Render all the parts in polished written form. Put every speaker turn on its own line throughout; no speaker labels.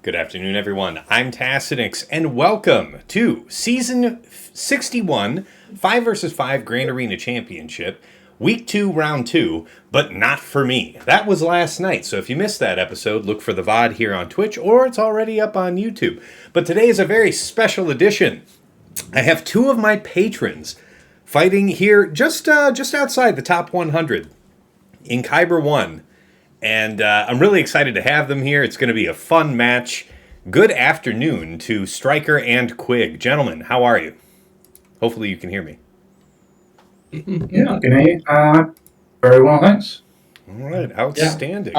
Good afternoon, everyone. I'm Tassinix, and welcome to Season 61, 5 vs. 5 Grand Arena Championship, Week 2, Round 2, but not for me. That was last night, so if you missed that episode, look for the VOD here on Twitch, or it's already up on YouTube. But today is a very special edition. I have two of my patrons fighting here just outside the top 100 in Kyber 1. And I'm really excited to have them here. It's going to be a fun match. Good afternoon to Striker and Quig. Gentlemen, how are you? Hopefully you can hear me.
Yeah, I can hear you. Very well, thanks.
All right, outstanding.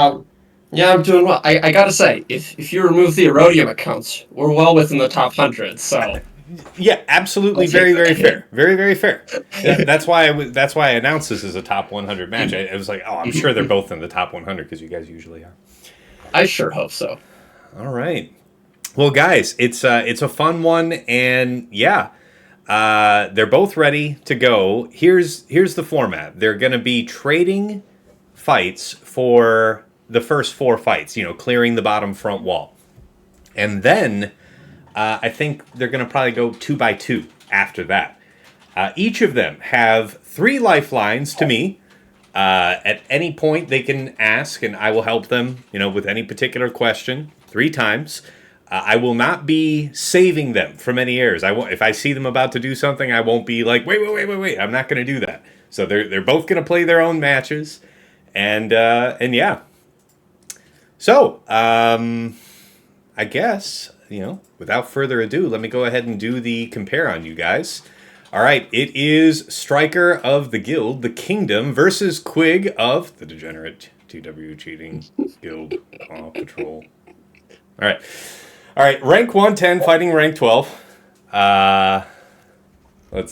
Yeah, I'm doing well. I gotta say, if you remove the Erodium accounts, we're well within the top 100, so...
Yeah, absolutely. Very, very fair. Very, very fair. Yeah, that's why I announced this as a top 100 match. I was like, oh, I'm sure they're both in the top 100 because you guys usually are.
I sure hope so.
All right. Well, guys, it's a fun one, and yeah, they're both ready to go. Here's the format. They're going to be trading fights for the first 4 fights. You know, clearing the bottom front wall, and then. I think they're going to probably go 2x2 after that. Each of them have 3 lifelines to me. At any point they can ask, and I will help them, with any particular question 3 times. I will not be saving them from any errors. If I see them about to do something, I won't be like, wait. I'm not going to do that. So they're both going to play their own matches, and yeah. So I guess. Without further ado, let me go ahead and do the compare on you guys. All right, it is Striker of the Guild, the Kingdom, versus Quig of the Degenerate TW Cheating Guild Patrol. All right, rank 110 fighting rank 12. Let's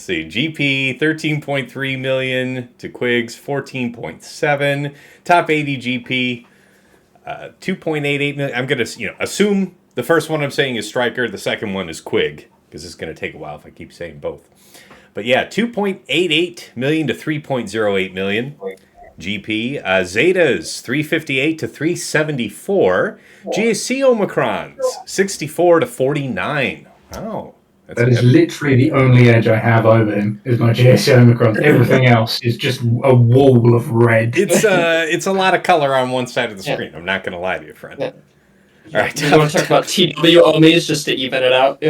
see, GP 13.3 million to Quig's 14.7. Top 80 GP 2.88 million. I'm going to assume. The first one I'm saying is Striker. The second one is Quig, because it's going to take a while if I keep saying both. But yeah, 2.88 million to 3.08 million GP. Zetas, 358 to 374. GSC Omicrons, 64 to 49. Wow.
That is literally the only edge I have over him, is my GSC Omicron. Everything else is just a wall of red.
It's a lot of color on one side of the screen. I'm not going to lie to you, friend.
Yeah.
All right,
you want to talk about TW Omis just to even it out,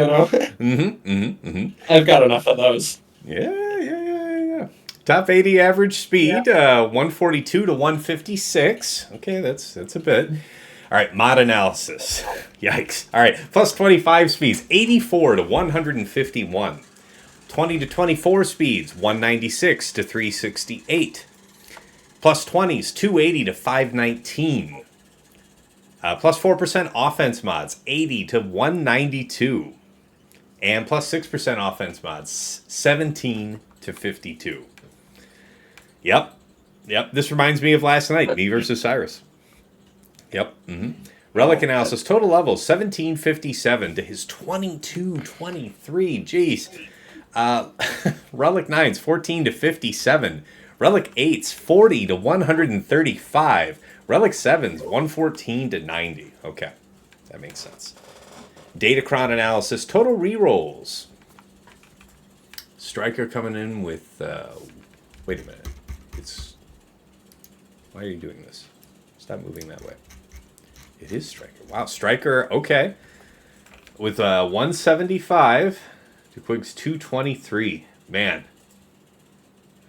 I've got enough of those.
Yeah. Top 80 average speed, 142 to 156. Okay, that's a bit. All right, mod analysis. Yikes. All right, plus 25 speeds, 84 to 151. 20 to 24 speeds, 196 to 368. Plus 20s, 280 to 519. Plus 4% offense mods, 80 to 192. And plus 6% offense mods, 17 to 52. Yep. This reminds me of last night, me versus Cyrus. Yep. Relic analysis, total levels, 1757 to his 2223. Jeez. Relic 9s, 14 to 57. Relic 8s, 40 to 135. Relic 7's 114 to 90. Okay, that makes sense. Datacron analysis, total rerolls. Striker coming in with... wait a minute. Why are you doing this? Stop moving that way. It is Striker. Wow, Striker, okay. With 175 to Quig's 223. Man.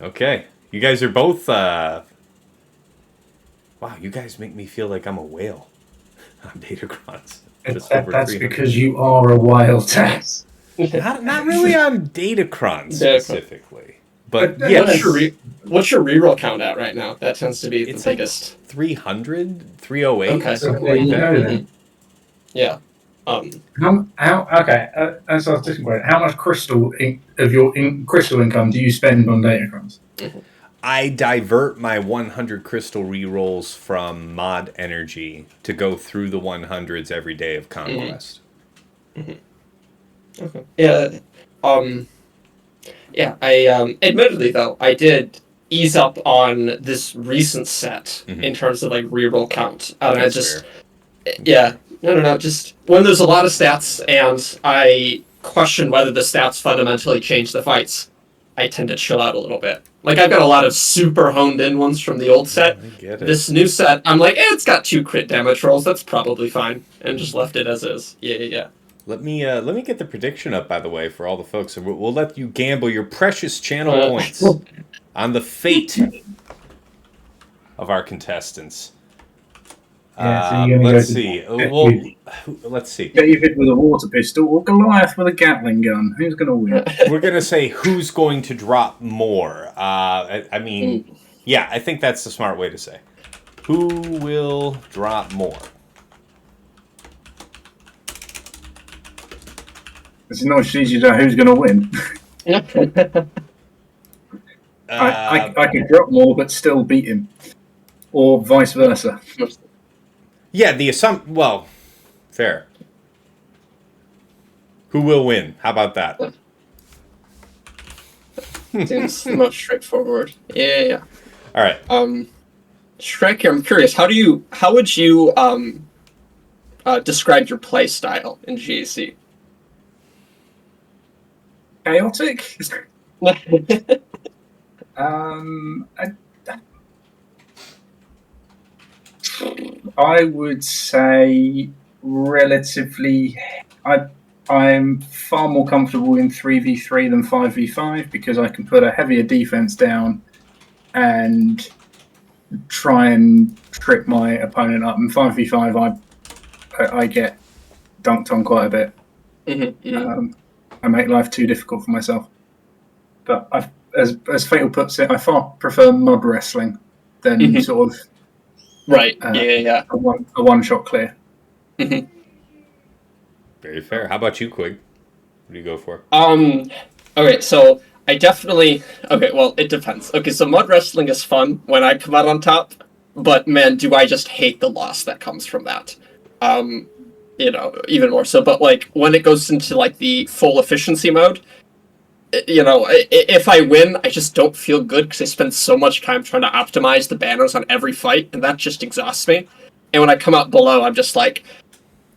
Okay. You guys are both... Wow, you guys make me feel like I'm a whale on Datacrons.
That's because you are a wild tax.
Not really on Datacron specifically. But
yeah. What's your reroll count at right now? That tends to be the biggest.
300, 308.
Okay.
So there you go then.
Yeah.
That's our second question. How much crystal crystal income do you spend on Datacrons?
I divert my 100 crystal rerolls from mod energy to go through the 100s every day of Conquest.
Okay. Yeah. I admittedly though I did ease up on this recent set in terms of like reroll count. I just
fair.
Yeah, No. Just when there's a lot of stats and I question whether the stats fundamentally change the fights, I tend to chill out a little bit. Like, I've got a lot of super honed in ones from the old set.
I get it.
This new set, I'm like, it's got 2 crit damage rolls. That's probably fine, and just left it as is. Yeah.
Let me get the prediction up, by the way, for all the folks, and we'll let you gamble your precious channel points on the fate of our contestants.
Yeah, so you're gonna
let's
go
see. Let's see.
David with a water pistol or Goliath with a Gatling gun. Who's going to win?
We're gonna say who's going to drop more. I mean, yeah, I think that's the smart way to say. Who will drop more?
It's not easy to know who's going to win. I could drop more but still beat him, or vice versa.
Yeah, well, fair. Who will win? How about that?
Seems the most straightforward. Yeah.
All right.
Striker, I'm curious. How would you describe your play style in GAC?
Chaotic? I would say relatively. I'm far more comfortable in 3v3 than 5v5 because I can put a heavier defense down and try and trip my opponent up. In 5v5, I get dunked on quite a bit.
Mm-hmm.
I make life too difficult for myself. But as Fatal puts it, I far prefer mud wrestling than sort of
right. Yeah.
a one-shot clear.
Mm-hmm.
Very fair. How about you, Quig? What do you go for?
Okay, so I definitely... Okay, well, it depends. Okay, so mud wrestling is fun when I come out on top, but man, do I just hate the loss that comes from that. Even more so. But, like, when it goes into, like, the full efficiency mode, if I win, I just don't feel good because I spend so much time trying to optimize the banners on every fight, and that just exhausts me. And when I come out below, I'm just like...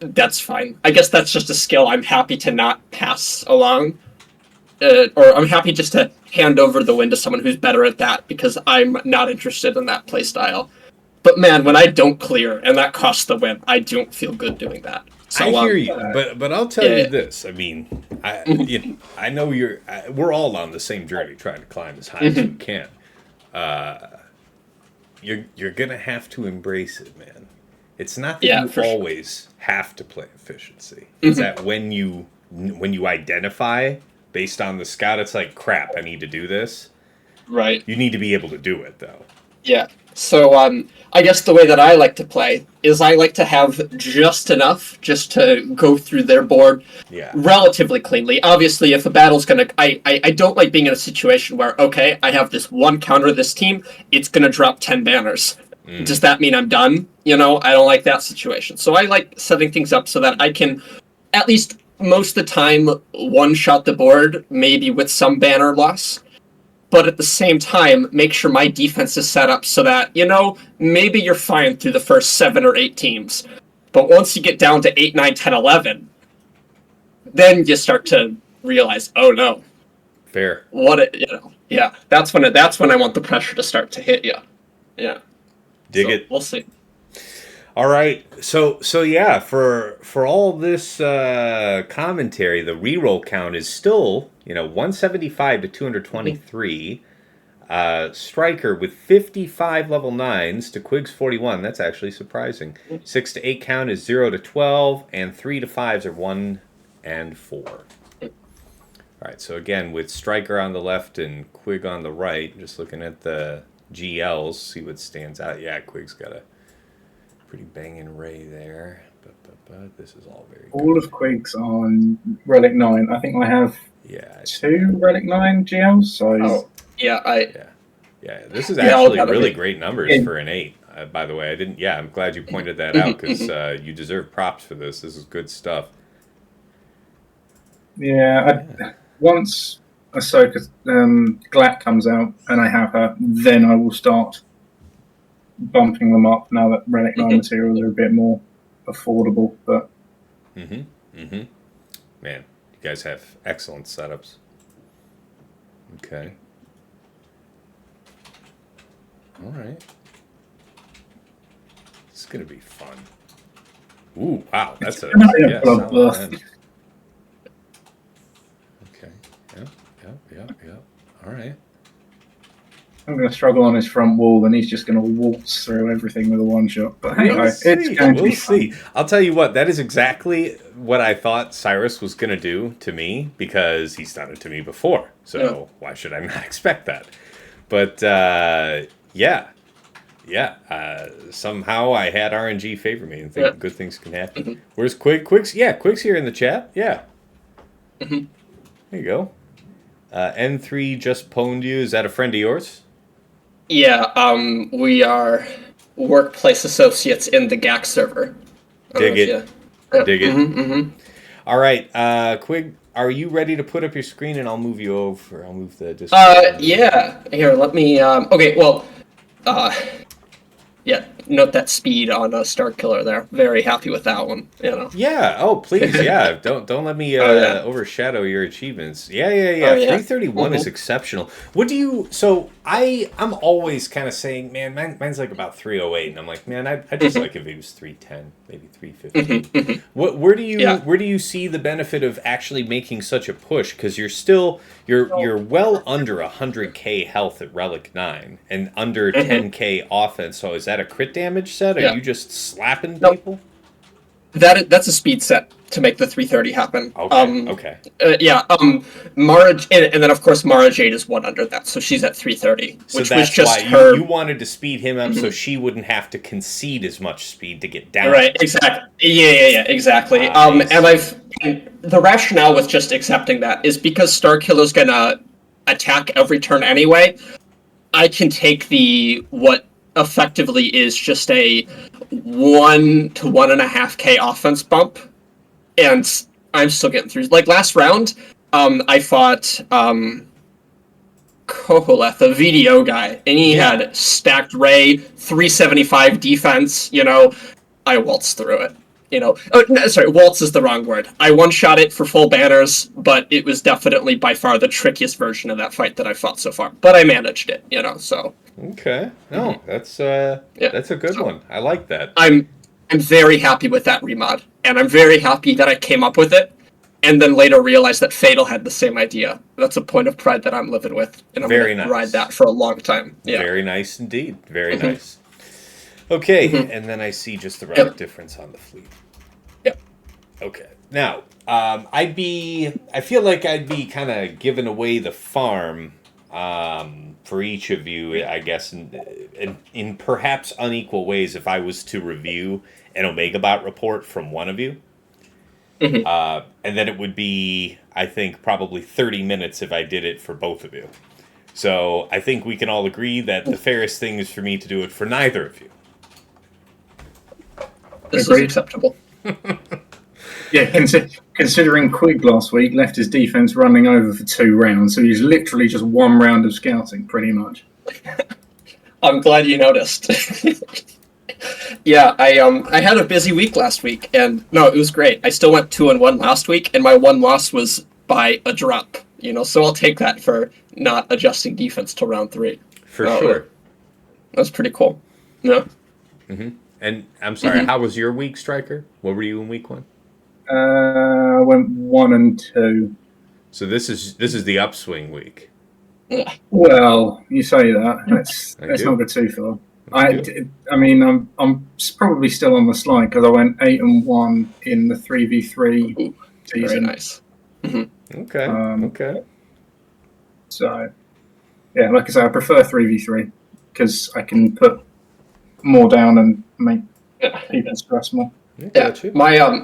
That's fine. I guess that's just a skill I'm happy to not pass along. Or I'm happy just to hand over the win to someone who's better at that because I'm not interested in that playstyle. But man, when I don't clear and that costs the win, I don't feel good doing that. So,
I hear you, but I'll tell you this. I mean, I know we're all on the same journey trying to climb as high as we can. You're going to have to embrace it, man. It's not that you always have to play efficiency. It's that when you identify based on the scout, it's like, crap, I need to do this.
Right.
You need to be able to do it, though.
Yeah. So I guess the way that I like to play is I like to have just enough just to go through their board relatively cleanly. Obviously, if a battle's going to... I don't like being in a situation where, okay, I have this one counter to this team, it's going to drop 10 banners. Does that mean I'm done? I don't like that situation. So I like setting things up so that I can, at least most of the time, one-shot the board, maybe with some banner loss. But at the same time, make sure my defense is set up so that, maybe you're fine through the first 7 or 8 teams. But once you get down to 8, 9, 10, 11, then you start to realize, oh no.
Fair.
Yeah. That's when I want the pressure to start to hit you. Yeah.
Dig it.
We'll see.
All right. So yeah, for all this commentary, the reroll count is still, 175 to 223. Striker with 55 level 9s to Quig's 41. That's actually surprising. 6 to 8 count is 0 to 12, and 3 to 5s are 1 and 4. All right. So again, with Striker on the left and Quig on the right, just looking at the GLs, see what stands out. Yeah, Quig's got a pretty banging ray there. But this is all very good.
All of Quig's on Relic 9. I think I have 2 Relic 9 GLs. So
This is actually really great numbers for an 8. By the way, I'm glad you pointed that out because you deserve props for this. This is good stuff.
Once Ahsoka Glatt comes out and I have her, then I will start bumping them up now that Relic 9 materials are a bit more affordable. But
man, you guys have excellent setups. Okay. All right. It's gonna be fun. Ooh, wow, that's a yes. Okay. Yeah. All right.
I'm going to struggle on his front wall, and he's just going to waltz through everything with a one shot. But hey, it's going to be fun.
I'll tell you what, that is exactly what I thought Cyrus was going to do to me, because he's done it to me before. So why should I not expect that? But somehow I had RNG favor me and think good things can happen. Mm-hmm. Where's Quig? Quig's here in the chat. Yeah. Mm-hmm. There you go. N3 just pwned you. Is that a friend of yours?
Yeah, we are workplace associates in the GAC server.
Dig it. All right, Quig, are you ready to put up your screen, and I'll move you over? I'll move the Discord.
Yeah. Here, let me. Okay, well, yeah. Note that speed on Star Killer there. Very happy with that one. You know.
Yeah. Oh, please. Yeah. Don't let me overshadow your achievements. Yeah. 331 is exceptional. What do you? So I'm always kind of saying, man, mine's like about 308, and I'm like, man, I'd just like if it was 310, maybe 350. Where do you see the benefit of actually making such a push? Because you're well under 100k health at Relic 9 and under 10k offense. So is that a crit damage set? Are you just slapping people?
That's a speed set to make the 330 happen.
Okay.
Mara, and then of course Mara Jade is one under that, so she's at 330.
So which that's was just why her... you wanted to speed him up so she wouldn't have to concede as much speed to get down.
Right. Exactly. Yeah. Exactly. And the rationale with just accepting that is because Starkiller's gonna attack every turn anyway. I can take what effectively is just a 1 to 1.5k offense bump, and I'm still getting through. Like last round, I fought Koholeth, a VDO guy, and he had stacked Ray, 375 defense. You know, I waltzed through it. You know, waltz is the wrong word. I one-shot it for full banners, but it was definitely by far the trickiest version of that fight that I fought so far. But I managed it, you know, so.
Okay. No, that's a good one. I like that.
I'm very happy with that remod, and I'm very happy that I came up with it, and then later realized that Fatal had the same idea. That's a point of pride that I'm living with, and I'm going to ride that for a long time. Yeah.
Very nice indeed. Very nice. Okay, and then I see just the right difference on the fleet.
Yep.
Okay. Now, I feel like I'd be kind of giving away the farm for each of you, I guess, in perhaps unequal ways if I was to review an OmegaBot report from one of you. And then it would be, I think, probably 30 minutes if I did it for both of you. So I think we can all agree that the fairest thing is for me to do it for neither of you.
This is acceptable.
Yeah, considering Quig last week left his defense running over for 2 rounds, so he's literally just 1 round of scouting, pretty much.
I'm glad you noticed. Yeah, I had a busy week last week, and no, it was great. I still went 2-1 last week, and my one loss was by a drop. You know, so I'll take that for not adjusting defense till round 3.
For sure.
That was pretty cool. Yeah.
And I'm sorry, how was your week, Striker? What were you in week 1?
I went 1 and 2.
So this is the upswing week.
Well, you say that. Let's not go too far. I mean, I'm probably still on the slide because I went 8-1 in the 3v3 season.
Very nice.
Okay. Okay.
So, yeah, like I say, I prefer 3v3 because I can put more down and make people stress more.
Yeah. My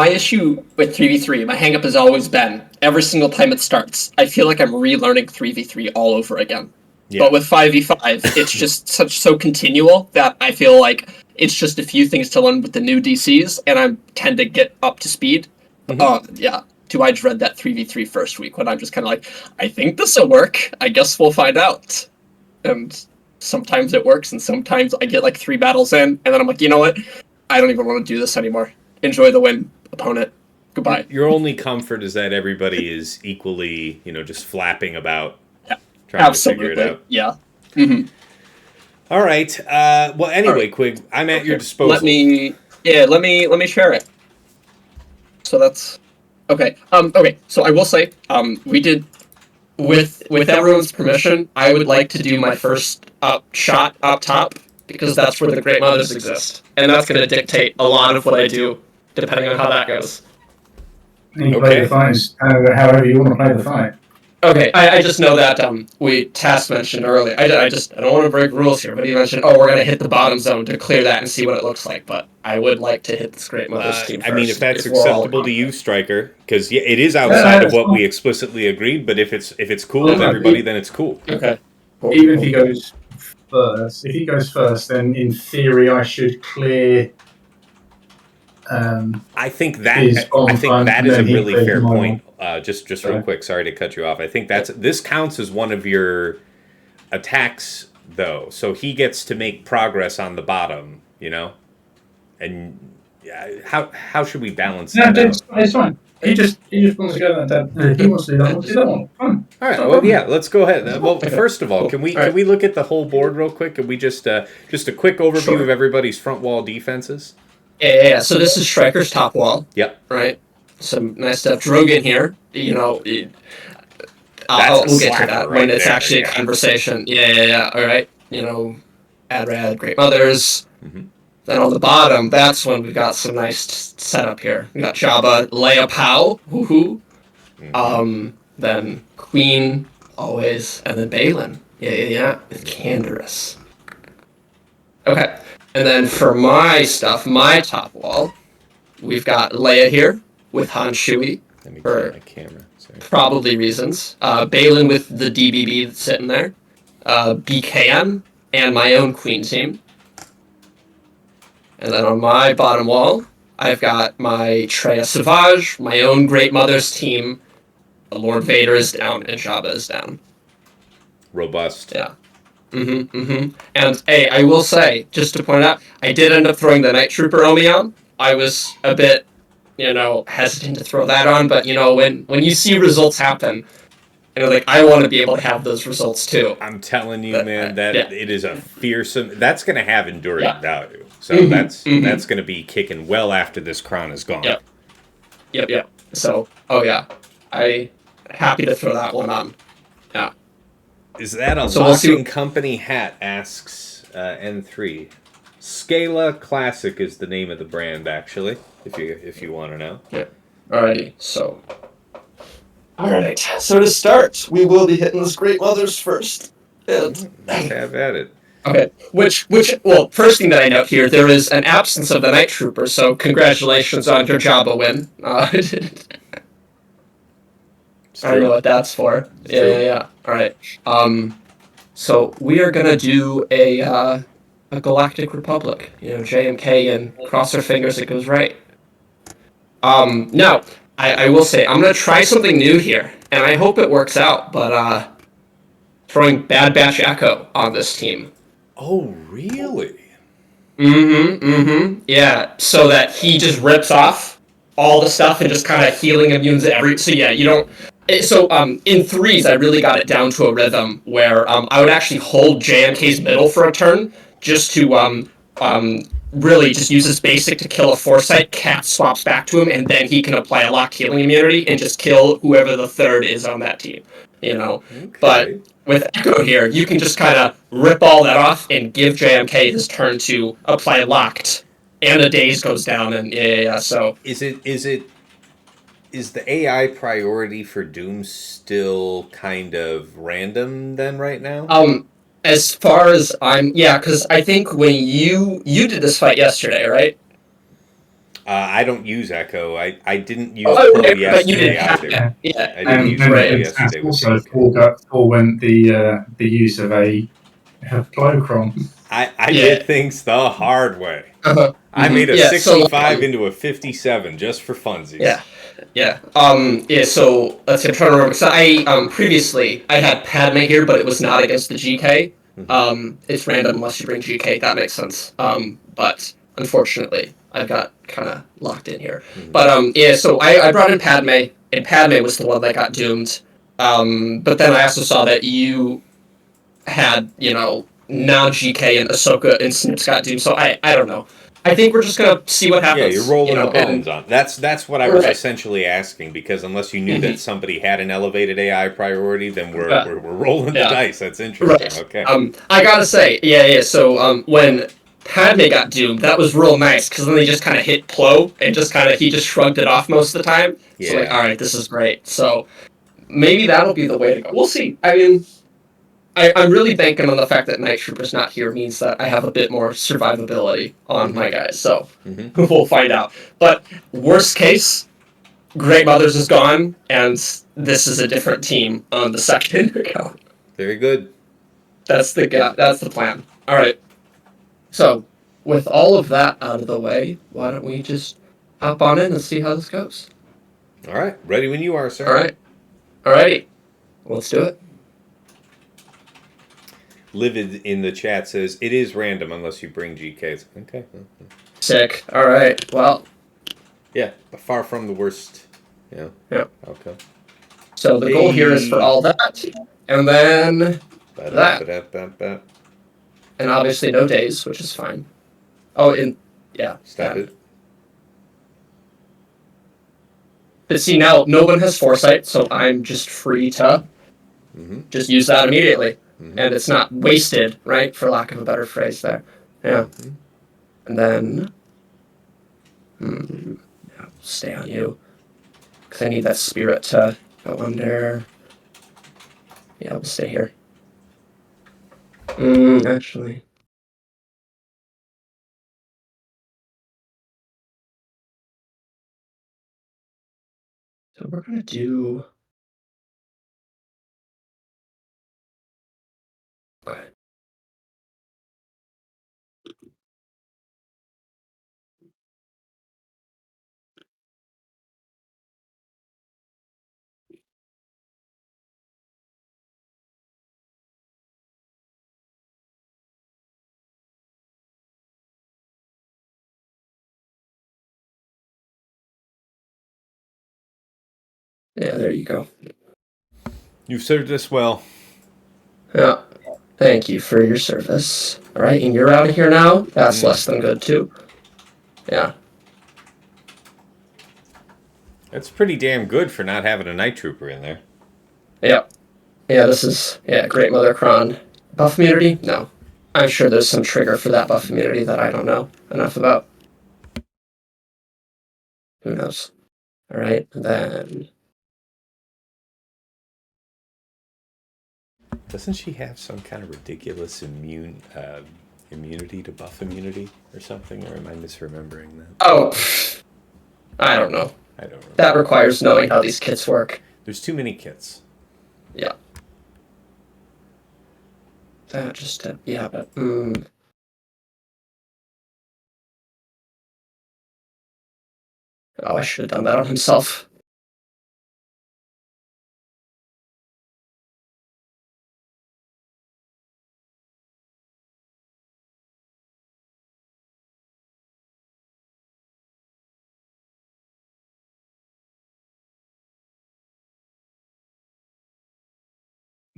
issue with 3v3, my hang-up has always been every single time it starts, I feel like I'm relearning 3v3 all over again. Yeah. But with 5v5, it's just so continual that I feel like it's just a few things to learn with the new DCs, and I tend to get up to speed. Do I dread that 3v3 first week when I'm just kind of like, I think this will work. I guess we'll find out. And sometimes it works, and sometimes I get like 3 battles in, and then I'm like, you know what? I don't even want to do this anymore. Enjoy the win, opponent. Goodbye.
Your only comfort is that everybody is equally, just flapping about, trying
Absolutely.
to figure it out.
Yeah. Mm-hmm.
All right. Well, anyway, Quig, I'm at your disposal.
Let me share it. So that's okay. Okay. So I will say, we did with everyone's permission. I would like to do my first shot up top because that's where the Great Mothers exist, and that's going to dictate a lot of what I do, depending on how that goes.
You play the fights however you want to play the fight.
Okay, I just know that Tass mentioned earlier. I don't want to break rules here, but he mentioned, we're going to hit the bottom zone to clear that and see what it looks like. But I would like to hit this Great Mother's team first.
I mean, if that's acceptable to you, Striker, because it is outside of what we explicitly agreed. But if it's cool with everybody, then it's cool.
Okay. Cool.
Even if he goes first, then in theory I should clear.
I think that is a really fair point. Just real quick, sorry to cut you off. I think this counts as one of your attacks, though. So he gets to make progress on the bottom, And how should we balance that out?
It's fine. He just wants to go that. He wants to do that. Let's do that one. Fine.
All right. Well, yeah. Let's go ahead. Well, first of all, can we look at the whole board real quick? Can we just a quick overview of everybody's front wall defenses?
Yeah. So this is Striker's top wall.
Yep.
Right. Some nice stuff. Drogon here. We'll get to that when it's actually a conversation. Yeah. All right. Adrad, Great Mothers. Mm-hmm. Then on the bottom, that's when we got some nice setup here. We got Jabba, Leia, Pow, woohoo. Mm-hmm. Then Queen, always, and then Baylan. Yeah. With Canderous. Okay. And then for my stuff, my top wall, we've got Leia here with Han Shui for my camera. Probably reasons. Baylan with the DBB sitting there. BKM and my own Queen team. And then on my bottom wall, I've got my Traya Savage, my own Great Mother's team. Lord Vader is down and Jabba is down.
Robust.
Yeah. And hey, I will say, just to point out, I did end up throwing the Night Trooper Omi on. I was a bit, hesitant to throw that on, but when you see results happen, I want to be able to have those results too.
I'm telling you, man, it is a fearsome. That's going to have enduring value. So that's going to be kicking well after this crown is gone.
Yep. So, I happy to throw that one on. Yeah.
Is that a Locking Company hat? Asks N3. Scala Classic is the name of the brand, actually. If you want to know.
Yeah. Alrighty. So. Alright. So to start, we will be hitting this Great Mothers first.
Have at it.
Okay. Well, first thing that I note here, there is an absence of the Night Trooper, so congratulations on your Jabba win. I don't know what that's for. Yeah. Alright. So we are gonna do a Galactic Republic. JMK and cross our fingers it goes right. Now, I will say, I'm gonna try something new here, and I hope it works out, but throwing Bad Batch Echo on this team.
Oh, really?
Yeah, so that he just rips off all the stuff and just kind of healing immunes every... So yeah, you don't... So in threes, I really got it down to a rhythm where I would actually hold JMK's middle for a turn just to really just use his basic to kill a Foresight, Cat swaps back to him, and then he can apply a locked healing immunity and just kill whoever the third is on that team. Okay. But with Echo here, you can just kind of rip all that off and give JMK his turn to apply locked, and a daze goes down, and so...
Is the AI priority for Doom still kind of random then right now?
As far as because I think when you did this fight yesterday, right?
I
don't use Echo. I didn't use Pro yesterday
but you didn't have
either.
Yeah.
I didn't use Pro yesterday.
Also, forewent the use of a Glowcrom.
I did things the hard way. I made a 65 into a 57 just for funsies.
Yeah. So let's see. I'm trying to remember. So previously I had Padme here, but it was not against the GK. It's random unless you bring GK. That makes sense. But unfortunately. I got kind of locked in here. But, yeah, so I brought in Padme, and Padme was the one that got doomed. But then I also saw that you had, non-GK and Ahsoka and Snips got doomed, so I don't know. I think we're just gonna see what happens.
Yeah, you're rolling the bones on. That's what I was essentially asking, because unless you knew that somebody had an elevated AI priority, then we're rolling the dice. That's interesting.
Right.
Okay.
I gotta say, so when Padme got doomed, that was real nice, because then they just kind of hit Plo, and he just shrugged it off most of the time. Yeah. So alright, this is great. So maybe that'll be the way to go. We'll see. I mean, I'm really banking on the fact that Night Trooper's not here means that I have a bit more survivability on my guys, so we'll find out. But worst case, Great Mothers is gone, and this is a different team on the second account.
Very good.
That's the plan. All right. So, with all of that out of the way, why don't we just hop on in and see how this goes?
All right. Ready when you are, sir.
All right. All righty. Let's do it.
Livid in the chat says, it is random unless you bring GKs. Okay.
Sick. All right. Well.
Yeah, but far from the worst. Yeah. Okay.
So the goal here is for all that, and then that. And obviously no days, which is fine. Oh,
Stop it.
But see, now no one has foresight, so I'm just free to just use that immediately. And it's not wasted, right? For lack of a better phrase there. Yeah. And then... stay on you. Because I need that spirit to go under... Yeah, we'll stay here. Actually... So we're going to do... Okay. Yeah, there you go.
You've served us well.
Yeah. Thank you for your service. All right, and you're out of here now? That's less than good, too. Yeah.
That's pretty damn good for not having a Night Trooper in there.
Yep. Yeah, this is... Yeah, Great Mother Kron. Buff immunity? No. I'm sure there's some trigger for that buff immunity that I don't know enough about. Who knows? All right, then...
Doesn't she have some kind of ridiculous immunity to buff immunity or something? Or am I misremembering that?
Oh, I don't know.
I don't know.
That requires knowing how these kits work.
There's too many kits.
Yeah. That just... yeah, but... Oh, I should have done that on himself.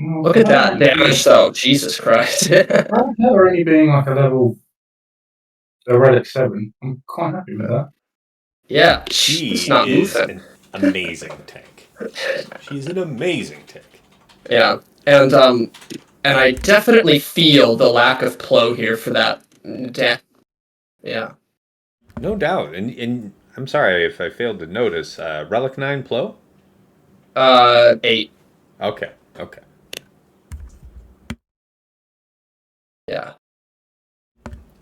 Look at that damage, though. Jesus Christ.
Her only being like a relic 7. I'm quite happy with that.
Yeah,
she
not
is
moving.
An amazing tank. She's an amazing tank.
Yeah, and I definitely feel the lack of Plo here for that. Yeah.
No doubt, and I'm sorry if I failed to notice. Relic 9 Plo?
8.
Okay.
Yeah.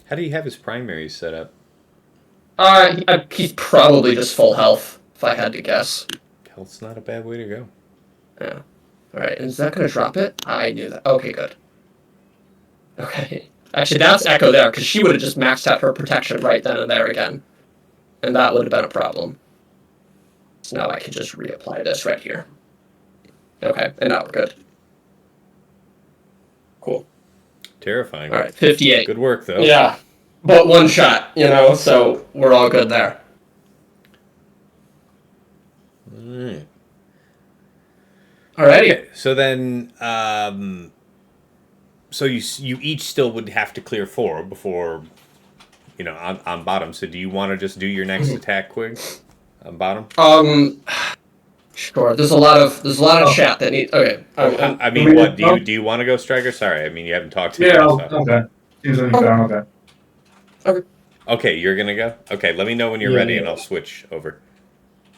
How do you have his primaries set up?
He's probably just full health, if I had to guess.
Health's not a bad way to go.
Yeah. Alright, is that going to drop it? I knew that. Okay, good. Okay. Actually, that's Echo there, because she would have just maxed out her protection right then and there again. And that would have been a problem. So now I can just reapply this right here. Okay, and now we're good. Cool.
Terrifying.
Alright, 58.
Good work, though.
Yeah. but one shot, so we're all good there.
Alright.
Alrighty.
Okay, so then, so you each still would have to clear 4 before, on bottom. So do you want to just do your next attack, Quig, on bottom?
Sure. There's a lot of chat that need. Okay.
I mean, what do you want to go, Striker? Sorry, I mean you haven't talked to me.
Yeah, okay.
Okay.
Okay, you're gonna go. Okay, let me know when you're ready, and I'll switch over.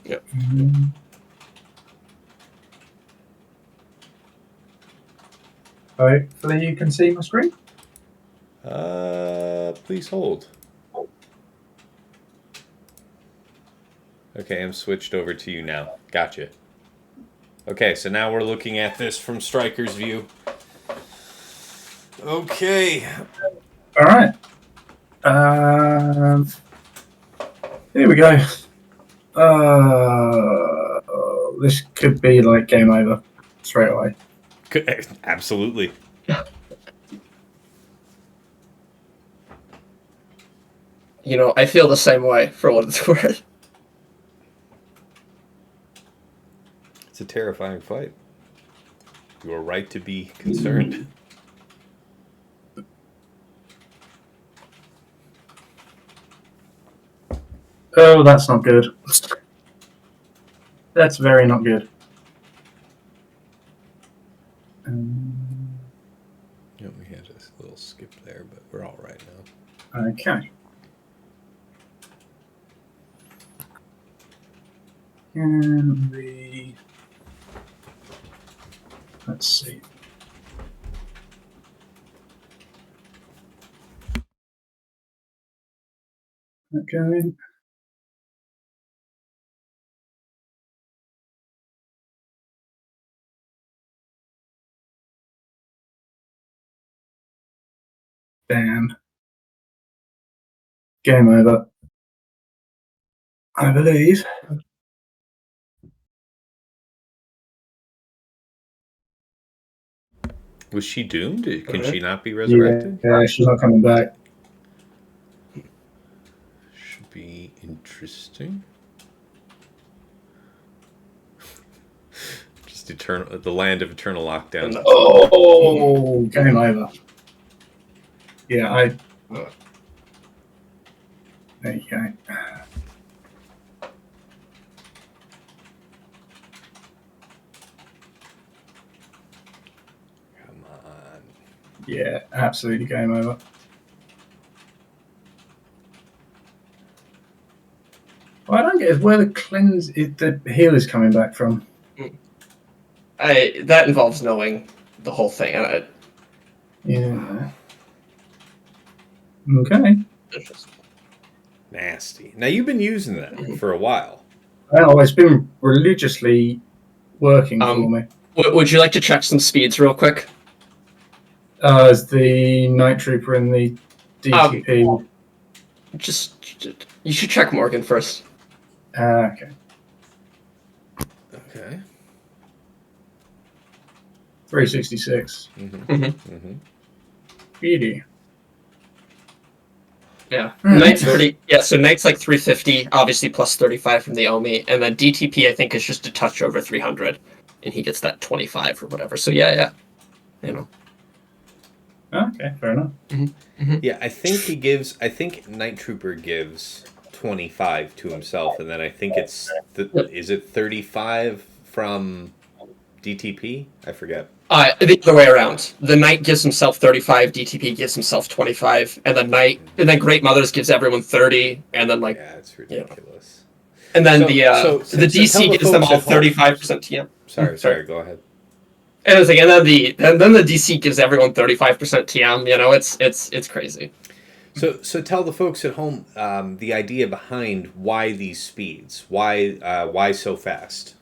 Yep.
Hopefully you can see my screen.
Please hold. Okay, I'm switched over to you now. Gotcha. Okay, so now we're looking at this from Striker's view. Okay.
All right. Here we go. This could be like game over straight away.
Absolutely.
I feel the same way, for what it's worth.
It's a terrifying fight. You are right to be concerned.
Oh, that's not good. That's very not good.
Yeah, we had a little skip there, but we're all right now.
Okay. And let's see. Okay. Damn. Game over. I believe.
Was she doomed? Can she not be resurrected?
Yeah, she's not coming back.
Should be interesting. Just the land of eternal lockdown.
Oh, game over. Yeah, there you go.
Come on.
Yeah, absolutely game over. What I don't get is where the healer's coming back from.
That involves knowing the whole thing.
Yeah. Okay.
Nasty. Now you've been using that for a while.
Well, it's been religiously working for me.
Would you like to check some speeds real quick?
As the Night Trooper and the DTP.
You should check Morgan first.
Okay.
Okay.
366. Speedy.
Yeah. Knight's pretty. Yeah, so Knight's like 350, obviously plus 35 from the Omi, and then DTP I think is just a touch over 300, and he gets that 25 or whatever. So yeah.
Okay, fair enough.
Yeah, I think Night Trooper gives 25 to himself, and then I think is it 35 from DTP? I forget.
The other way around. The Knight gives himself 35, DTP gives himself 25, and then Great Mothers gives everyone 30, and then
it's ridiculous.
And then the DC gives them all 35% TM.
Sorry, go ahead.
And then the DC gives everyone 35% TM. It's crazy.
So tell the folks at home the idea behind why these speeds, why so fast.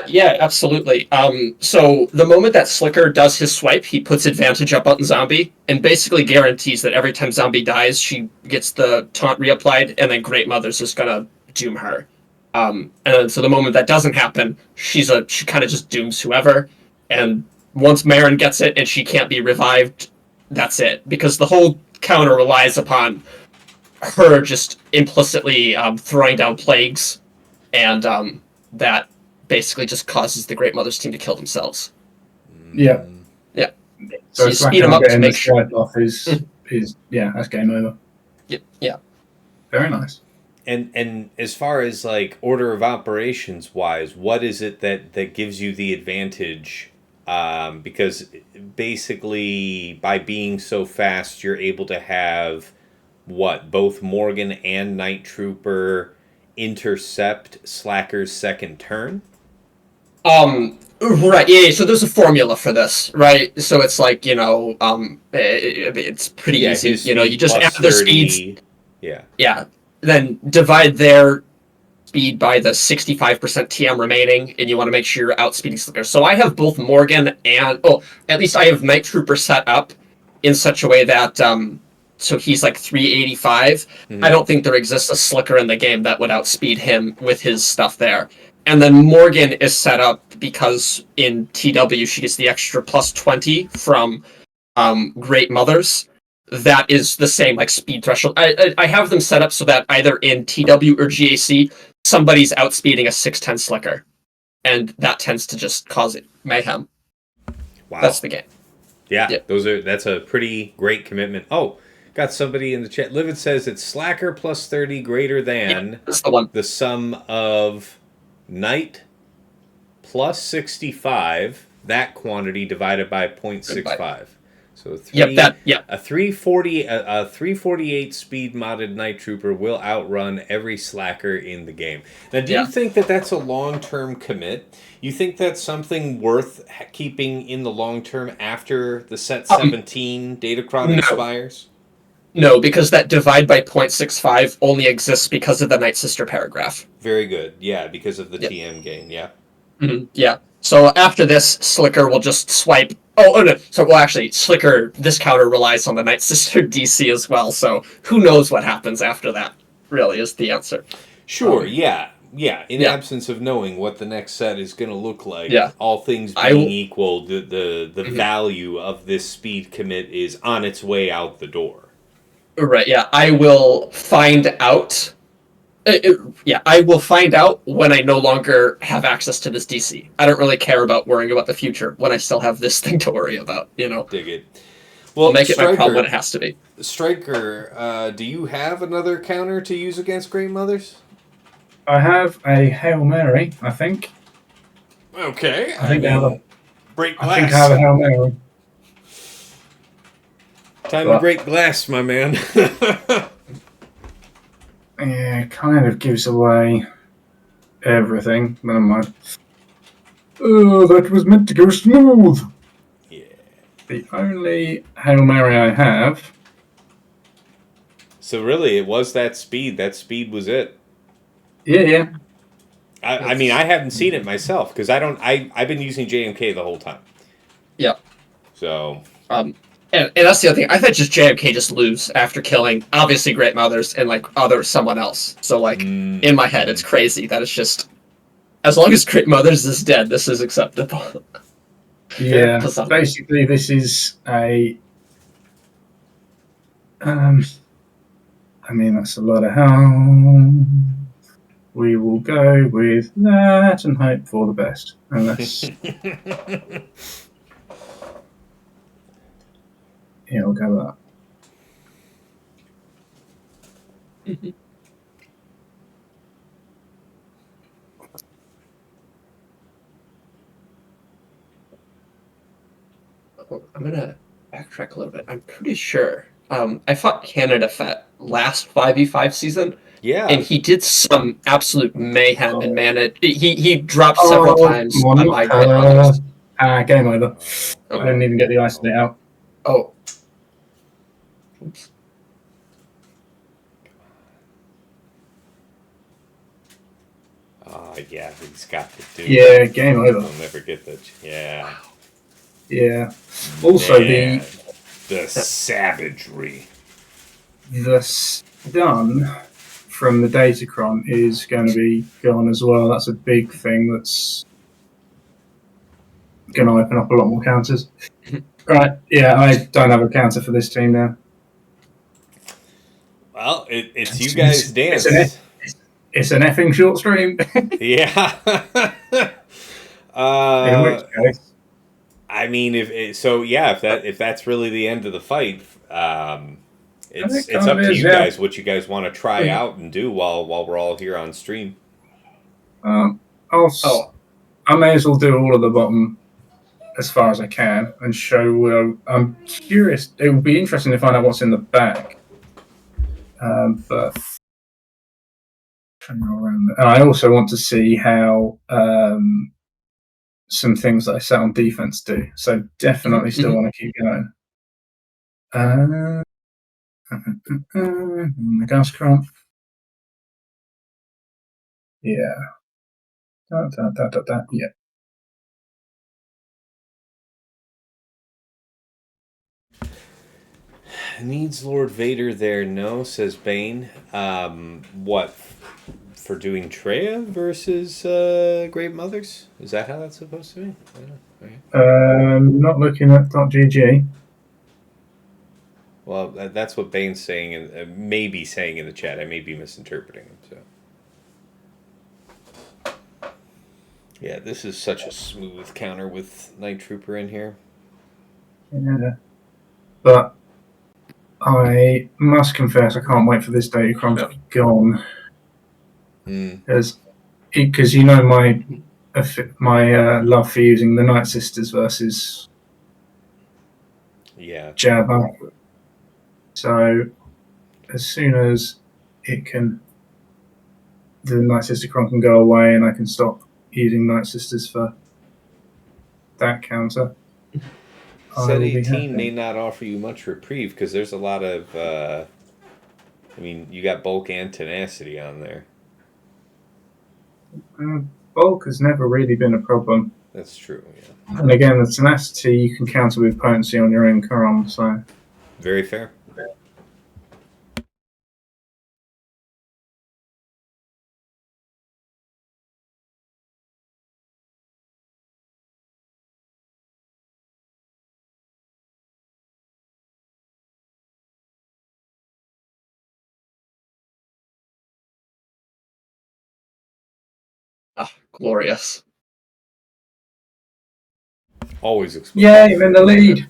Yeah, absolutely. So the moment that Slicker does his swipe, he puts advantage up on Zombie and basically guarantees that every time Zombie dies, she gets the taunt reapplied, and then Great Mother's just gonna doom her. And then, so the moment that doesn't happen, she kind of just dooms whoever. And once Marin gets it and she can't be revived, that's it. Because the whole counter relies upon her just implicitly throwing down plagues, and that basically just causes the Great Mother's team to kill themselves.
Yeah.
Yeah.
So
you speed them up to make sure.
Off is that's game over.
Yeah.
Very nice.
And as far as like order of operations wise, what is it that gives you the advantage? Because basically by being so fast, you're able to have both Morgan and Night Trooper intercept Slacker's second turn.
Right, yeah, so there's a formula for this, right? So it's like, it's pretty easy. You just add their speeds.
Yeah.
Yeah. Then divide their speed by the 65% TM remaining, and you want to make sure you're outspeeding Slicker. So I have both Morgan and, at least I have Night Trooper set up in such a way that, so he's like 385. Mm-hmm. I don't think there exists a Slicker in the game that would outspeed him with his stuff there. And then Morgan is set up because in TW she gets the extra plus 20 from Great Mothers. That is the same like speed threshold. I have them set up so that either in TW or GAC somebody's outspeeding a 610 Slicker, and that tends to just cause it mayhem.
Wow,
that's the game.
Yeah. That's a pretty great commitment. Oh, got somebody in the chat. Livid says it's Slacker plus 30 greater than
that's the one.
The sum of Night plus 65, that quantity divided by 0.65. So a 348 speed modded Night Trooper will outrun every Slacker in the game. Now, do you think that that's a long-term commit? You think that's something worth keeping in the long term after the set 17 Datacron expires?
No, because that divide by 0.65 only exists because of the Night Sister paragraph.
Very good. Yeah, because of the TM gain. Yeah.
Mm-hmm. Yeah. So after this, Slicker will just swipe. Oh no. So actually, Slicker, this counter relies on the Night Sister DC as well. So who knows what happens after that? Really is the answer.
Sure. Yeah. In absence of knowing what the next set is going to look like, all things being equal, the value of this speed commit is on its way out the door.
Right, yeah. I will find out. I will find out when I no longer have access to this DC. I don't really care about worrying about the future when I still have this thing to worry about,
Dig it.
Well, I'll make it my problem when it has to be.
Striker, do you have another counter to use against Great Mothers?
I have a Hail Mary, I think.
Okay.
I think I
have
a Hail Mary.
Time to break glass, my man.
Yeah, it kind of gives away everything. Never mind. Oh, that was meant to go smooth.
Yeah.
The only Hail Mary I have.
So really, it was that speed. That speed was it.
Yeah.
I mean, I haven't seen it myself because I've been using JMK the whole time.
Yeah.
So.
And that's the other thing. I thought just JMK just lose after killing, obviously, Great Mothers and, someone else. So, in my head, it's crazy that it's just, as long as Great Mothers is dead, this is acceptable.
Yeah, basically, this is a... that's a lot of hell. We will go with that and hope for the best. Unless... Yeah, we'll go with that.
Mm-hmm. I'm going to backtrack a little bit. I'm pretty sure. I fought Canada Fett last 5v5 season.
Yeah.
And he did some absolute mayhem and mana. He dropped several times on my
game over. I didn't even get the ice net out.
Oh. Oops.
Yeah, he's got to do.
Yeah, game over.
I'll never get that. Yeah.
Yeah. Also,
the savagery.
The stun from the Datacron is going to be gone as well. That's a big thing that's going to open up a lot more counters. Right, yeah, I don't have a counter for this team now.
Well, it's you guys dance.
It's an effing short stream.
Yeah.
In which case,
I mean, if that's really the end of the fight, it's up to you guys what you guys want to try out and do while we're all here on stream.
I may as well do all of the bottom as far as I can and show. I'm curious. It would be interesting to find out what's in the back. But and I also want to see how some things that I set on defense do. So definitely still want to keep going. The gas crop. Yeah. Yeah.
Needs Lord Vader there, no, says Bane. What, for doing Traya versus Great Mothers? Is that how that's supposed to be?
Not looking at .gg.
Well, that's what Bane's saying, and maybe saying in the chat. I may be misinterpreting him. So, yeah, this is such a smooth counter with Night Trooper in here.
Yeah, but I must confess, I can't wait for this Datacron to be gone. Because you know my love for using the Night Sisters versus Jabba. So as soon as the Night Sister Cron can go away and I can stop using Night Sisters for that counter.
Set 18 may not offer you much reprieve because there's a lot of you got bulk and tenacity on there.
Bulk has never really been a problem.
That's true, yeah.
And again, the tenacity you can counter with potency on your own Coron, so...
Very fair.
Glorious.
Always explosive.
Yeah, you're in the lead.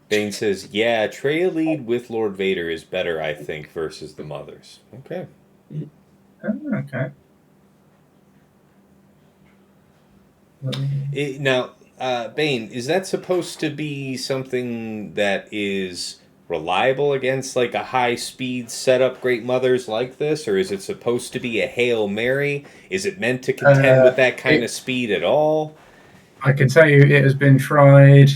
Bane says, yeah, Traya lead with Lord Vader is better, I think, versus the Mothers. Okay.
Okay.
Now, Bane, is that supposed to be something that is reliable against like a high-speed setup Great Mothers like this, or is it supposed to be a Hail Mary? Is it meant to contend with that kind of speed at all?
I can tell you it has been tried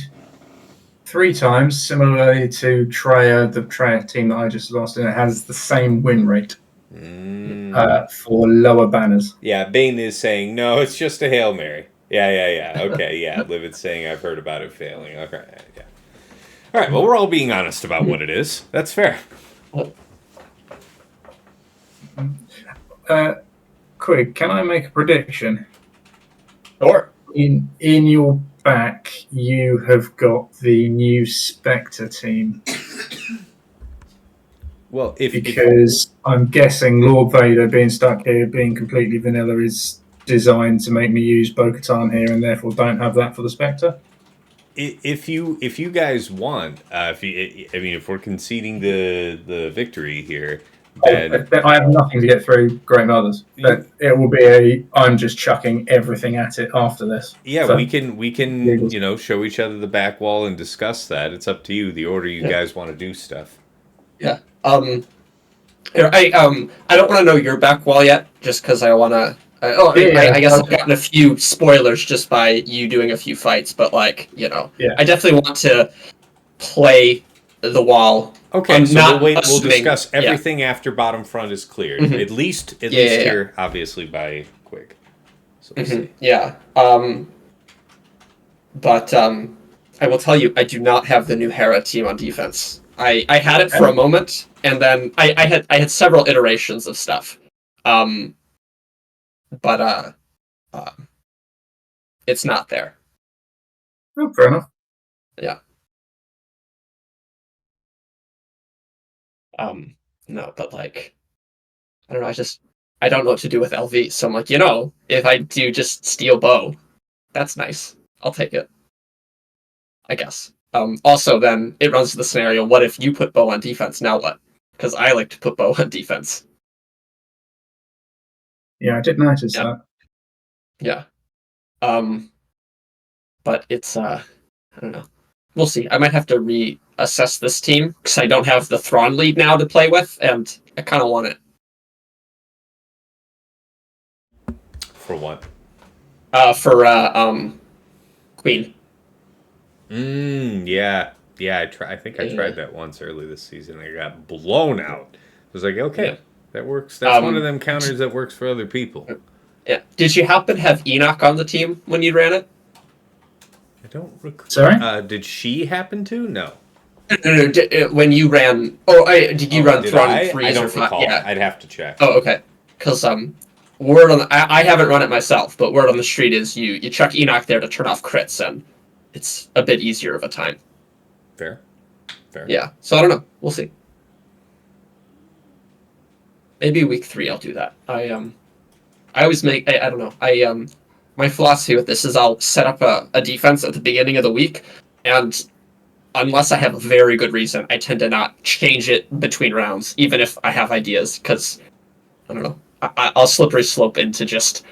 3 times, similarly to Traya, the Traya team that I just lost, and it has the same win rate for lower banners.
Yeah, Bane is saying, no, it's just a Hail Mary. Yeah. Okay, yeah. Livid's saying I've heard about it failing. Okay, yeah. All right, well, we're all being honest about what it is. That's fair.
Quig, can I make a prediction?
Sure.
In your back, you have got the new Spectre team.
Well,
because I'm guessing Lord Vader being stuck here, being completely vanilla, is designed to make me use Bo-Katan here, and therefore don't have that for the Spectre.
If you guys want, if we're conceding the victory here, then
I have nothing to get through Great Mothers. But it will be I'm just chucking everything at it after this.
Yeah, so, we can show each other the back wall and discuss that. It's up to you, the order you guys want to do stuff.
Yeah. I don't want to know your back wall yet, just because I want to. I guess I've gotten a few spoilers just by you doing a few fights, but I definitely want to play the wall.
Okay, so we'll discuss everything after bottom front is cleared. At least here, obviously, by Quig. So we'll see.
Yeah. But I will tell you, I do not have the new Hera team on defense. I had it for a moment, and then I had several iterations of stuff. But it's not there.
Oh, fair enough.
Yeah. No, but like, I don't know. I don't know what to do with LV. So I'm like, if I do just steal bow, that's nice. I'll take it, I guess. Also, then it runs to the scenario: what if you put bow on defense? Now what? Because I like to put bow on defense.
Yeah, I did notice that.
Yeah. But it's I don't know. We'll see. I might have to reassess this team because I don't have the Thrawn lead now to play with, and I kind of want it.
For what?
For Queen.
Yeah. I think I tried that once early this season. I got blown out. I was like, okay, that works. That's one of them counters that works for other people.
Yeah. Did you happen to have Enoch on the team when you ran it?
I don't recall.
Sorry?
Did she happen to? No.
No. When you ran... did you run Thrawn 3s
I don't
or 5?
recall.
Yeah.
I'd have to check.
Oh, okay. Because word on I haven't run it myself, but word on the street is you chuck Enoch there to turn off crits, and it's a bit easier of a time.
Fair.
Yeah. So I don't know. We'll see. Maybe week 3 I'll do that. I always make... I don't know. My philosophy with this is I'll set up a defense at the beginning of the week, and unless I have a very good reason, I tend to not change it between rounds, even if I have ideas, because, I don't know, I'll slippery slope into just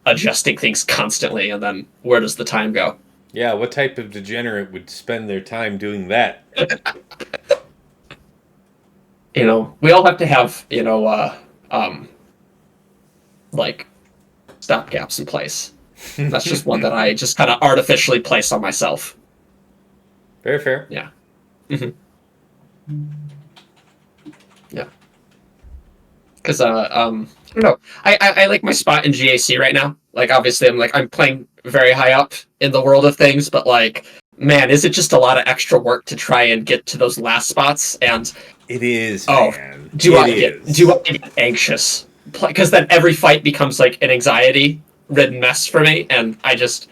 adjusting things constantly, and then where does the time go?
Yeah, what type of degenerate would spend their time doing that?
We all have to have, like, stopgaps in place. That's just one that I just kind of artificially place on myself.
Very fair.
Yeah. Mm-hmm. Yeah. Because I don't know. I like my spot in GAC right now. Like, obviously, I'm playing very high up in the world of things, but like, man, is it just a lot of extra work to try and get to those last spots? And
it is. Man.
Do I get anxious? Because then every fight becomes like an anxiety-ridden mess for me, and I just.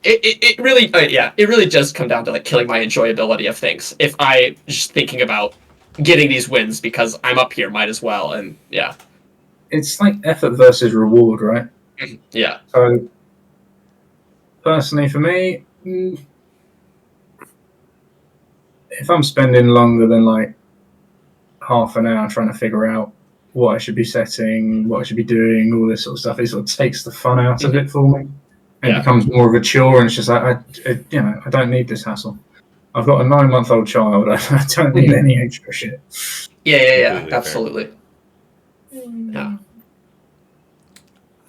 It really it really does come down to like killing my enjoyability of things. If I just thinking about getting these wins because I'm up here, might as well, and yeah.
It's like effort versus reward, right?
Yeah.
So personally for me, if I'm spending longer than like half an hour trying to figure out what I should be setting, what I should be doing, all this sort of stuff, it sort of takes the fun out of it for me. It becomes more of a chore, and it's just like I don't need this hassle. I've got a 9-month-old child. I don't need any extra shit.
Yeah, absolutely. Yeah.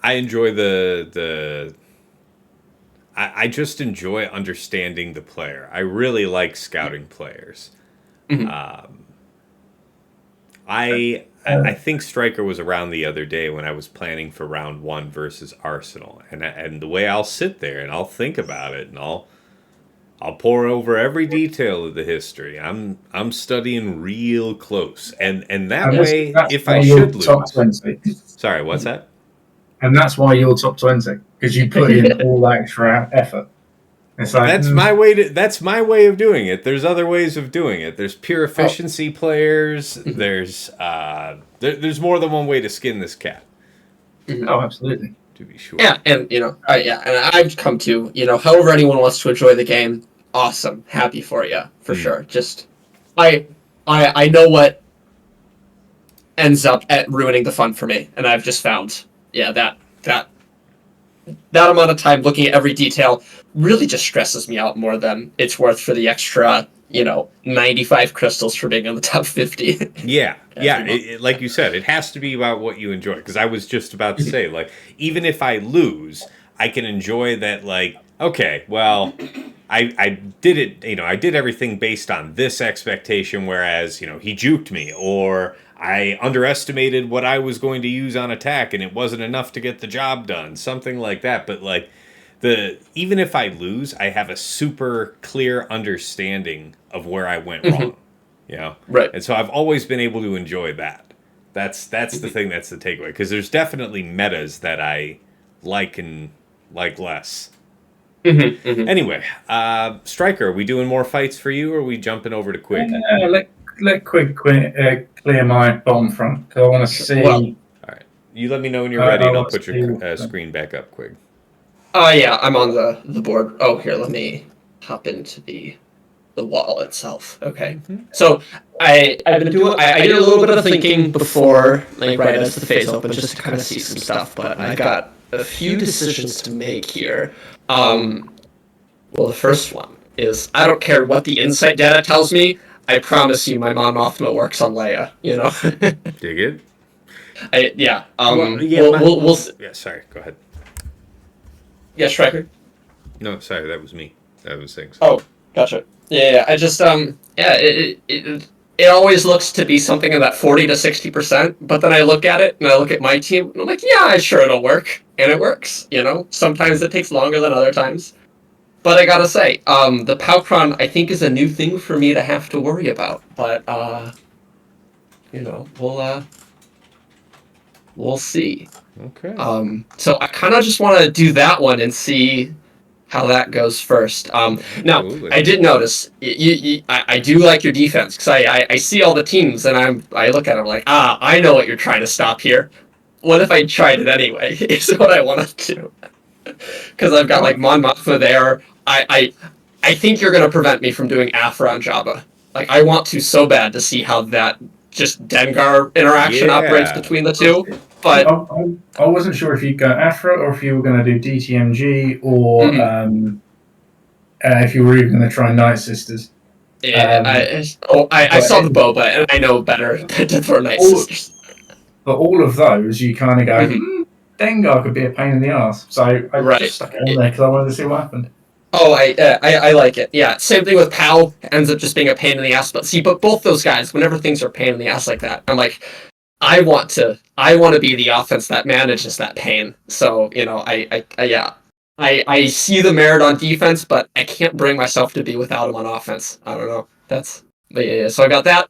I enjoy I just enjoy understanding the player. I really like scouting players.
Mm-hmm.
I think Striker was around the other day when I was planning for round 1 versus Arsenal, and the way I'll sit there and I'll think about it, and I'll pour over every detail of the history. I'm studying real close, and that way, if I should lose,
top 20.
Sorry, what's that?
And that's why you're top 20, because you put in all that extra effort. It's like,
that's my way of doing it. There's other ways of doing it. There's pure efficiency players. There's more than one way to skin this cat.
Oh, absolutely.
To be sure.
Yeah, and and I've come to however anyone wants to enjoy the game. Awesome, happy for you for sure. Just I know what ends up at ruining the fun for me, and I've just found that amount of time looking at every detail really just stresses me out more than it's worth for the extra 95 crystals for being in the top 50.
Yeah. Like you said, it has to be about what you enjoy. Because I was just about to say, like, even if I lose, I can enjoy that. Like, okay, well, I did it. I did everything based on this expectation. Whereas he juked me, or I underestimated what I was going to use on attack, and it wasn't enough to get the job done. Something like that. But like. Even if I lose, I have a super clear understanding of where I went wrong,
Right.
And so I've always been able to enjoy that. That's the thing. That's the takeaway. Because there's definitely metas that I like and like less. Anyway, Striker, are we doing more fights for you, or are we jumping over to Quig?
Let Quig clear my bomb front because I want to see.
All right, you let me know when you're ready, and I'll put your screen back up, Quig.
Yeah, I'm on the board. Oh, here, let me hop into the wall itself. Okay. So I did a little bit of thinking before, like right as the phase opens, just to kind of see some stuff. But I've got a few decisions to make here. Well, the first one is I don't care what the insight data tells me. I promise you, my Mon Mothma works on Leia. You know.
Dig it.
Yeah.
We'll. Yeah. Sorry. Go ahead.
Yeah, Striker.
No, sorry, that was me. That was things.
Oh, gotcha. Yeah. I just it always looks to be something in that 40 to 60%, but then I look at it and I look at my team and I'm like, yeah, I'm sure it'll work, and it works. You know, sometimes it takes longer than other times. But I gotta say, the Patron I think is a new thing for me to have to worry about. But you know, we'll see.
Okay.
So I kind of just want to do that one and see how that goes first. Now, I did notice I do like your defense because I see all the teams and I look at them like, I know what you're trying to stop here. What if I tried it anyway? Is what I want to do. Because I've got like Mon Mothma there. I think you're going to prevent me from doing Aphra and Jabba. Like I want to so bad to see how that just Dengar interaction operates between the two. But
I wasn't sure if you'd go Aphra or if you were going to do DTMG or if you were even going to try Night Sisters.
Yeah, I saw the boba and I know better to throw Night Sisters.
But all of those, you kind of go, Dengar could be a pain in the ass. So I just stuck it on there because I wanted to see what happened.
Oh, I like it. Yeah, same thing with Pow. Ends up just being a pain in the ass. But both those guys, whenever things are a pain in the ass like that, I'm like, I want to be the offense that manages that pain. So you know, I see the merit on defense, but I can't bring myself to be without him on offense. I don't know. So I got that.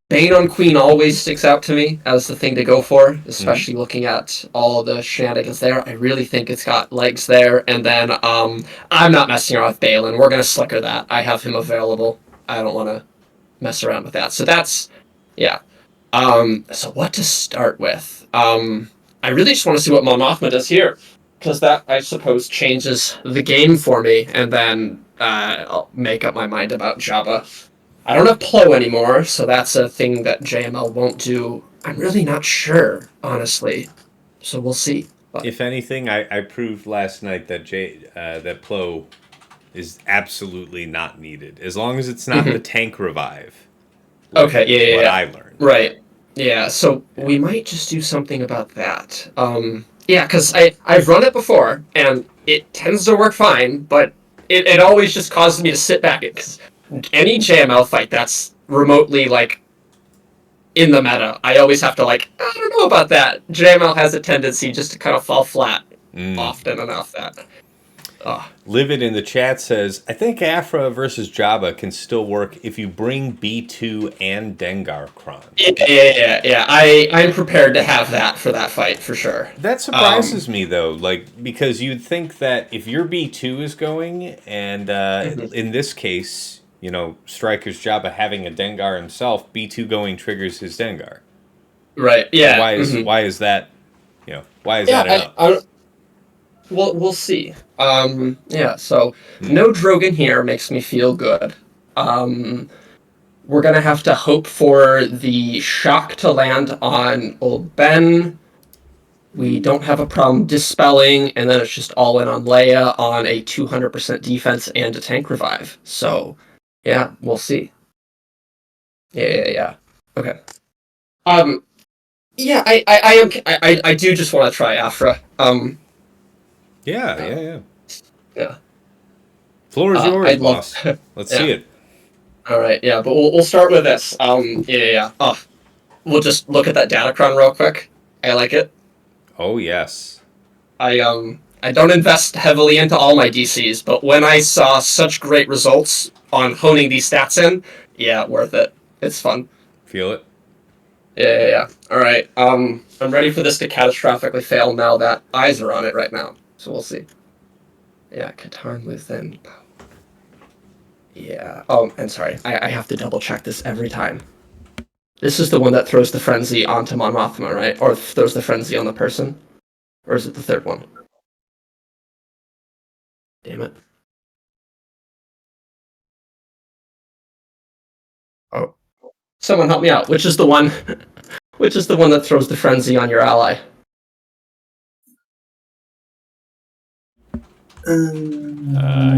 Bane on Queen always sticks out to me as the thing to go for, especially looking at all the shenanigans there. I really think it's got legs there. And then I'm not messing around with Baylan. We're gonna slicker that. I have him available. I don't want to mess around with that. So that's so what to start with? I really just want to see what Mon Mothma does here, because that I suppose changes the game for me, and then I'll make up my mind about Jabba. I don't have Plo anymore, so that's a thing that JML won't do. I'm really not sure, honestly. So we'll see. But
if anything, I proved last night that that Plo is absolutely not needed, as long as it's not the tank revive.
Okay,
what I learned.
Right. Yeah, so we might just do something about that. Yeah, because I've run it before, and it tends to work fine, but it always just causes me to sit back. Because any JML fight that's remotely, like, in the meta, I always have to, like, I don't know about that. JML has a tendency just to kind of fall flat often enough that...
Livid in the chat says, I think Aphra versus Jabba can still work if you bring B2 and Dengar Kron.
Yeah. I'm prepared to have that for that fight, for sure.
That surprises me, though, like, because you'd think that if your B2 is going, and in this case, you know, Striker's Jabba having a Dengar himself, B2 going triggers his Dengar.
Right, yeah.
Why is that, you know, why is that enough?
Well, we'll see. Yeah, so no Drogon here makes me feel good. We're gonna have to hope for the shock to land on old Ben. We don't have a problem dispelling, and then it's just all in on Leia on a 200% defense and a tank revive. So, yeah, we'll see. Yeah. Okay. Yeah, I do just want to try Aphra.
Yeah.
Yeah.
Floor is yours, boss. Let's see it.
All right, yeah, but we'll start with this. Yeah. We'll just look at that Datacron real quick. I like it.
Oh yes.
I don't invest heavily into all my DCs, but when I saw such great results on honing these stats in, yeah, worth it. It's fun.
Feel it.
Yeah. All right. I'm ready for this to catastrophically fail now that eyes are on it right now. So we'll see. Yeah, Katarn Luthen. Yeah. Oh, and sorry, I have to double check this every time. This is the one that throws the frenzy onto Mon Mothma, right? Or throws the frenzy on the person? Or is it the third one? Damn it. Oh. Someone help me out. Which is the one which is the one that throws the frenzy on your ally?
Yeah.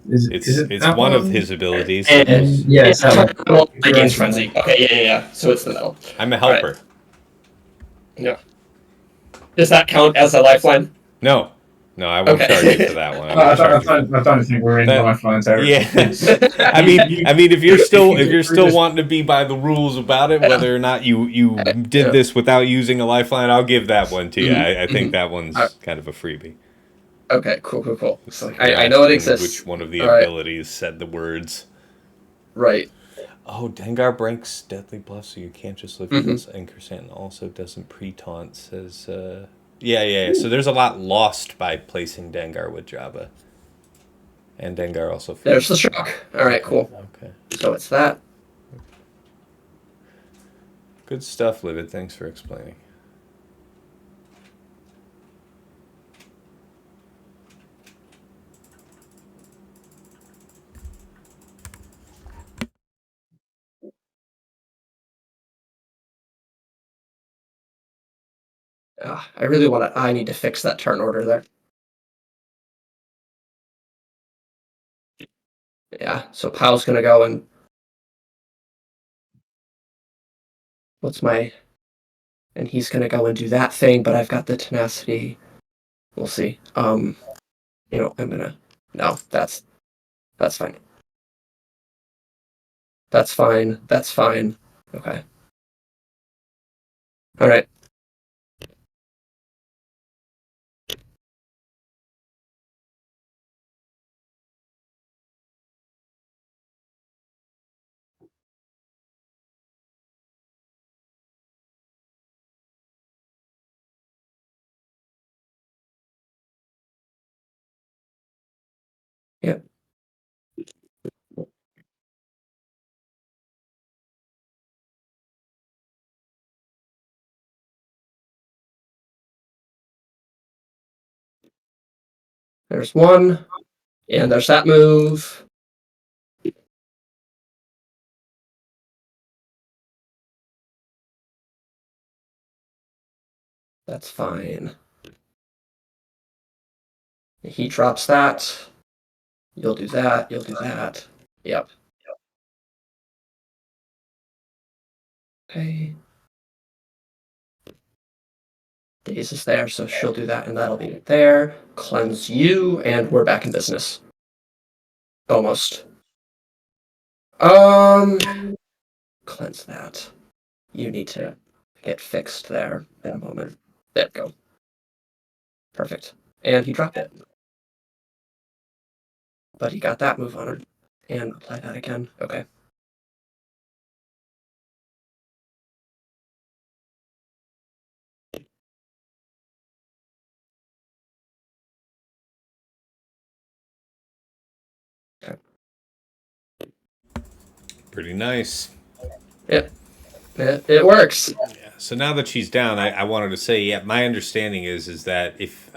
It's one of his abilities.
Yes.
Against frenzy. Okay, yeah. So it's the middle.
I'm a helper.
Right. Yeah. Does that count as a lifeline?
No, I won't charge you for that one.
I don't think we're in lifeline territory.
Yeah. I mean, if you're still wanting to be by the rules about it, whether or not you did this without using a lifeline, I'll give that one to you. I think that one's kind of a freebie.
Okay, cool. So I know it exists.
Which one of the abilities said the words?
Right.
Oh, Dengar breaks deadly buff, so you can't just live with this. And Chrysanthemum also doesn't pre-taunt, says... Yeah. So there's a lot lost by placing Dengar with Jabba. And Dengar also...
There's the shock. Alright, cool.
Okay.
So it's that.
Good stuff, Livid. Thanks for explaining.
I really want to... I need to fix that turn order there. Yeah, so Pow's going to go and... What's my... And he's going to go and do that thing, but I've got the tenacity. We'll see. I'm going to... No, that's fine. That's fine. Okay. All right. Yep. There's one, and there's that move. That's fine. He drops that. You'll do that. Yep. Okay. Daze is there, so she'll do that, and that'll be there. Cleanse you, and we're back in business. Almost. Cleanse that. You need to get fixed there in a moment. There we go. Perfect. And he dropped it. But he got that move on her. And apply that again. Okay.
Pretty nice.
Yep. It works.
Yeah. So now that she's down, I wanted to say, my understanding is that if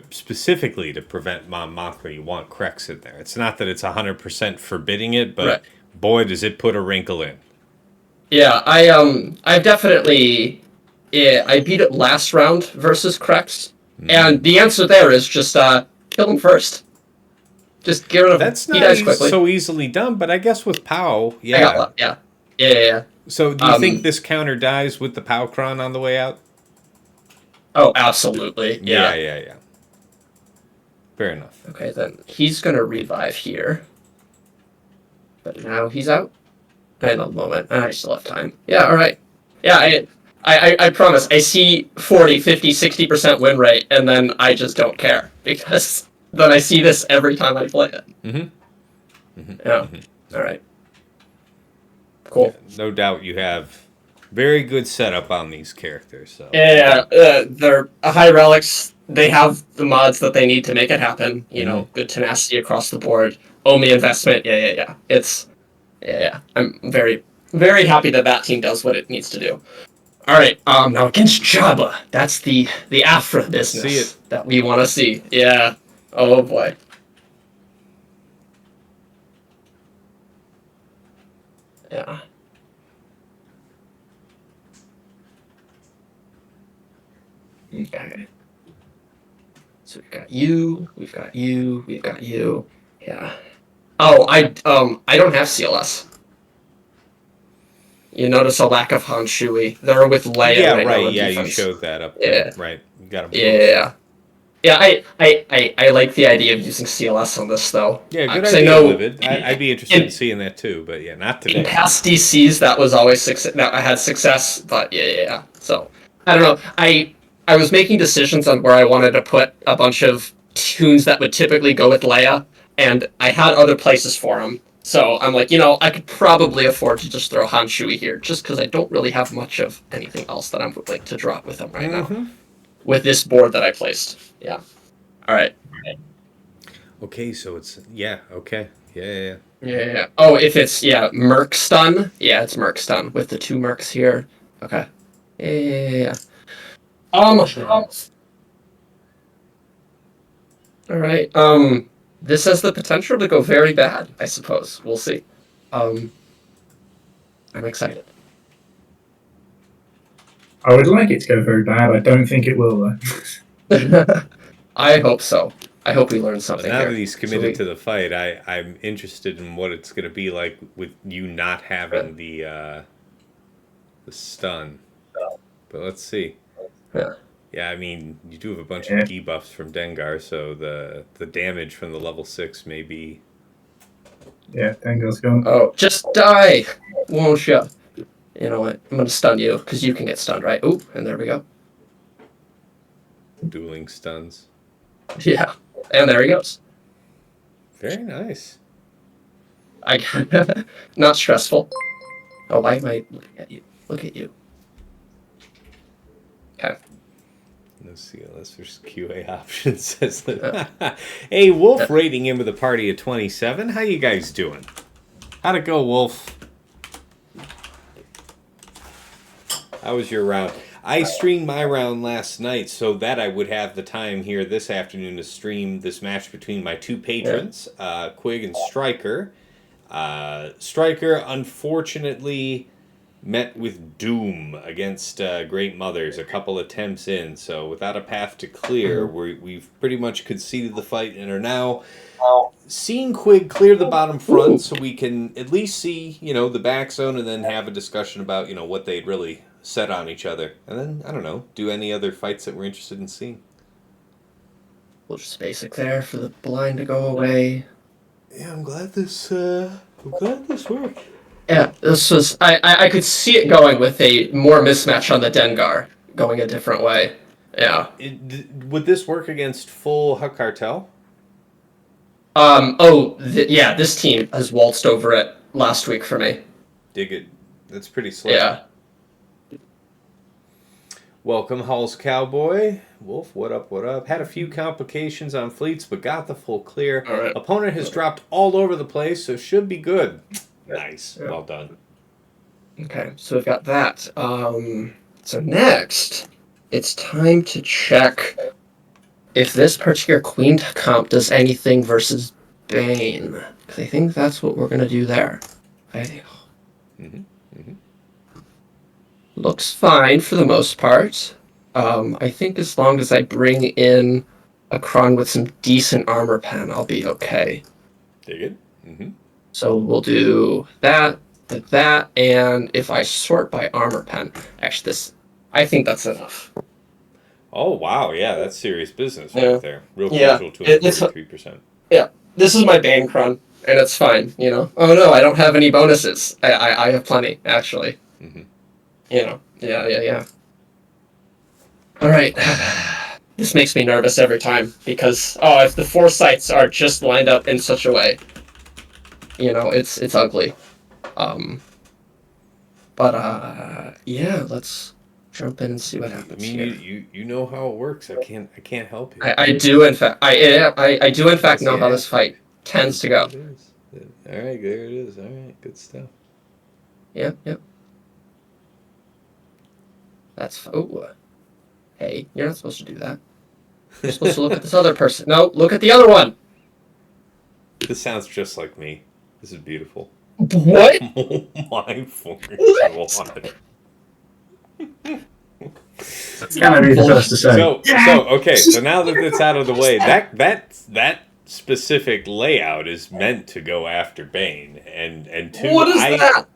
specifically to prevent Mon Mothma, you want Krex in there. It's not that it's 100% forbidding it, but boy, does it put a wrinkle in.
Yeah, I've definitely I beat it last round versus Krex, and the answer there is just kill him first. Just get rid of him.
That's not so easily done, but I guess with Pow, yeah.
Yeah.
So do you think this counter dies with the Powcron on the way out?
Oh, absolutely.
Yeah. Fair enough.
Okay, then he's going to revive here. But now he's out. I know the moment. I still have time. Yeah, all right. Yeah, I promise. I see 40, 50, 60% win rate, and then I just don't care. Because then I see this every time I play it. Yeah. All right. Cool.
Yeah, no doubt you have very good setup on these characters. So.
Yeah, they're high relics. They have the mods that they need to make it happen. You know, good tenacity across the board. Omi investment. Yeah. Yeah. I'm very, very happy that team does what it needs to do. All right. Now against Jabba, that's the Aphra business that we want to see. Yeah. Oh boy. Yeah. Okay. So we've got you. Yeah. Oh, I don't have CLS. You notice a lack of Han Shui. They're with Leia right now.
Yeah,
defense.
You showed that up there.
Yeah.
Right. You got them.
Yeah. I like the idea of using CLS on this though.
Yeah, good idea, Livid. I'd be interested in seeing that too, but yeah, not today.
In past DCs, that was always success. That I had success, but yeah. So I don't know. I was making decisions on where I wanted to put a bunch of tunes that would typically go with Leia, and I had other places for them. So I'm like, I could probably afford to just throw Han Shui here, just because I don't really have much of anything else that I'm like to drop with him right now. With this board that I placed. Yeah. All right.
Okay, so it's okay.
Yeah. Oh, if it's Merc stun. Yeah, it's Merc stun with the 2 Mercs here. Okay. Yeah. All right. This has the potential to go very bad, I suppose. We'll see. I'm excited.
I would like it to go very bad. I don't think it will, though.
I hope so. I hope we learn something.
Now that he's committed to the fight, I'm interested in what it's going to be like with you not having the stun. But let's see. Yeah, I mean, you do have a bunch of debuffs from Dengar, so the damage from the level 6 may be...
Yeah, Dengar's gone.
Oh, just die! Won't you? You know what? I'm going to stun you, because you can get stunned, right? Ooh, and there we go.
Dueling stuns.
Yeah, and there he goes.
Very nice.
Not stressful. Oh, why am I looking at you? Look at you. Okay.
No CLS versus QA options, says that. Hey, Wolf rating in with a party of 27. How you guys doing? How'd it go, Wolf? How was your round? I streamed my round last night so that I would have the time here this afternoon to stream this match between my 2 patrons, Quig and Striker. Striker, unfortunately, met with doom against Great Mothers a couple attempts in, so without a path to clear, we've pretty much conceded the fight and are now seeing Quig clear the bottom front so we can at least see, the back zone and then have a discussion about, what they'd really set on each other. And then, I don't know, do any other fights that we're interested in seeing.
We'll just basic there for the blind to go away.
Yeah, I'm glad this worked.
Yeah, this was... I could see it going with a more mismatch on the Dengar, going a different way. Yeah.
Would this work against full Huck Cartel?
This team has waltzed over it last week for me.
Dig it. That's pretty slick.
Yeah.
Welcome, Hall's Cowboy. Wolf, what up? Had a few complications on fleets, but got the full clear.
All right.
Opponent has dropped all over the place, so should be good. Nice. Yeah. Well done.
Okay, so we've got that. So next, it's time to check if this particular Queen comp does anything versus Bane. Because I think that's what we're going to do there. Looks fine for the most part. I think as long as I bring in a Kron with some decent armor pen, I'll be okay.
Dig it.
So we'll do that, and if I sort by armor pen, actually I think that's enough.
Oh, wow, yeah, that's serious business right there. Real casual to 43%.
Yeah, this is my Bane Kron, and it's fine, Oh no, I don't have any bonuses. I have plenty, actually. Yeah. Alright. This makes me nervous every time, because, if the foresights are just lined up in such a way, it's ugly. Let's jump in and see what happens.
I mean, you know how it works. I can't help you.
I do in fact. I do in fact know how this fight 10s to go.
All right, there it is. All right, good stuff.
Yep. That's... Oh, hey, you're not supposed to do that. You're supposed to look at this other person. No, look at the other one.
This sounds just like me. This is beautiful.
What?
Oh my God.
It's gonna be the first to say.
So now that it's out of the way, that specific layout is meant to go after Bane, and two.
What is that?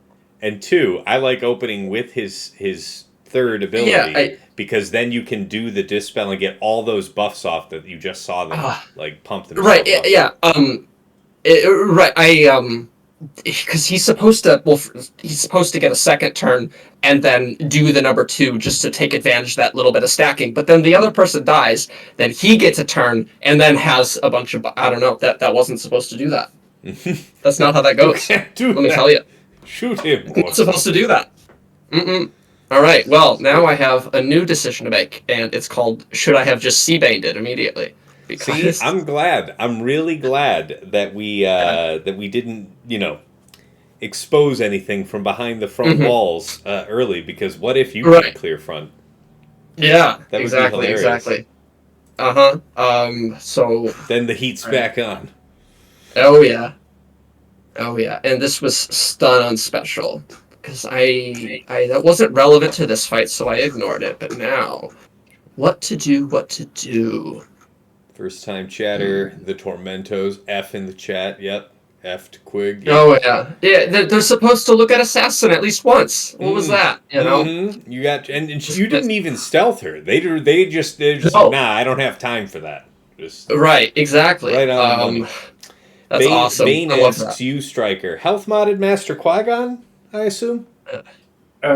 And two, I like opening with his third ability because then you can do the dispel and get all those buffs off that you just saw them pump themselves.
Right. Yeah. Because he's supposed to get a second turn and then do the number 2 just to take advantage of that little bit of stacking. But then the other person dies, then he gets a turn and then has a bunch of... I don't know, that wasn't supposed to do that. That's not how that goes. Let me tell you.
Shoot him.
I'm not supposed to do that. All right, well, now I have a new decision to make, and it's called, should I have just C-Baned it immediately?
Because... See, I'm glad. I'm really glad that we didn't, expose anything from behind the front walls early. Because what if you can't clear front?
Yeah,
that
exactly. So
then the heat's back on.
Oh yeah, and this was stun on special because I that wasn't relevant to this fight, so I ignored it. But now, what to do?
First time chatter, the Tormentos, F in the chat, yep. F to Quig. Yep.
Oh, yeah. Yeah, they're supposed to look at Assassin at least once. What was that, you know?
Mm-hmm. You got, and you didn't even stealth her. They're just
no.
nah, I don't have time for that. Just
right, exactly.
Right on.
That's awesome.
Bane
I love
asks
that.
you, Striker, health modded Master Qui-Gon, I assume?
Good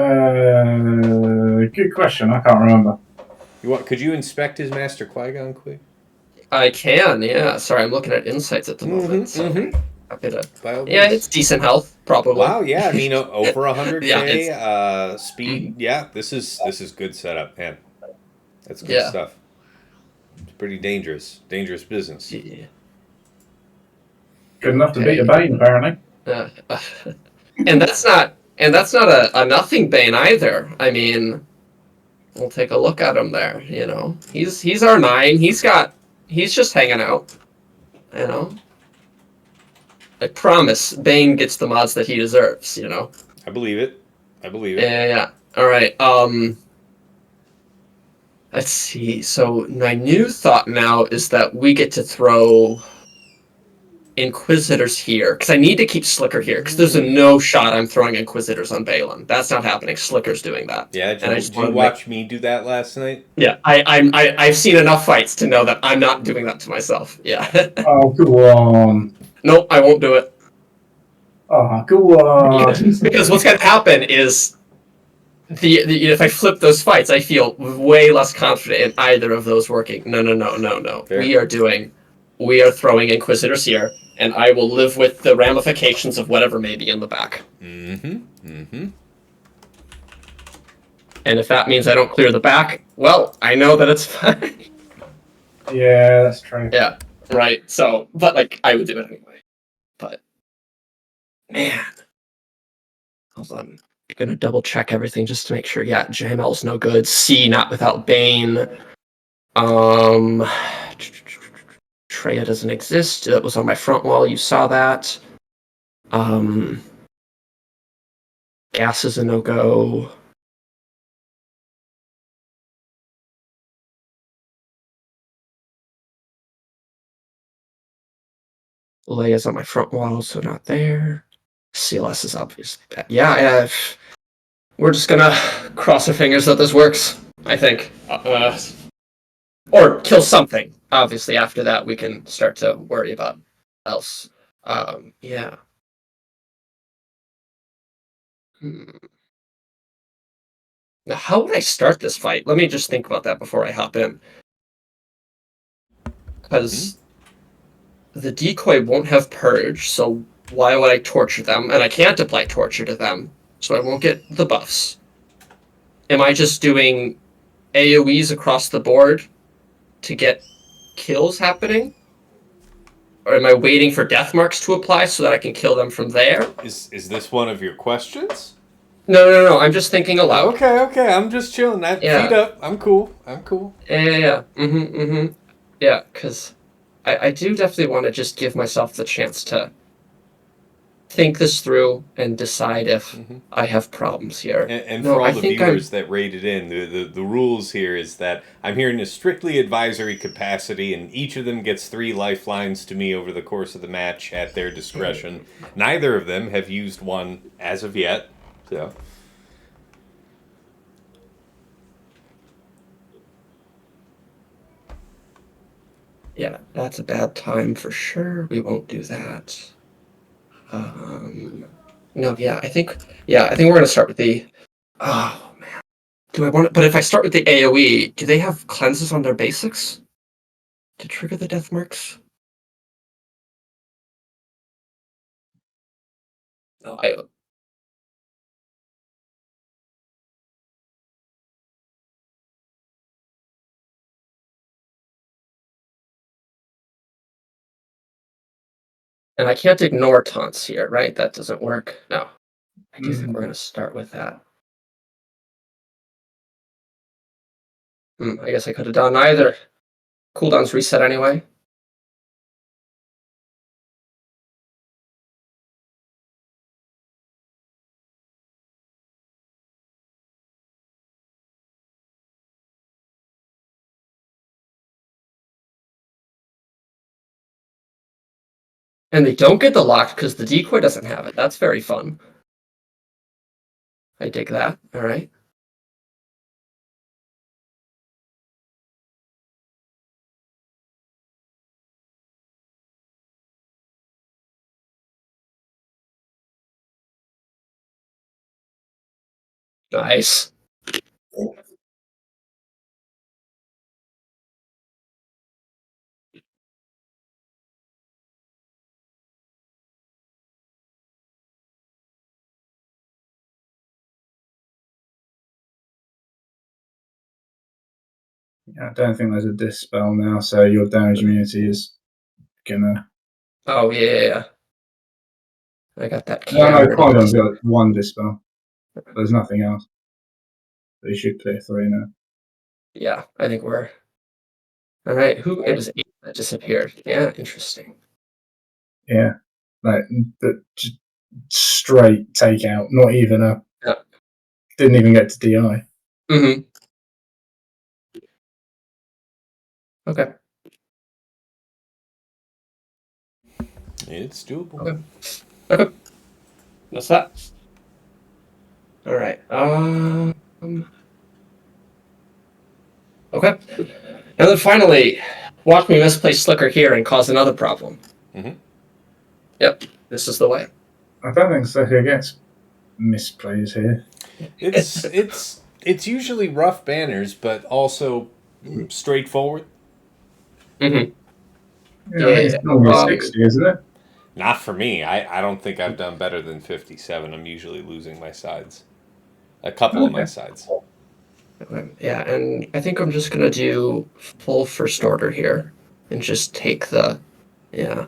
question. I can't remember.
Could you inspect his Master Qui-Gon quick?
I can, yeah. Sorry, I'm looking at insights at the moment. So yeah, it's decent health, probably.
Wow, yeah. I mean, over 100k speed. Yeah, this is good setup, man. That's good stuff. It's pretty dangerous business.
Yeah.
Good enough to beat a Bane, apparently.
And that's not a nothing Bane either. I mean, we'll take a look at him there. You know, he's R9. He's just hanging out. You know. I promise Bane gets the mods that he deserves, you know?
I believe it.
Yeah. All right. Let's see. So my new thought now is that we get to throw Inquisitors here. Because I need to keep Slicker here. Because there's no shot I'm throwing Inquisitors on Baylan. That's not happening. Slicker's doing that.
Yeah, did you watch me do that last night?
Yeah, I've seen enough fights to know that I'm not doing that to myself. Yeah.
Oh, go on.
Nope, I won't do it.
Oh, go on.
Because what's going to happen is, if I flip those fights, I feel way less confident in either of those working. No.
Fair.
We are throwing Inquisitors here, and I will live with the ramifications of whatever may be in the back.
Mm-hmm.
And if that means I don't clear the back, well, I know that it's fine.
Yeah, that's true.
Yeah, right. So, but I would do it anyway. But man, hold on. I'm gonna double check everything just to make sure. Yeah, JML's no good. C not without Bane. Traya doesn't exist. That was on my front wall. You saw that. Gas is a no-go. Leia's on my front wall, so not there. CLS is obviously bad. Yeah, we're just gonna cross our fingers that this works, I think. Or kill something. Obviously, after that, we can start to worry about else. Yeah. Now, how would I start this fight? Let me just think about that before I hop in. Because the decoy won't have purge, so why would I torture them? And I can't apply torture to them, so I won't get the buffs. Am I just doing AoEs across the board to get kills happening? or am I waiting for death marks to apply so that I can kill them from there?
Is this one of your questions?
No. I'm just thinking aloud.
Okay. I'm just chilling. Feet up. I'm cool.
Yeah. Yeah, because I do definitely want to just give myself the chance to think this through and decide if I have problems here.
And for all the viewers that rated in, the rules here is that I'm here in a strictly advisory capacity, and each of them gets 3 lifelines to me over the course of the match at their discretion. Neither of them have used one as of yet, so...
Yeah, that's a bad time for sure. We won't do that. No, I think we're gonna start with the. Oh man, do I want to? But if I start with the AOE, do they have cleanses on their basics to trigger the death marks? No, And I can't ignore taunts here, right? That doesn't work. No. I do think we're going to start with that. I guess I could have done either. Cooldown's reset anyway. And they don't get the lock because the decoy doesn't have it. That's very fun. I dig that. All right. Nice.
Yeah, I don't think there's a dispel now, so your damage immunity is gonna.
Oh yeah. I got that.
No, Quig's got 1 dispel. There's nothing else. So you should clear 3 now.
Yeah, I think we're. All right. It was 8 that disappeared. Yeah, interesting.
Yeah, like just straight takeout. Not even a.
Yeah.
Didn't even get to DI.
Okay.
It's doable.
Okay. What's that? All right. Okay. And then finally, watch me misplace Slicker here and cause another problem. Yep. This is the way.
I don't think Slicker gets misplays here.
It's usually rough banners, but also straightforward.
Yeah, it's normally 60, isn't it?
Not for me. I don't think I've done better than 57. I'm usually losing my sides. A couple of my sides.
Yeah, and I think I'm just going to do full first order here and just take the... Yeah.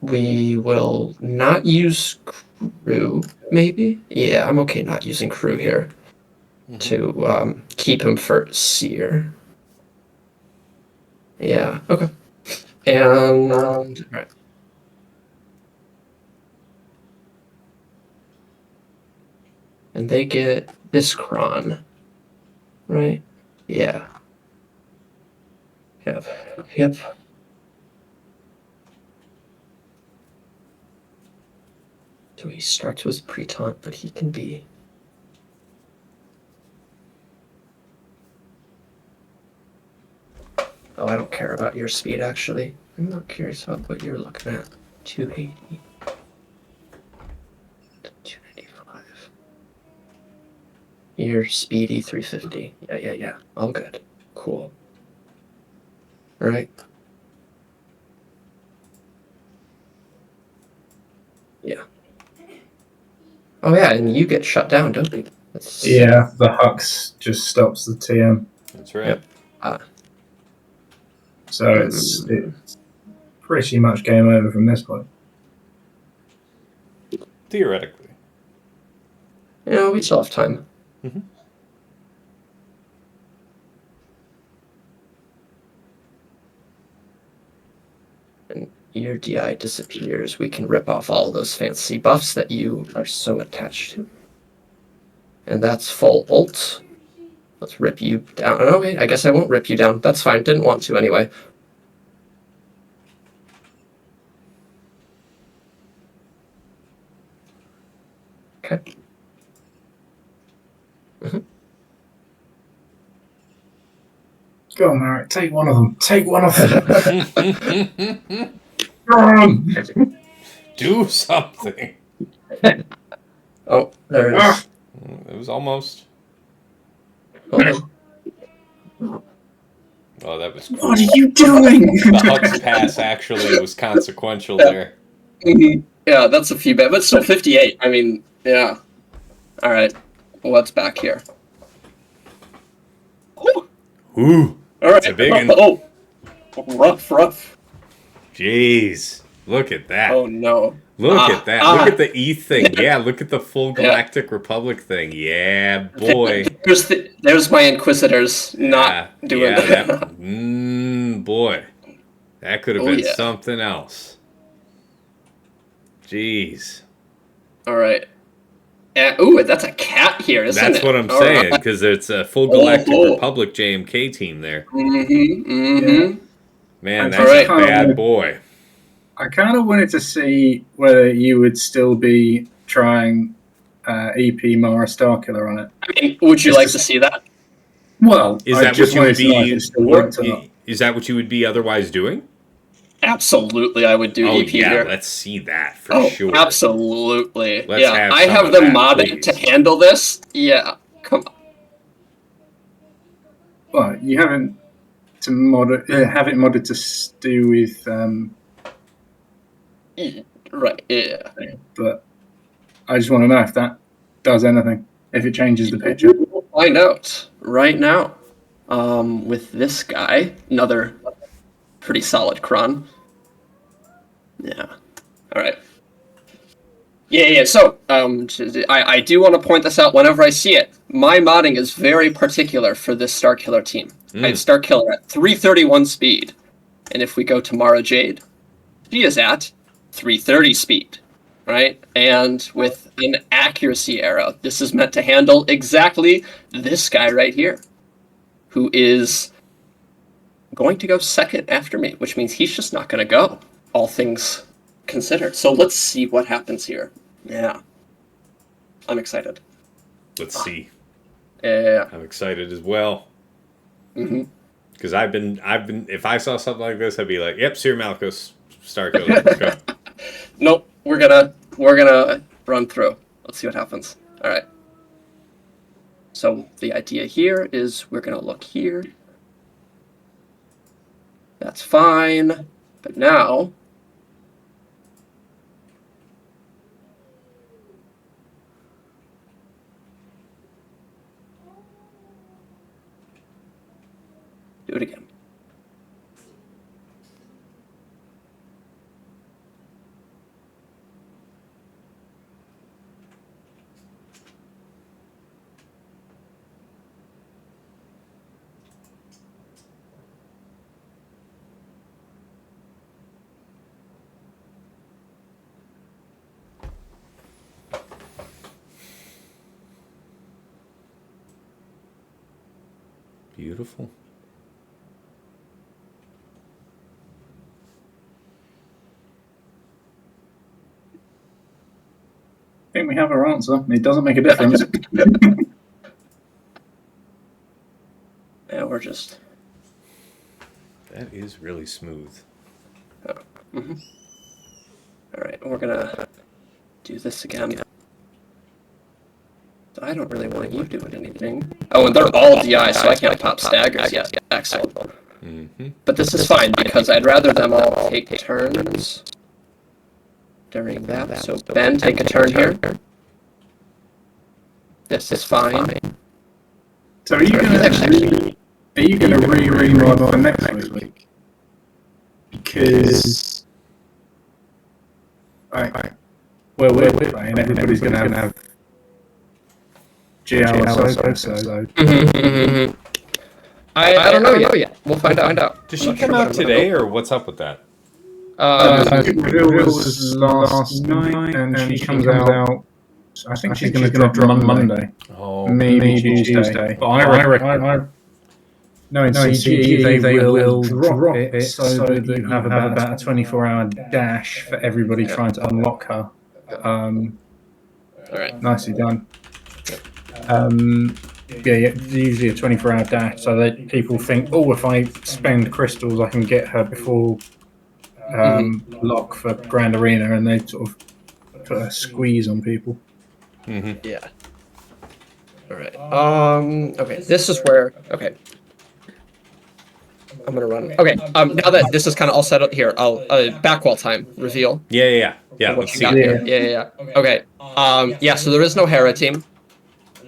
We will not use crew, maybe? Yeah, I'm okay not using crew here to keep him for Cere. Yeah, okay. And... all right. And they get this cron, right? Yeah. Yep. So he starts with pre-taunt, but he can be... Oh, I don't care about your speed, actually. I'm not curious about what you're looking at. 280. 295. You're speedy 350. Yeah. All good. Cool. All right. Yeah. Oh yeah, and you get shut down, don't you?
Yeah, the Hux just stops the TM.
That's right.
Yep.
So it's pretty much game over from this point.
Theoretically.
Yeah, we still have time.
Mm-hmm.
And your DI disappears. We can rip off all those fancy buffs that you are so attached to. And that's full ult. Let's rip you down. Oh, wait, I guess I won't rip you down. That's fine. Didn't want to anyway. Okay. Mm-hmm.
Go on, Marek. Take one of them. Take one of them. Go on.
Do something.
Oh, there it is.
It was almost.
Oh,
Oh, that was cool.
What are you doing?
The Hux pass actually was consequential there.
Yeah, that's a few bad, but still 58. I mean, yeah. All right, what's back here? Oh.
Ooh,
All right.
it's a big one.
Oh, rough.
Jeez, look at that.
Oh no.
Look at that. Look at the ETH thing. Yeah, look at the full Galactic Republic thing. Yeah, boy.
There's my Inquisitors not doing that.
Boy. That could have been something else. Jeez.
All right. Ooh, that's a cat here, isn't it?
That's what I'm saying, because it's a full Galactic Republic JMK team there.
Mm-hmm.
Man, that's a bad boy.
I kind of wanted to see whether you would still be trying EP Mara Starkiller on it.
I mean, would you like to see that?
Well,
is that what you would be otherwise doing?
Absolutely, I would do EP here.
Let's see that for sure.
Absolutely.
Let's
I have them modded to handle this. Yeah, come on.
Well, you haven't have it modded to do with.
Right. Yeah.
But I just want to know if that does anything. If it changes the picture.
We'll find out right now. With this guy, another pretty solid cron. Yeah. All right. Yeah. So, I do want to point this out whenever I see it. My modding is very particular for this Starkiller team. I have Starkiller at 331 speed, and if we go to Mara Jade, she is at 330 speed, right? And with an accuracy arrow, this is meant to handle exactly this guy right here, who is going to go second after me, which means he's just not going to go, all things considered. So let's see what happens here. Yeah. I'm excited.
Let's see.
Yeah.
I'm excited as well.
Mm-hmm.
Because I've been, if I saw something like this, I'd be like, yep, Cere Malgus, Starkiller, let's go.
Nope, we're gonna run through. Let's see what happens. All right. So the idea here is we're gonna look here. That's fine, but now do it again.
Beautiful.
I think we have our answer. It doesn't make a difference.
Yeah, we're just...
That is really smooth.
Oh. Mm-hmm. All right, we're gonna do this again. So I don't really want you doing anything. Oh, and they're all DI, so I can't pop staggers yet. Excellent.
Mm-hmm.
But this is fine, because I'd rather them all take turns during that. So Ben, take a turn here. This is fine.
So are you gonna re-mod for next week? because where we're playing, everybody's going to have GL so
I don't know yet. We'll find out.
Does she come out today, or what's up with that?
Reveal was last night, and she comes out. I think she's going to drop Monday.
Oh,
maybe Tuesday. But I reckon. No, in CG they will drop it so that you have about a 24-hour dash for everybody trying to unlock her.
All right.
Nicely done. Usually a 24-hour dash, so that people think, oh, if I spend crystals, I can get her before lock for Grand Arena, and they sort of put a squeeze on people.
Mm-hmm.
Yeah. All right. Okay. This is where. Okay. I'm gonna run. Okay. Now that this is kind of all set up here, I'll backwall time reveal.
Yeah. Let's see.
Yeah. Okay. Yeah. So there is no Hera team.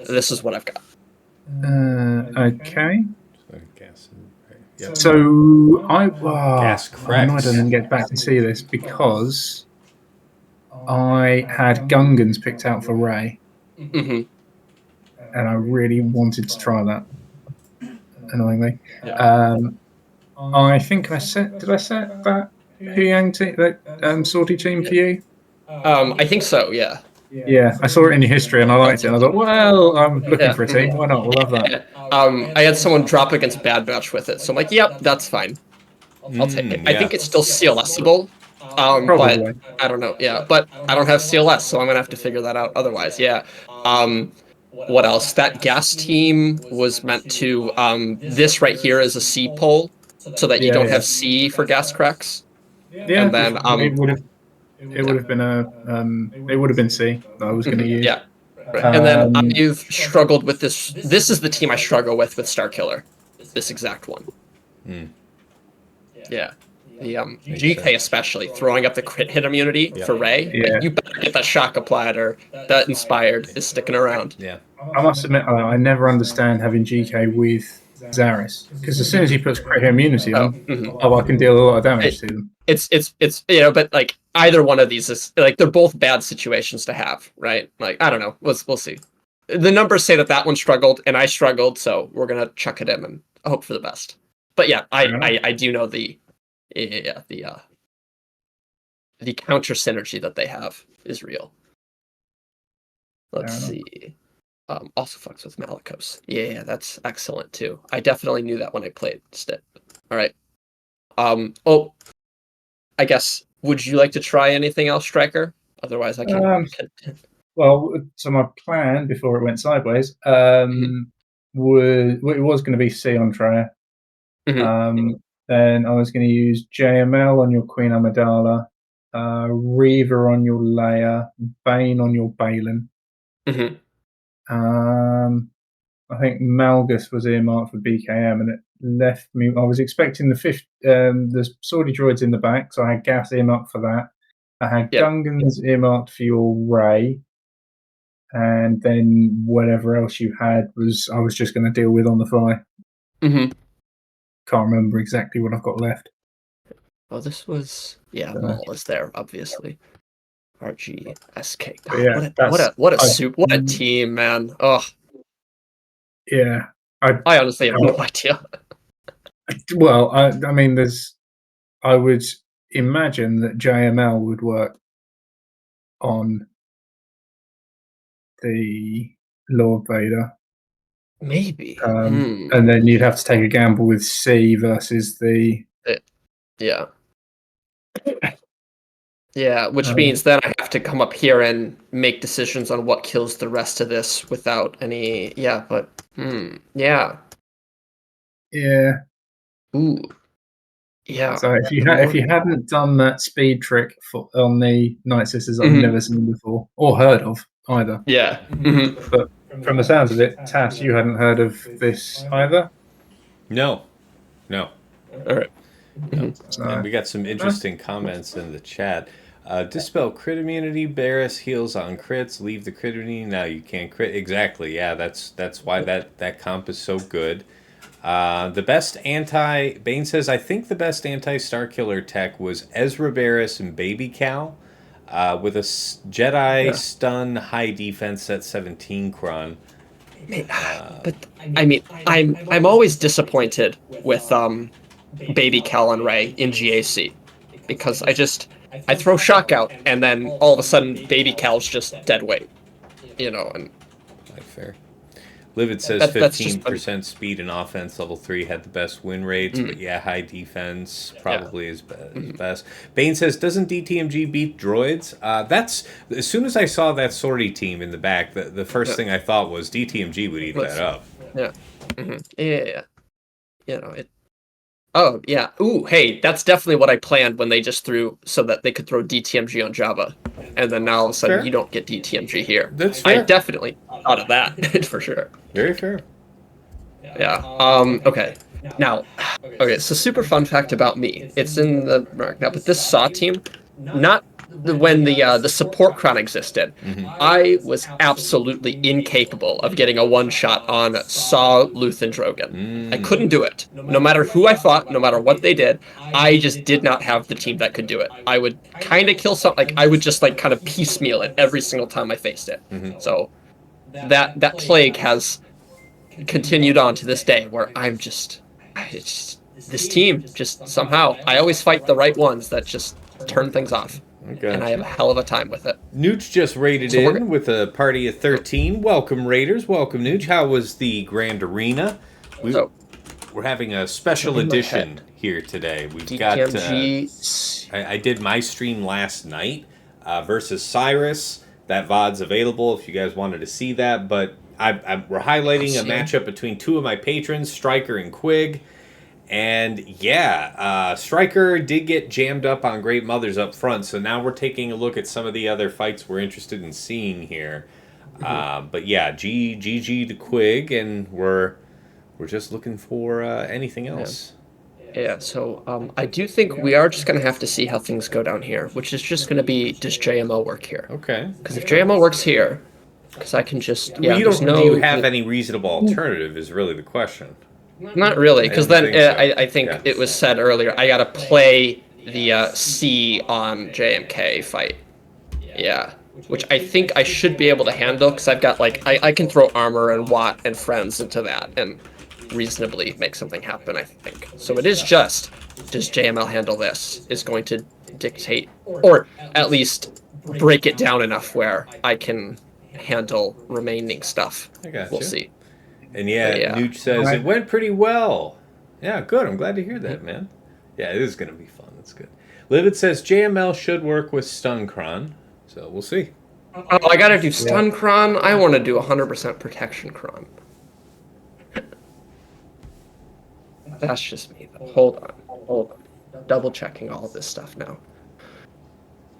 This is what I've got.
Okay.
Yep.
So
Gas correct.
I didn't get back to see this because I had Gungans picked out for Ray,
Mm-hmm.
and I really wanted to try that. Annoyingly,
Yeah.
I think I set. Did I set that Huyang team, that sortie team for you?
I think so. Yeah.
Yeah, I saw it in your history and I liked it. And I thought, well, I'm looking for a team. Why not? We'll have that.
I had someone drop against Bad Batch with it, so I'm like, yep, that's fine. I'll take it.
Yeah.
I think it's still CLS-able. But I don't know. Yeah, but I don't have CLS, so I'm gonna have to figure that out otherwise. Yeah. What else? That gas team was meant to. This right here is a C pole, so that you don't have C for gas cracks.
Yeah,
and then
it would have been it would have been C that I was going to use.
Yeah. Right. And then I've struggled with this. This is the team I struggle with Starkiller. This exact one. Yeah. The GK especially, throwing up the crit hit immunity for Ray.
Yeah.
Like, you better get that shock applied or that inspired is sticking around.
Yeah.
I must admit, I never understand having GK with Zaris, because as soon as he puts crit hit immunity on, I can deal a lot of damage to them.
It's but like either one of these is like they're both bad situations to have, right? Like I don't know, we'll see. The numbers say that one struggled and I struggled, so we're gonna chuck it in and hope for the best. But yeah, I do know the counter synergy that they have is real. Let's see. Also fucks with Malgus. Yeah, that's excellent too. I definitely knew that when I played Stip. All right. I guess, would you like to try anything else, Striker? Otherwise, I can.
Well, so my plan before it went sideways was going to be C on Traya. Then I was going to use JML on your Queen Amidala, Reaver on your Leia, Bane on your Baylan. I think Malgus was earmarked for BKM, and it left me. I was expecting the Swordy droids in the back, so I had Gas earmarked for that. I had Gungans earmarked for your Ray, and then whatever else you had I was just going to deal with on the fly. Can't remember exactly what I've got left.
Oh, this was Maul is there, obviously. RGSK. What a team, man. Oh.
Yeah.
I honestly have no idea.
Well, I mean, I would imagine that JML would work on the Lord Vader.
Maybe.
And then you'd have to take a gamble with C versus the...
Yeah. Yeah, which means then I have to come up here and make decisions on what kills the rest of this without any... Yeah, but... Yeah.
Yeah.
Ooh. Yeah.
So if you hadn't done that speed trick on the Night Sisters, I've never seen before or heard of either.
Yeah.
But from the sounds of it, Tass, you hadn't heard of this either?
No.
All right.
And we got some interesting comments in the chat. Dispel crit immunity. Barris heals on crits. Leave the crit immunity. Now you can't crit. Exactly. Yeah, that's why that comp is so good. Bane says, I think the best anti-Starkiller tech was Ezra Barris and Baby Cal, with a Jedi stun high defense at 17 Kron.
But I mean, I'm always disappointed with Baby Cal and Ray in GAC, because I throw shock out and then all of a sudden Baby Cal's just dead weight, and
fair. Livid says 15% speed and offense, level 3 had the best win rates, but high defense probably is best. Bane says, doesn't DTMG beat droids? That's as soon as I saw that sortie team in the back, the first thing I thought was DTMG would eat that up.
Yeah. Yeah. Oh, yeah. Ooh, hey, that's definitely what I planned when they just threw so that they could throw DTMG on Jabba. And then now all of a sudden you don't get DTMG here.
That's fair.
I definitely thought of that, for sure.
Very fair.
Yeah. Okay. Now, so super fun fact about me. It's in the mark now, but this SAW team, not when the support cron existed, I was absolutely incapable of getting a one-shot on SAW, Luthen, Drogon. I couldn't do it. No matter who I fought, no matter what they did, I just did not have the team that could do it. I would kind of kill something, I would just kind of piecemeal it every single time I faced it. So that plague has continued on to this day, where this team just somehow, I always fight the right ones that just turn things off. Okay. And I have a hell of a time with it.
Nooch just raided in with a party of 13. Welcome, Raiders. Welcome, Nooch. How was the Grand Arena? We're having a special edition here today. We've DTMG. Got... I did my stream last night versus Cyrus. That VOD's available if you guys wanted to see that. But we're highlighting a matchup between two of my patrons, Striker and Quig. And Striker did get jammed up on Great Mothers up front, so now we're taking a look at some of the other fights we're interested in seeing here. But GG to Quig, and we're just looking for anything else.
Yeah, so I do think we are just going to have to see how things go down here, which is just going to be, does JMO work here?
Okay.
Because if JMO works here, because I can just...
do you have any reasonable alternative is really the question.
Not really, because then I think it was said earlier, I gotta play the C on JMK fight. Yeah, which I think I should be able to handle, because I've got, I can throw armor and Watt and friends into that and reasonably make something happen, I think. So it is just, does JML handle this, is going to dictate, or at least break it down enough where I can handle remaining stuff. We'll see.
And Nooch says, it went pretty well. Yeah, good. I'm glad to hear that, man. Yeah, it is going to be fun. That's good. Livid says, JML should work with Stun Cron. So we'll see.
Oh, I got to do Stun Cron? I want to do 100% Protection Cron. That's just me, though. Hold on. Double checking all of this stuff now.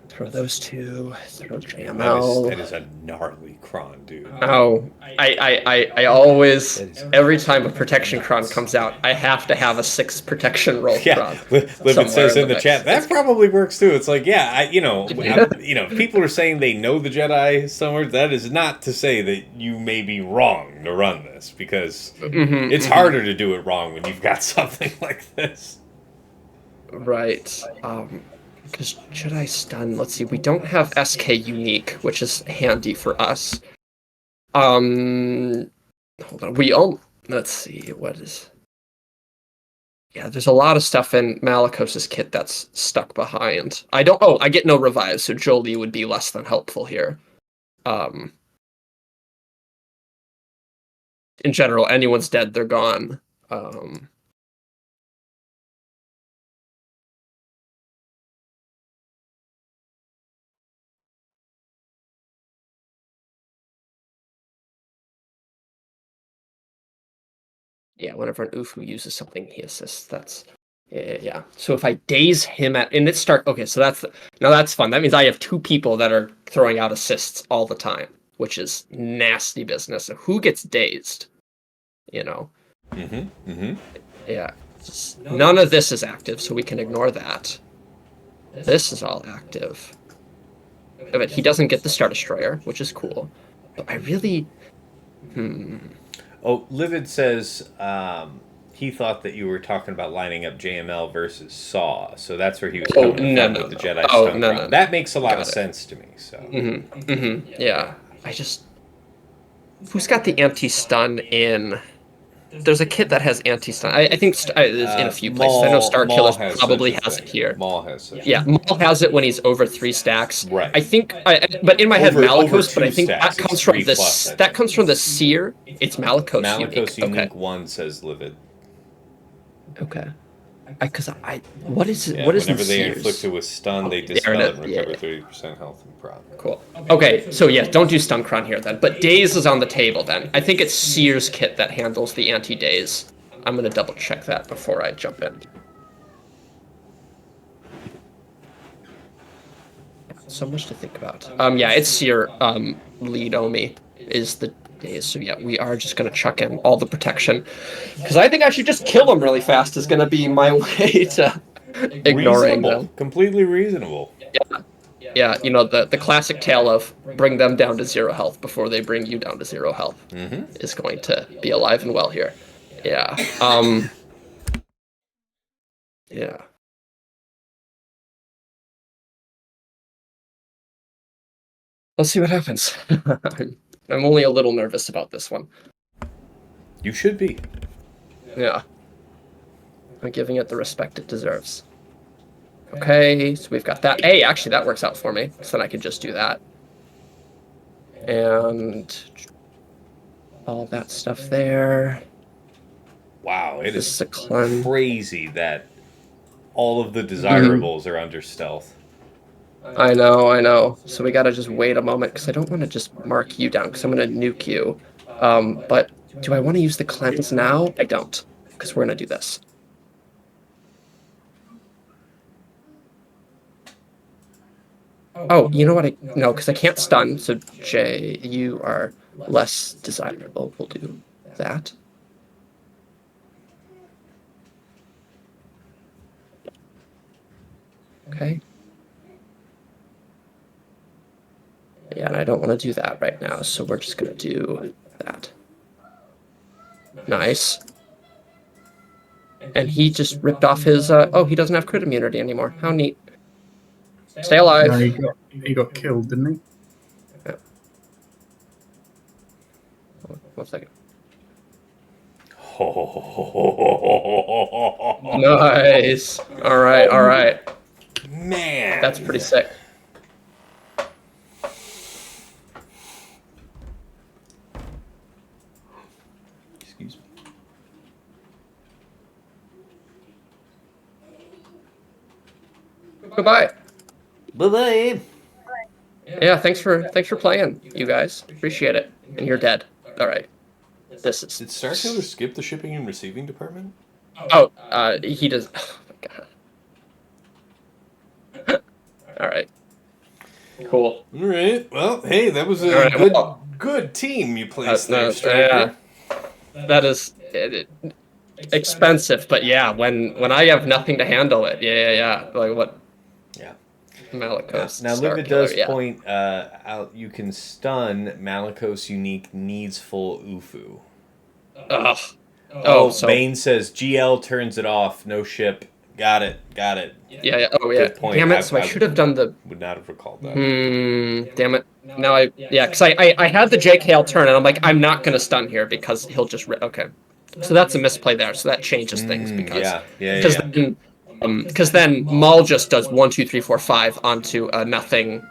Throw those two. Throw JML.
That is a gnarly cron, dude.
Oh, I always, every time a protection cron comes out, I have to have a 6 protection roll cron.
Livid says in the chat, that probably works too. It's like, people are saying they know the Jedi somewhere. That is not to say that you may be wrong to run this, because it's harder to do it wrong when you've got something like this.
Right. Because Jedi Stun, let's see, we don't have SK Unique, which is handy for us. Hold on, let's see, what is... Yeah, there's a lot of stuff in Malicos's kit that's stuck behind. I get no revives, so Jolie would be less than helpful here. In general, anyone's dead, they're gone. Yeah, whenever an Ufu uses something, he assists. That's So if I daze him and it's start. Okay, so that's fun. That means I have 2 people that are throwing out assists all the time, which is nasty business. So who gets dazed? Yeah. None of this is active, so we can ignore that. This is all active. But he doesn't get the Star Destroyer, which is cool. But I really.
Oh, Livid says, he thought that you were talking about lining up JML versus Saw, so that's where he was coming from with the Jedi stun ground. That makes a lot of sense to me. So,
yeah, I just who's got the anti-stun in? There's a kit that has anti-stun. I think it's in a few places. I know Starkiller probably has it here.
Maul has it.
Yeah, Maul has it when he's over 3 stacks.
Right.
I think, but in my head, Malgus. But I think
stacks,
that comes from this. That comes from the Cere. It's Malgus.
Malgus unique 1 says Livid.
Okay. Because what is it?
Yeah,
what is
whenever they
Cere's?
inflict it with stun, they dispel it and recover 30% health and prop.
Cool. Okay, so yeah, don't do stun cron here then. But Daze is on the table then. I think it's Cere's kit that handles the anti-Daze. I'm gonna double check that before I jump in. So much to think about. Yeah, it's Cere. Lead Omi is the Daze. So yeah, we are just gonna chuck in all the protection because I think I should just kill them really fast. Is gonna be my way to ignoring them.
Completely reasonable.
Yeah, you know the classic tale of bring them down to 0 health before they bring you down to 0 health is going to be alive and well here. Yeah. Yeah. Let's see what happens. I'm only a little nervous about this one.
You should be.
Yeah. I'm giving it the respect it deserves. Okay, so we've got that. Hey, actually, that works out for me. So then I can just do that. And all that stuff there.
Wow, it is
a
crazy that all of the desirables are under stealth.
I know. So we gotta just wait a moment, because I don't want to just mark you down, because I'm going to nuke you. But do I want to use the cleanse now? I don't, because we're going to do this. Oh, you know what? No, because I can't stun, so Jay, you are less desirable. We'll do that. Okay. Yeah, and I don't want to do that right now, so we're just going to do that. Nice. And he just ripped off his... oh, he doesn't have crit immunity anymore. How neat. Stay alive.
No, he got killed, didn't he?
Yeah. 1 second. Nice. All right.
Man.
That's pretty sick.
Excuse me.
Goodbye.
Bye-bye.
Yeah, thanks for playing, you guys. Appreciate it. And you're dead. All right. This is...
Did Starkiller skip the shipping and receiving department?
Oh, he does... Oh, my God. All right. Cool.
All right. Well, hey, that was a good team you placed there, Striker.
That is expensive, but yeah, when I have nothing to handle it, yeah. Like what?
Yeah.
Malgus.
Now Luca does point out you can stun Malgus unique needs full Ufu.
Ugh.
So Bane says GL turns it off, no ship. Got it.
Yeah. Oh yeah.
Good point.
Damn it! So I should have done the.
Would not have recalled that.
Damn it! Now because I had the JKL turn and I'm like I'm not gonna stun here because he'll just okay. So that's a misplay there. So that changes things because because then Maul just does 1, 2, 3, 4, 5 onto nothing,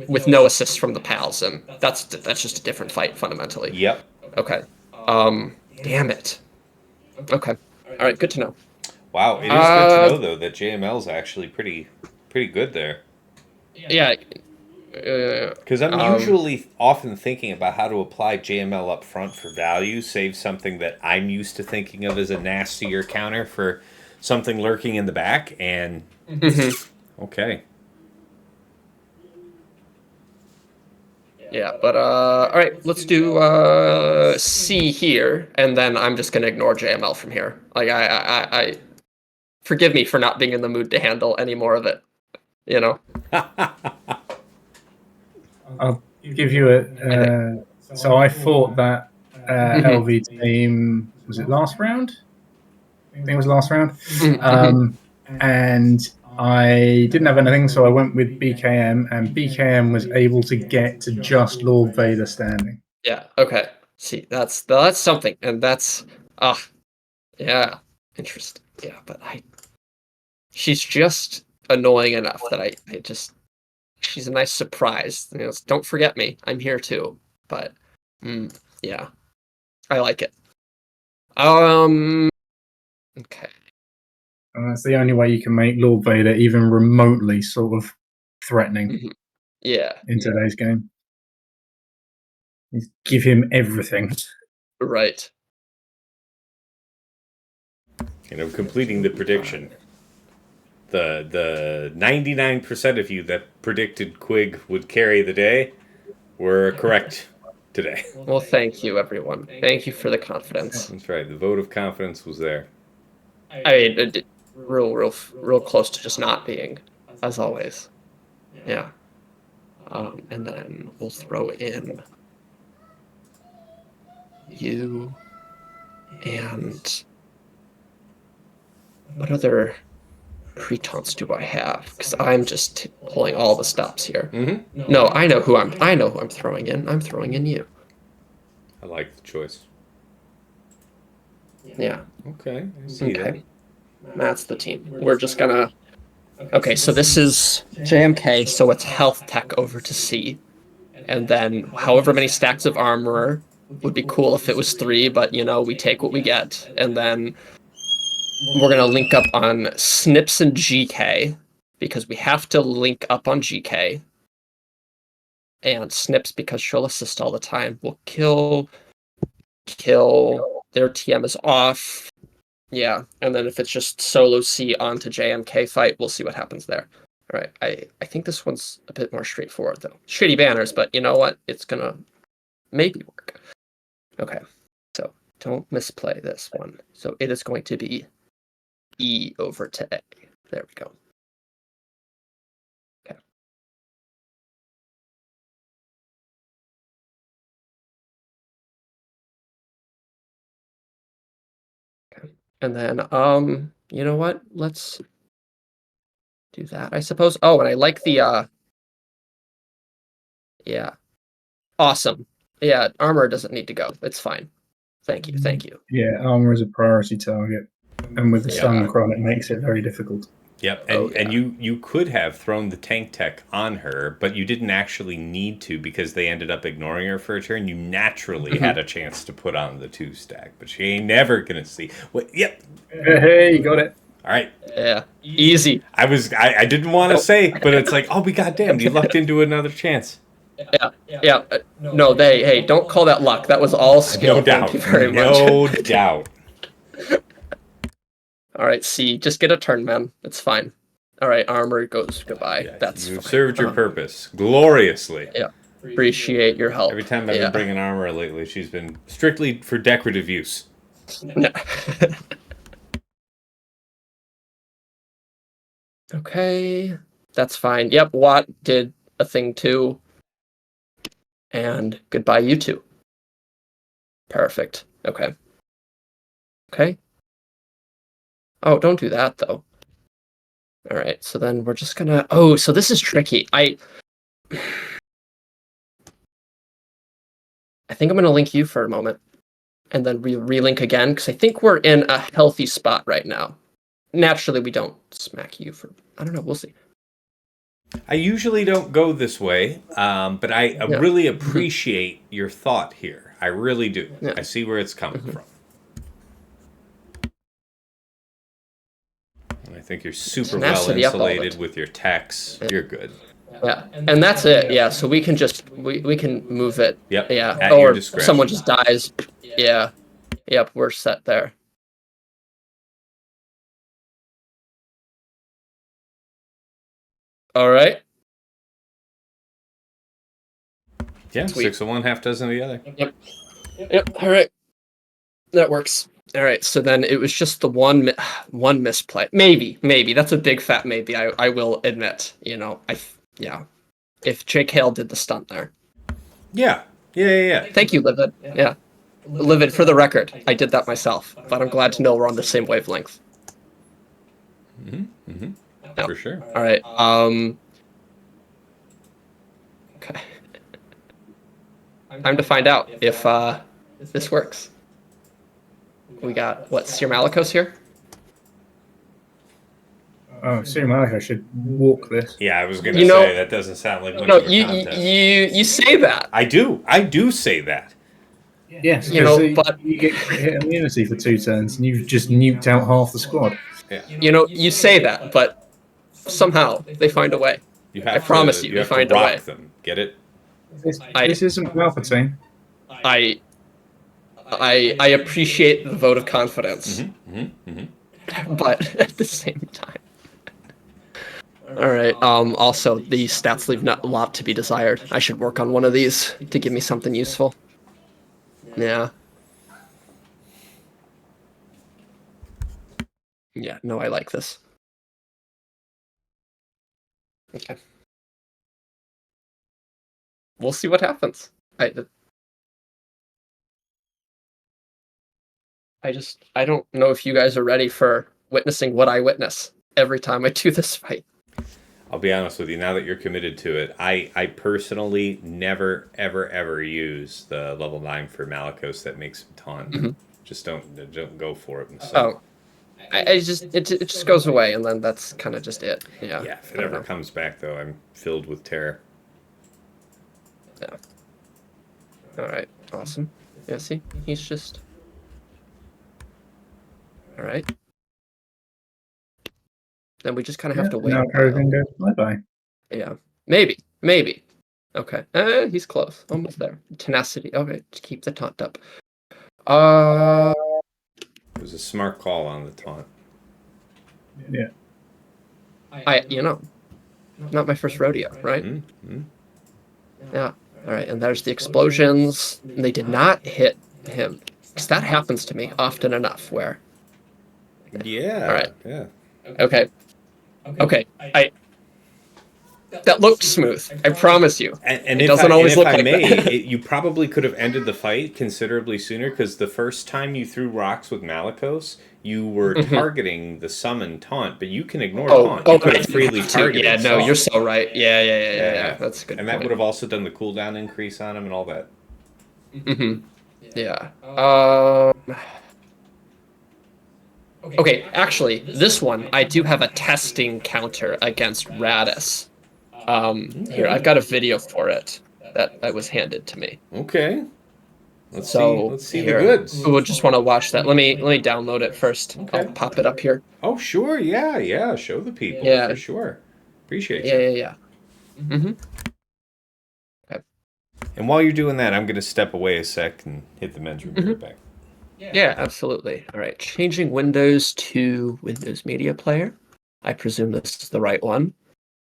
with no assists from the pals, and that's just a different fight fundamentally.
Yep.
Okay. Damn it. Okay. All right. Good to know.
Wow, it is good to know though that JML's actually pretty good there.
Yeah.
Because I'm usually often thinking about how to apply JML up front for value, save something that I'm used to thinking of as a nastier counter for something lurking in the back, and okay.
Yeah, but all right, let's do C here, and then I'm just gonna ignore JML from here. Like I forgive me for not being in the mood to handle any more of it. You know.
I'll give you a. So I thought that LV team was it last round? I think it was last round.
Mm-hmm.
And I didn't have anything, so I went with BKM, and BKM was able to get to just Lord Vader standing.
Yeah. Okay. See, that's something, and that's yeah, interesting. Yeah, but she's just annoying enough that I just she's a nice surprise. You know, don't forget me. I'm here too. But yeah, I like it. Okay.
And that's the only way you can make Lord Vader even remotely sort of threatening.
Mm-hmm. Yeah.
In today's game, give him everything.
Right.
Completing the prediction. The 99% of you that predicted Quig would carry the day were correct today.
Well, thank you, everyone. Thank you for the confidence.
That's right. The vote of confidence was there.
I mean, real close to just not being, as always. Yeah. And then we'll throw in you and what other pretons do I have? Because I'm just pulling all the stops here.
Mm-hmm.
No, I know who I'm throwing in. I'm throwing in you.
I like the choice.
Yeah.
Okay. I see that.
That's the team. We're just gonna. Okay, so this is JMK, so it's health tech over to C, and then however many stacks of armor would be cool if it was 3, but we take what we get, and then we're gonna link up on Snips and GK because we have to link up on GK, and Snips because she'll assist all the time. We'll kill. Their TM is off. Yeah, and then if it's just solo C onto JMK fight, we'll see what happens there. All right, I think this one's a bit more straightforward though. Shitty banners, but you know what? It's gonna maybe work. Okay, so don't misplay this one. So it is going to be E over to A. There we go. Okay. Okay. And then you know what? Let's do that, I suppose. Oh, and I like the yeah. Awesome. Yeah, armor doesn't need to go. It's fine. Thank you.
Yeah, armor is a priority target, and with the stun cron, it makes it very difficult.
Yep, and you could have thrown the tank tech on her, but you didn't actually need to because they ended up ignoring her for a turn. You naturally had a chance to put on the 2 stack, but she ain't never gonna see. Yep.
Hey, you got it.
All right.
Yeah. Easy.
I didn't want to say, but it's like, oh, we goddamn, you lucked into another chance.
Yeah. No, hey, don't call that luck. That was all skill.
No doubt.
Thank you very much.
No doubt.
All right, C, just get a turn, man. It's fine. All right, armor goes goodbye.
Yeah,
That's
you've
fine.
served your purpose gloriously.
Yeah. Appreciate your help.
Every time I've been bringing armor lately, she's been strictly for decorative use.
No. Okay, that's fine. Yep, Watt did a thing too. And goodbye, you two. Perfect. Okay. Oh, don't do that, though. All right, so then we're just gonna... Oh, so this is tricky. I think I'm gonna link you for a moment. And then relink again, because I think we're in a healthy spot right now. Naturally, we don't smack you for... I don't know, we'll see.
I usually don't go this way, but I really appreciate your thought here. I really do. Yeah. I see where it's coming from. And I think you're super well insulated with your techs. Yeah. You're good.
Yeah, and that's it. Yeah, so we can just we can move it.
Yep.
Yeah, or someone just dies. Yeah. Yep, we're set there. All right.
Yeah, sweet. 6 of one, half dozen of the other.
Yep. All right. That works. All right. So then it was just the one misplay. Maybe that's a big fat maybe. I will admit. If Jake Hale did the stunt there.
Yeah.
Thank you, Livid. Yeah. Livid, for the record, I did that myself, but I'm glad to know we're on the same wavelength.
For sure.
All right. Okay. Time to find out if this works. We got what, Cere Malgus here?
Oh, Cere Malgus should walk this.
Yeah, I was gonna say that doesn't sound like much of a contest.
You say that.
I do say that.
Yes, but you get hit immunity for 2 turns, and you've just nuked out half the squad.
Yeah.
You say that, but somehow they find a way. I promise you, they find a way.
Them. Get it?
This isn't Palpatine.
I appreciate the vote of confidence, but at the same time. All right. Also, the stats leave a lot to be desired. I should work on one of these to give me something useful. Yeah. Yeah. No, I like this. Okay. We'll see what happens. I don't know if you guys are ready for witnessing what I witness every time I do this fight.
I'll be honest with you, now that you're committed to it, I personally never, ever use the level 9 for Malgus that makes him taunt. Just don't go for it.
So, it just goes away, and then that's kind of just it. Yeah.
Yeah, if it ever comes back, though, I'm filled with terror.
Yeah. Alright, awesome. Yeah, see? He's just... Alright. Then we just kind of have to wait.
Now Kogan goes bye-bye.
Yeah. Maybe. Okay. He's close. Almost there. Tenacity. Okay, to keep the taunt up.
It was a smart call on the taunt.
Yeah.
Not my first rodeo, right? Yeah. Alright, and there's the explosions. They did not hit him. Because that happens to me often enough where...
Yeah.
Alright.
Yeah.
Okay. That looked smooth. I promise you.
And
it doesn't always look like
that. You probably could have ended the fight considerably sooner, because the first time you threw rocks with Malgus, you were targeting the summon taunt, but you can ignore taunt. You could have freely targeted.
Yeah, no, you're so right. Yeah. That's a good
And
point.
that would have also done the cooldown increase on him and all that.
Yeah. Okay, actually, this one, I do have a testing counter against Raddus. Here, I've got a video for it that was handed to me.
Okay. Let's see
here,
the goods.
We'll just want to watch that. Let me download it first.
Okay.
I'll pop it up here.
Oh, sure. Yeah. Show the people.
Yeah.
For sure. Appreciate it.
Yeah. Okay.
And while you're doing that, I'm going to step away a sec and hit the men's room right back.
Yeah, absolutely. All right, changing Windows to Windows Media Player. I presume this is the right one.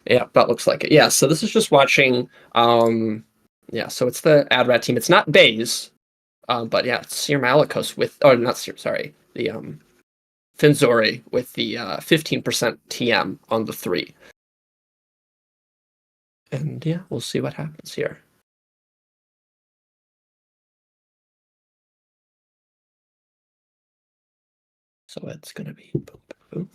Yeah, that looks like it. Yeah, so this is just watching. Yeah, so it's the AdRat team. It's not Baze, but yeah, it's Cere Malgus with, or not Cere, sorry, the Finzori with the 15% TM on the 3. And yeah, we'll see what happens here. So it's going to be boom, boom, boom.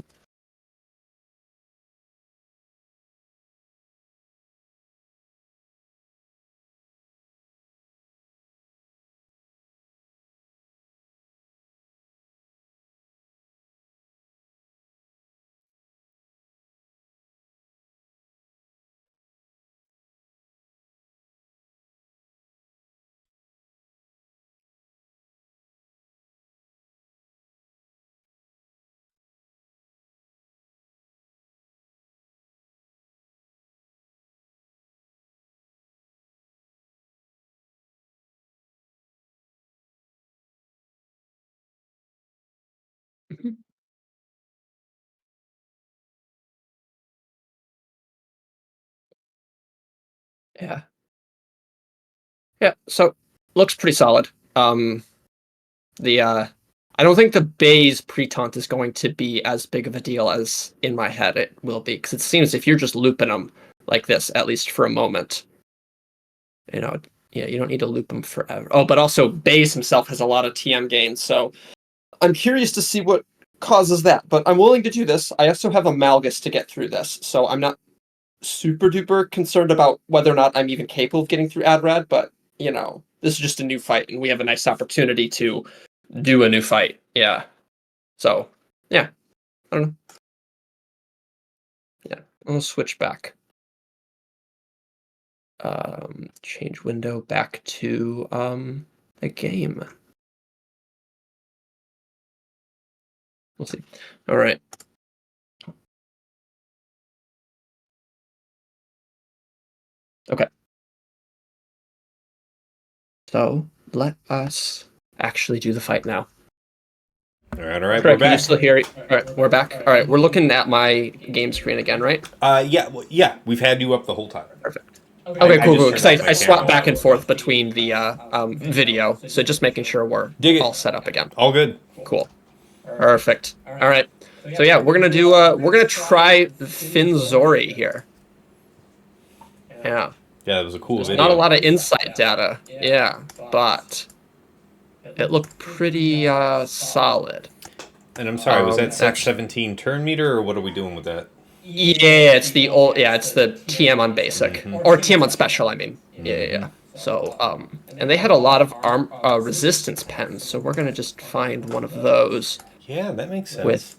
Yeah. Yeah, so looks pretty solid. I don't think the Baze pre-taunt is going to be as big of a deal as in my head it will be, because it seems if you're just looping them like this, at least for a moment, Yeah, you don't need to loop him forever. Oh, but also Baze himself has a lot of TM gains, so I'm curious to see what causes that. But I'm willing to do this. I also have a Malgus to get through this, so I'm not super duper concerned about whether or not I'm even capable of getting through Adrad, but this is just a new fight, and we have a nice opportunity to do a new fight. Yeah. So, yeah. I don't know. Yeah. I'll switch back. Change window back to a game. We'll see. All right. Okay. So let us actually do the fight now.
All right,
Correct,
we're back.
can you still hear it? All right, we're back. All right, we're looking at my game screen again, right?
Yeah, we've had you up the whole time.
Perfect. Okay, cool. Because I
camera
swap back
off.
and forth between the video, so just making sure we're all set up again.
All good.
Cool. Perfect. All right. So yeah, we're gonna try Finn Zori here. Yeah.
Yeah, that was a cool video.
Not a lot of insight data. Yeah, but it looked pretty solid.
And I'm sorry, was that 17 turn meter, or what are we doing with that?
Yeah, it's the TM on basic or TM on special. I mean, yeah. So and they had a lot of resistance pens, so we're gonna just find one of those.
Yeah, that makes sense.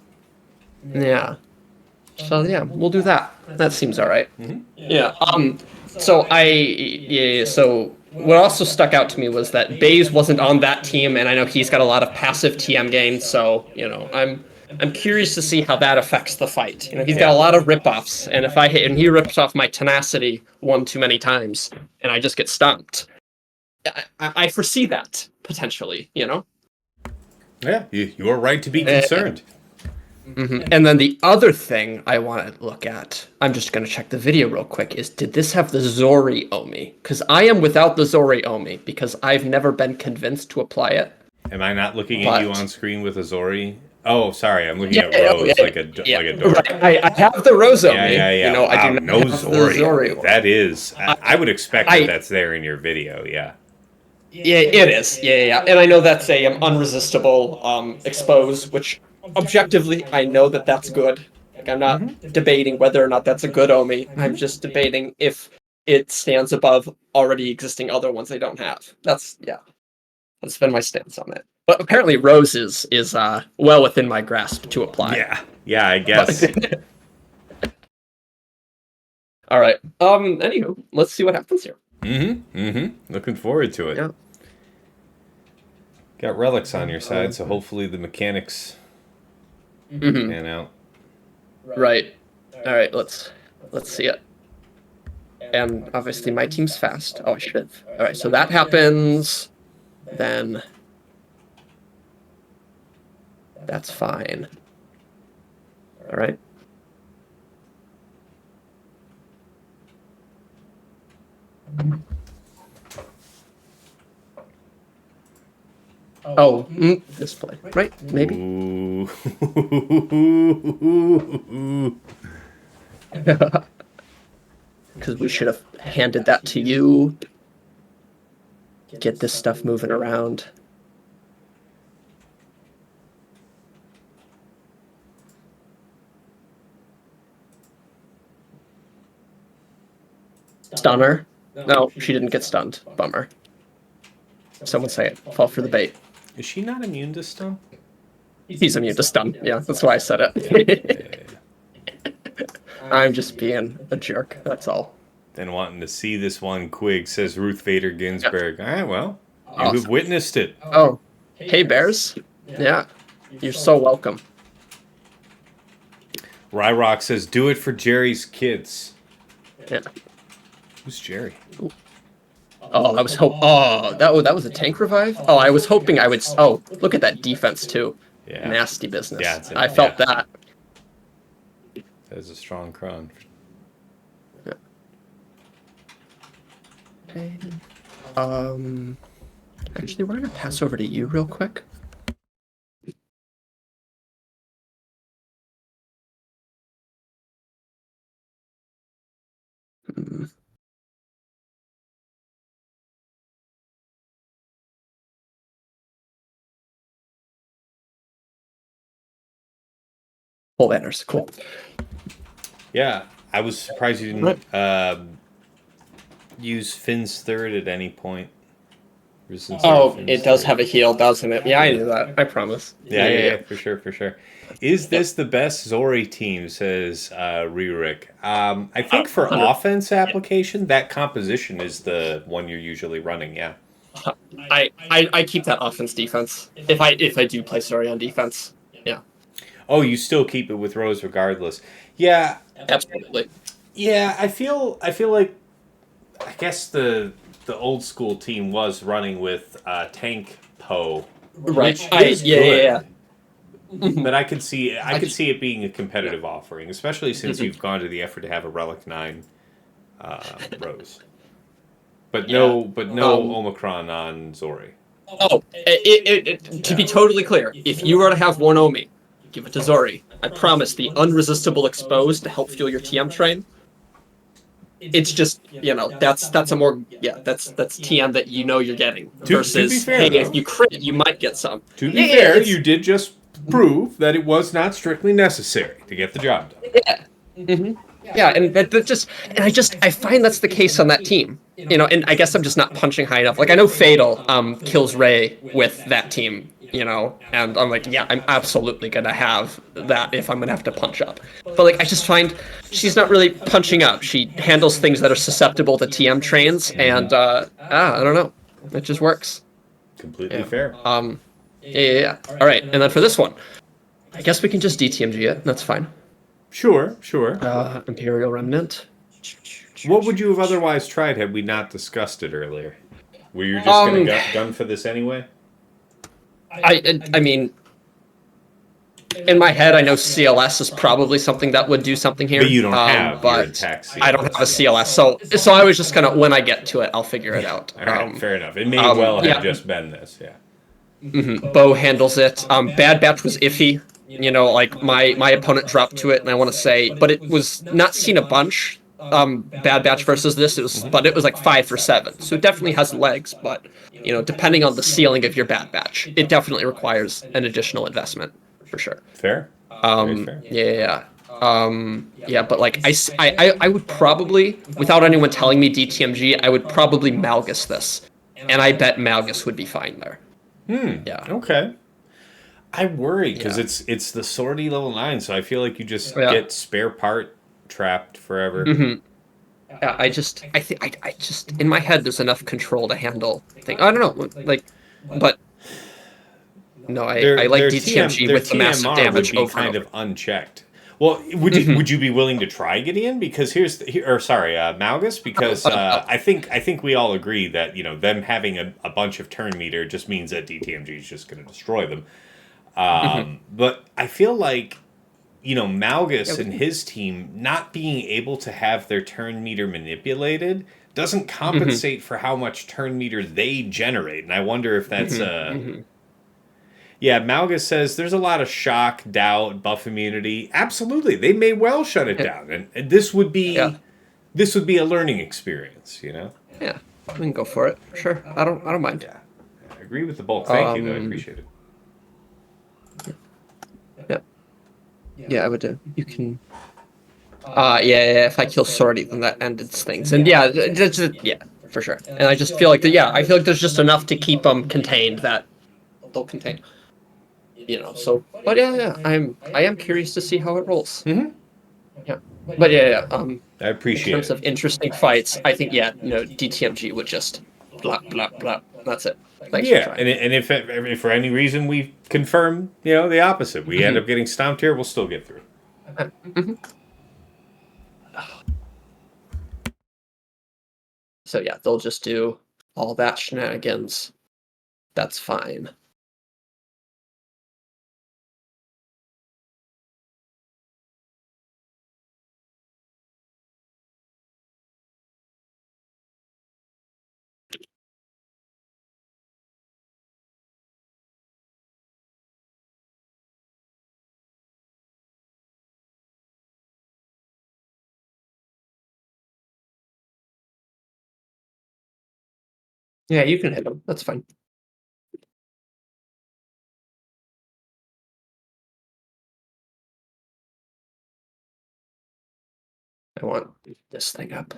So yeah, we'll do that. That seems all right. Yeah. So So what also stuck out to me was that Baze wasn't on that team, and I know he's got a lot of passive TM gains. So I'm curious to see how that affects the fight. He's got a lot of rip-offs, and if I hit and he rips off my tenacity one too many times, and I just get stomped, I foresee that potentially.
Yeah, you are right to be concerned.
And then the other thing I want to look at, I'm just going to check the video real quick, is did this have the Zori Omi? Because I am without the Zori Omi, because I've never been convinced to apply it.
Am I not looking at you on screen with a Zori? Oh, sorry, I'm looking at Rose like a dork.
Right. I have the Rose Omi.
Yeah.
Wow, I do not
no
have
Zori.
The Zori.
That is, I would expect that's there in your video, yeah.
Yeah, it is. Yeah. And I know that's a unresistible expose, which objectively I know that's good. Like, I'm not debating whether or not that's a good Omi. I'm just debating if it stands above already existing other ones they don't have. That's been my stance on it. But apparently Rose is well within my grasp to apply.
Yeah, I guess.
All right. Anywho, let's see what happens here.
Looking forward to it.
Yeah.
Got relics on your side, so hopefully the mechanics pan out.
Right. All right. Let's see it. And obviously my team's fast. Oh, I should have. All right. So that happens. Then that's fine. All right. Oh, display. Right? Maybe. Because we should have handed that to you. Get this stuff moving around. Stunner? No, she didn't get stunned. Bummer. Someone say it. Fall for the bait.
Is she not immune to stun?
He's immune to stun. Yeah, that's why I said it. I'm just being a jerk. That's all.
Then wanting to see this one, Quig, says Ruth Vader Ginsburg. Yep. All right, well,
Awesome.
You've witnessed it.
Oh, hey, Bears. Yeah, you're so welcome.
Ryrock says, do it for Jerry's kids.
Yeah.
Who's Jerry?
Ooh. Oh, I was that was a tank revive? Oh, I was hoping I would... Oh, look at that defense, too. Yeah. Nasty business. Yeah, I felt that.
That is a strong cron.
Yeah. Okay. Actually, we're going to pass over to you real quick. Full banners, cool.
Yeah, I was surprised you didn't use Finn's third at any point.
It does have a heal, doesn't it? Yeah, I knew that. I promise.
Yeah, for sure. Is this the best Zori team, says Ririk. I think for offense application, that composition is the one you're usually running, yeah.
I keep that offense defense. If I do play Zori on defense. Yeah.
Oh, you still keep it with Rose regardless. Yeah.
Absolutely.
Yeah, I feel like I guess the old school team was running with Tank Poe.
Right.
Yeah. But I could see it being a competitive offering, especially since you've gone to the effort to have a Relic 9 Rose. But no Omicron on Zori.
To be totally clear, if you were to have one Omi, give it to Zori. I promise the unresistible exposed to help fuel your TM train. It's just, that's a more, that's TM that you're getting. Versus,
to be fair,
if you crit, you might get some.
To be fair, you did just prove that it was not strictly necessary to get the job done.
Yeah. Mm-hmm. Yeah, and I find that's the case on that team. And I guess I'm just not punching high enough. Like, I know Fatal kills Ray with that team, and I'm like, yeah, I'm absolutely going to have that if I'm going to have to punch up. But, like, I just find she's not really punching up. She handles things that are susceptible to TM trains, and, I don't know. It just works.
Completely fair.
Yeah. All right, and then for this one, I guess we can just DTMG it. That's fine.
Sure.
Imperial Remnant.
What would you have otherwise tried had we not discussed it earlier? Were you just going to gun for this anyway?
I mean, in my head, I know CLS is probably something that would do something here.
But you don't have your attack CLS.
I don't have a CLS, so I was just gonna, when I get to it, I'll figure it out.
All right, fair enough. It may well have just been this, yeah.
Mm-hmm. Bo handles it. Bad Batch was iffy. Like my opponent dropped to it, and I want to say, but it was not seen a bunch. Bad Batch versus this, but it was like 5 for 7, so it definitely has legs. But depending on the ceiling of your Bad Batch, it definitely requires an additional investment for sure.
Fair. Fair.
Yeah. But like I would probably, without anyone telling me DTMG, I would probably Malgus this, and I bet Malgus would be fine there. Yeah.
Okay. I worry because it's the sortie level 9, so I feel like you just get spare part trapped forever.
Mm-hmm. Yeah, I just in my head there's enough control to handle things. I don't know, like, but no, I like DTMG with the massive damage
would be kind of unchecked. Well, would you be willing to try Gideon? Because Malgus, because I think we all agree that them having a bunch of turn meter just means that DTMG is just going to destroy them. But I feel like Malgus and his team not being able to have their turn meter manipulated doesn't compensate for how much turn meter they generate, and I wonder if that's Yeah, Malgus says there's a lot of shock, doubt, buff immunity. Absolutely, they may well shut it down, and this would be a learning experience,
Yeah, we can go for it. Sure, I don't mind.
Yeah, I agree with the bulk. Thank you, though. I appreciate it.
Yeah, I would do. You can. If I kill Sortie, then that ends things, and for sure. And I just feel like I feel like there's just enough to keep them contained that they'll contain. So, but I am curious to see how it rolls.
Mm-hmm.
Yeah, but
I appreciate
in terms of interesting fights, I think DTMG would just blah blah blah. That's it. Thanks for trying.
And if for any reason we confirm the opposite, we end up getting stomped here, we'll still get through.
So they'll just do all that shenanigans. That's fine. Yeah, you can hit them. That's fine. I want this thing up.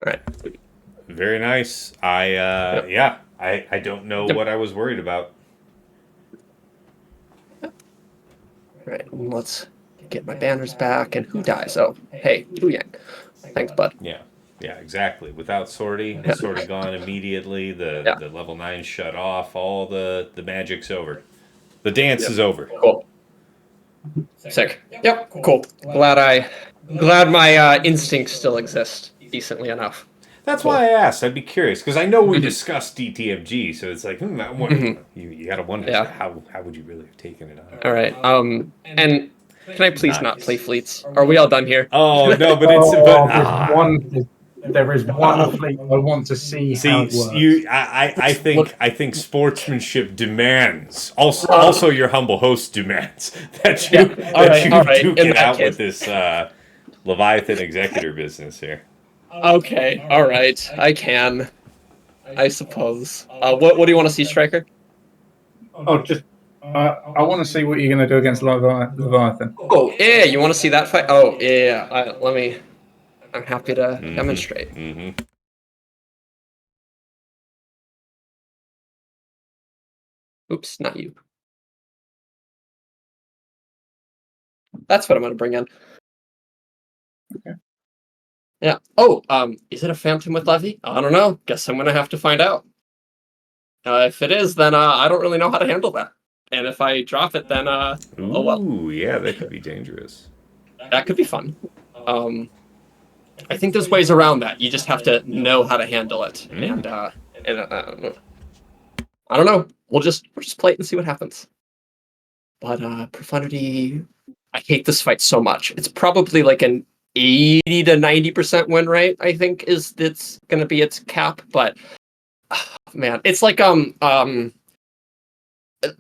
All right.
Very nice. I don't know what I was worried about.
All right, let's get my banners back. And who dies? Oh, hey, Yang. Thanks, bud.
Yeah, exactly. Without Sortie gone immediately. The level 9 shut off. All the magic's over. The dance is over.
Cool. Sick. Yep. Cool. Glad my instincts still exist decently enough.
That's why I asked. I'd be curious because I know we discussed DTMG, so it's like you gotta wonder how would you really have taken it on.
All right. And can I please not play fleets? Are we all done here?
Oh no, but
there is one fleet I want to see how it works.
I think sportsmanship demands. Also, your humble host demands that you get out with this Leviathan Executor business here.
Okay, all right, I can. I suppose. What do you want to see, Striker?
Oh, just I want to see what you're going to do against Leviathan.
Oh, yeah, you want to see that fight? Oh, yeah. I'm happy to demonstrate.
Mm-hmm.
Oops, not you. That's what I'm going to bring in.
Okay.
Yeah. Oh, is it a Phantom with Levy? I don't know. Guess I'm gonna have to find out. If it is, then I don't really know how to handle that. And if I drop it, then oh well.
Ooh, yeah, that could be dangerous.
That could be fun. I think there's ways around that. You just have to know how to handle it. And I don't know. We'll just play it and see what happens. But Profundity, I hate this fight so much. It's probably like an 80 to 90% win rate, I think, it's going to be its cap. But man, it's like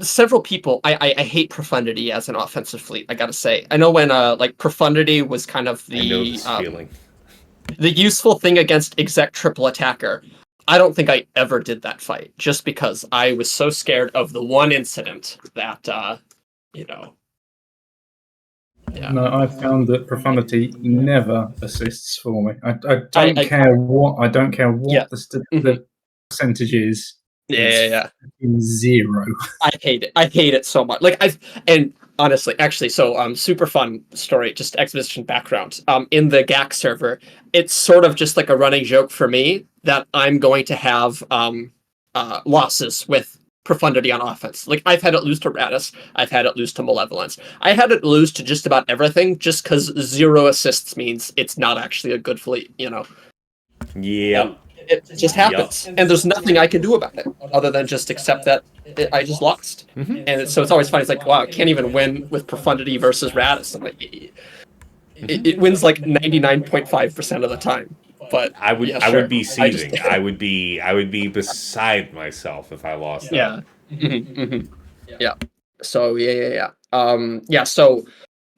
several people. I hate Profundity as an offensive fleet. I gotta say, I know when like Profundity was kind of the
feeling.
The useful thing against exec triple attacker. I don't think I ever did that fight just because I was so scared of the one incident that Yeah.
No, I found that Profundity never assists for me. I don't care what the percentage is.
Yeah.
Zero.
I hate it so much. Honestly, so super fun story, just exposition background. In the GAC server, it's sort of just like a running joke for me that I'm going to have losses with Profundity on offense. Like, I've had it lose to Raddus, I've had it lose to Malevolence. I had it lose to just about everything just because 0 assists means it's not actually a good fleet,
Yeah.
It just happens. Yep. And there's nothing I can do about it other than just accept that I just lost. And so it's always funny. It's like, wow, I can't even win with Profundity versus Raddus. I'm like, it wins like 99.5% of the time. But
I would be seething. I would be beside myself if I lost that.
Yeah. So yeah. So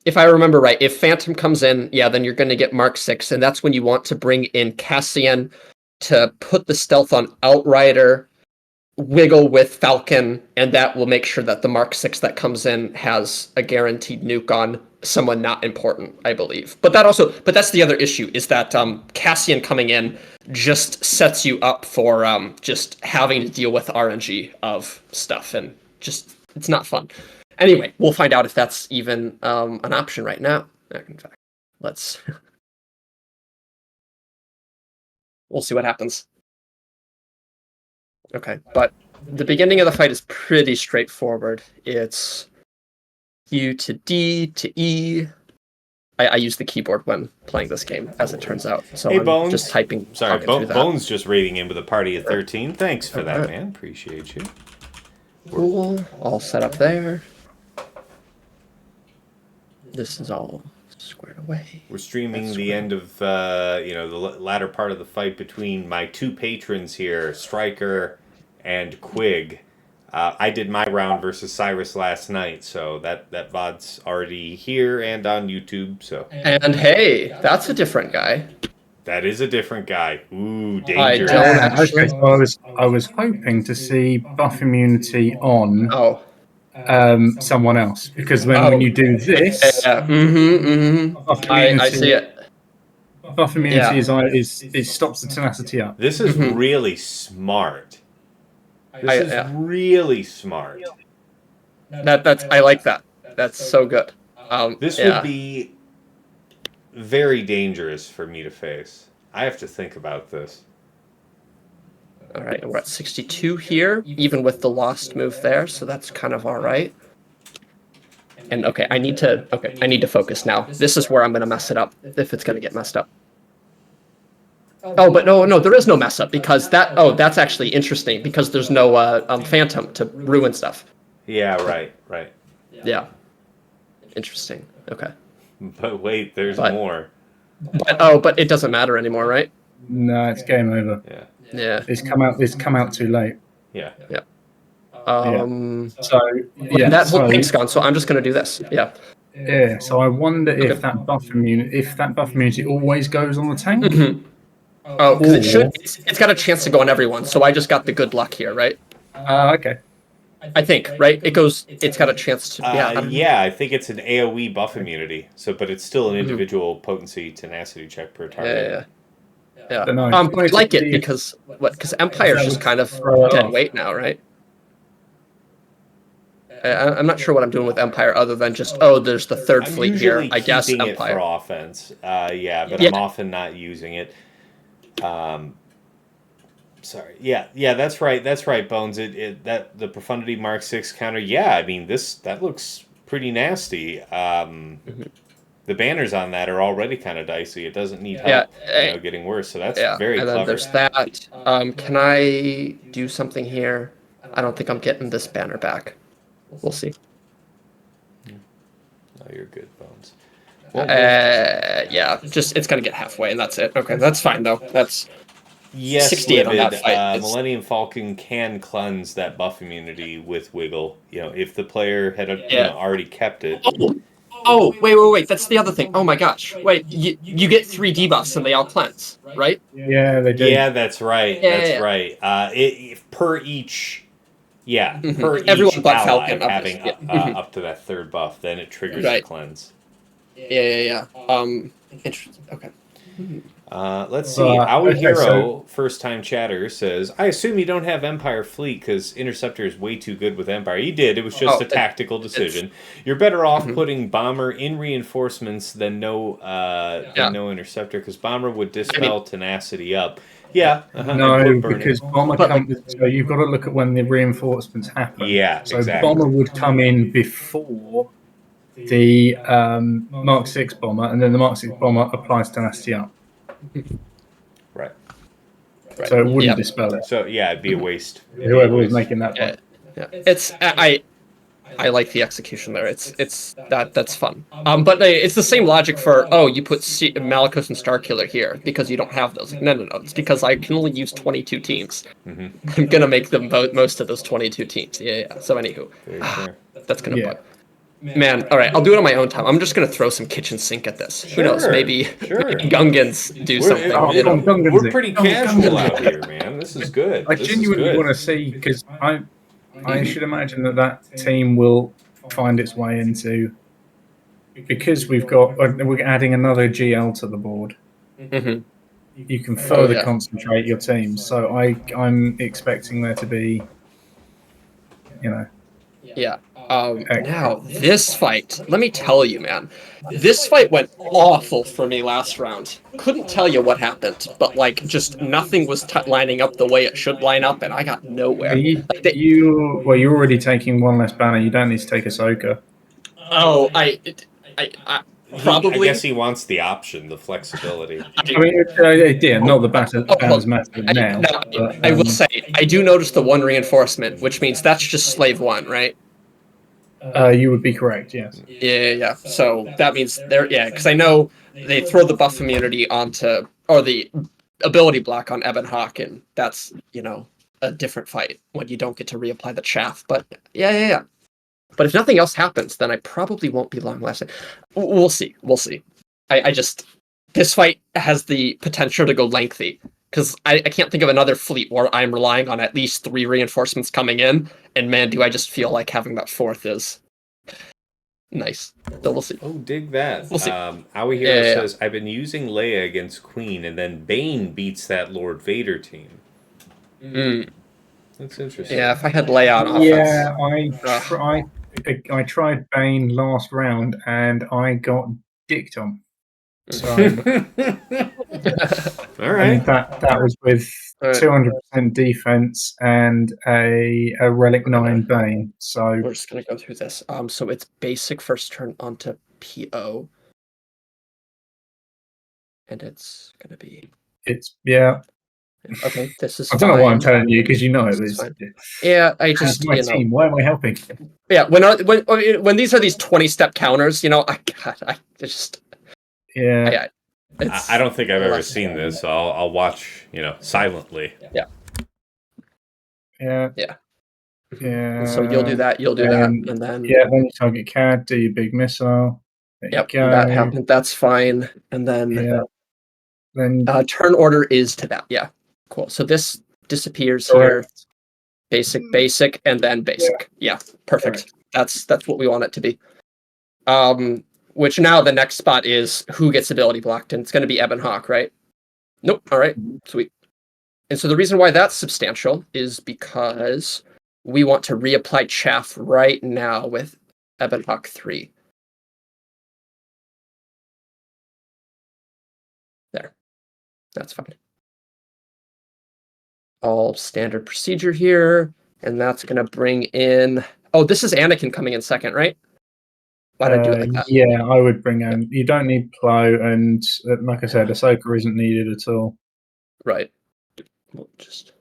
if I remember right, if Phantom comes in, then you're going to get Mark 6, and that's when you want to bring in Cassian to put the stealth on Outrider, wiggle with Falcon, and that will make sure that the Mark 6 that comes in has a guaranteed nuke on someone not important, I believe. But that's the other issue, is that Cassian coming in just sets you up for just having to deal with RNG of stuff, and just, it's not fun. Anyway, we'll find out if that's even an option right now. In fact, we'll see what happens. Okay, but the beginning of the fight is pretty straightforward. It's Q to D to E. I use the keyboard when playing this game, as it turns out. So
hey,
I'm
Bones.
Just typing.
Sorry, Bones just raiding in with a party of 13. Thanks for that, man. Appreciate you.
Cool. All set up there. This is all squared away.
We're streaming the end of the latter part of the fight between my two patrons here, Striker and Quig. I did my round versus Cyrus last night, so that VOD's already here and on YouTube. So.
And hey, that's a different guy.
That is a different guy. Ooh, dangerous.
I was hoping to see buff immunity on. someone else, because when you do this,
I see it.
Buff immunity is it stops the tenacity up.
This is really smart. This is really smart.
That's I like that. That's so good.
This would be very dangerous for me to face. I have to think about this.
All right, we're at 62 here, even with the lost move there, so that's kind of all right. And I need to focus now. This is where I'm going to mess it up, if it's going to get messed up. Oh, but no, there is no mess up, because that's actually interesting, because there's no Phantom to ruin stuff.
Yeah, right.
Yeah. Interesting. Okay.
But wait, there's more.
But it doesn't matter anymore, right?
No, it's game over.
Yeah.
It's come out too late.
Yeah.
So
that whole thing's gone, so I'm just going to do this. Yeah.
Yeah. So I wonder if that buff immunity always goes on the tank.
Oh, because it's got a chance to go on everyone, so I just got the good luck here, right?
Okay.
I think, right? It's got a chance to...
I think it's an AoE buff immunity, but it's still an individual potency tenacity check per target.
Yeah.
I like it because Empire's just kind of dead weight now, right? I'm not sure what I'm doing with Empire other than just, there's the third fleet here. I guess Empire.
It for offense. I'm often not using it. Sorry. Yeah, that's right, Bones. The Profundity Mark 6 counter. Yeah, I mean that looks pretty nasty. The banners on that are already kind of dicey. It doesn't need help, getting worse. So that's very clever.
Then there's that. Can I do something here? I don't think I'm getting this banner back. We'll see.
Oh, you're good, Bones.
It's gonna get halfway, and that's it. Okay, that's fine though. That's 68 on that fight.
Millennium Falcon can cleanse that buff immunity with Wiggle. If the player had already kept it.
Oh, wait. That's the other thing. Oh my gosh. Wait, you get 3 debuffs and they all cleanse, right?
Yeah, they do.
Yeah, that's right. Right. Per each. Yeah, per
everyone
each
but
ally
Falcon
having up to that third buff, then it triggers the cleanse.
Yeah. Interesting. Okay.
Let's see. Our hero, first-time chatter, says, I assume you don't have Empire fleet because Interceptor is way too good with Empire. You did. It was just a tactical decision. You're better off putting Bomber in reinforcements than no Interceptor, because Bomber would dispel tenacity up. Yeah.
No, because Bomber comes... So you've got to look at when the reinforcements happen.
Yeah,
so
exactly.
Bomber would come in before the Mark 6 Bomber, and then the Mark 6 Bomber applies tenacity up.
Right.
So it wouldn't dispel it.
So it'd be a waste.
Whoever was making that point.
It's I like the execution there. That's fun. But it's the same logic for you put Malgus and Starkiller here because you don't have those. No. It's because I can only use 22 teams. I'm gonna make them vote most of those 22 teams. Yeah. So anywho, that's gonna bug. Man, all right, I'll do it on my own time. I'm just going to throw some kitchen sink at this. Who knows? Maybe Gungans do something.
We're pretty casual out here, man. This is good.
I genuinely want to see, because I should imagine that team will find its way into, because we're adding another GL to the board. You can further concentrate your team. So I'm expecting there to be,
Yeah. Now, this fight, let me tell you, man. This fight went awful for me last round. Couldn't tell you what happened, but, just nothing was lining up the way it should line up, and I got nowhere.
You're already taking one less banner. You don't need to take Ahsoka.
Oh, probably.
I guess he wants the option, the flexibility.
I mean, not the banner's matter now.
I will say, I do notice the 1 reinforcement, which means that's just slave 1, right?
You would be correct, yes.
Yeah. So that means because I know they throw the buff immunity onto, or the ability block on Ebon Hawk, and that's, a different fight when you don't get to reapply the chaff. But yeah. But if nothing else happens, then I probably won't be long lasting. We'll see. I just, this fight has the potential to go lengthy, because I can't think of another fleet where I'm relying on at least 3 reinforcements coming in, and man, do I just feel like having that 4th is nice. So we'll see.
Oh, dig that.
We'll see.
Our hero says, I've been using Leia against Queen, and then Bane beats that Lord Vader team. That's interesting.
Yeah, if I had Leia on offense.
Yeah, I tried Bane last round, and I got dicked on. So,
all right.
And that was with 200% defense and a Relic 9 Bane. So
we're just gonna go through this. So it's basic first turn onto PO, and it's gonna be.
Okay.
This is.
I don't know why I'm telling you because you know it was.
Yeah, I just
my team. Why am I helping?
Yeah, when these are these 20-step counters, I just.
Yeah.
I don't think I've ever seen this, so I'll watch, silently.
Yeah.
Yeah.
And so you'll do that, and then.
Then you target CAD, do your big missile.
Yep, that happened. That's fine. And then.
Then
turn order is to that. Yeah, cool. So this disappears here. Basic, and then basic. Yeah, perfect. That's what we want it to be. Which now the next spot is who gets ability blocked, and it's going to be Ebon Hawk, right? Nope. All right, sweet. And so the reason why that's substantial is because we want to reapply chaff right now with Ebon Hawk 3. There. That's fine. All standard procedure here, and that's going to bring in. Oh, this is Anakin coming in second, right? Why did I do it like that?
Yeah, I would bring in. You don't need Plo, and like I said, Ahsoka isn't needed at all.
Right. We'll just.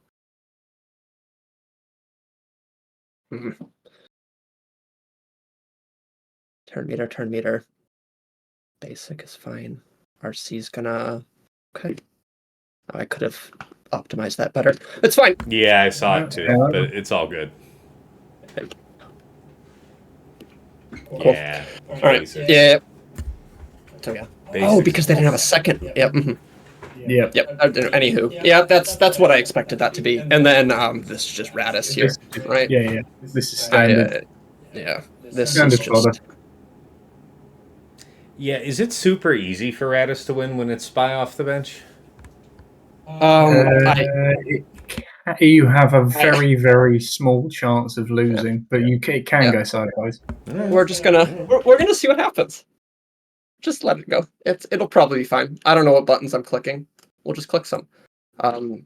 Turn meter. Basic is fine. RC's gonna. Okay. Oh, I could have optimized that better. It's fine.
Yeah, I saw it too, but it's all good.
Cool.
Yeah.
All right. Yeah. So yeah. Oh, because they didn't have a second. Yep.
Yep.
Anywho, yeah, that's what I expected that to be. And then this is just Raddus here, right?
Yeah. This is standard.
This
standard
is just.
Yeah, is it super easy for Raddus to win when it's spy off the bench?
You have a very, very small chance of losing, but it can go sideways.
We're just we're gonna see what happens. Just let it go. It'll probably be fine. I don't know what buttons I'm clicking. We'll just click some.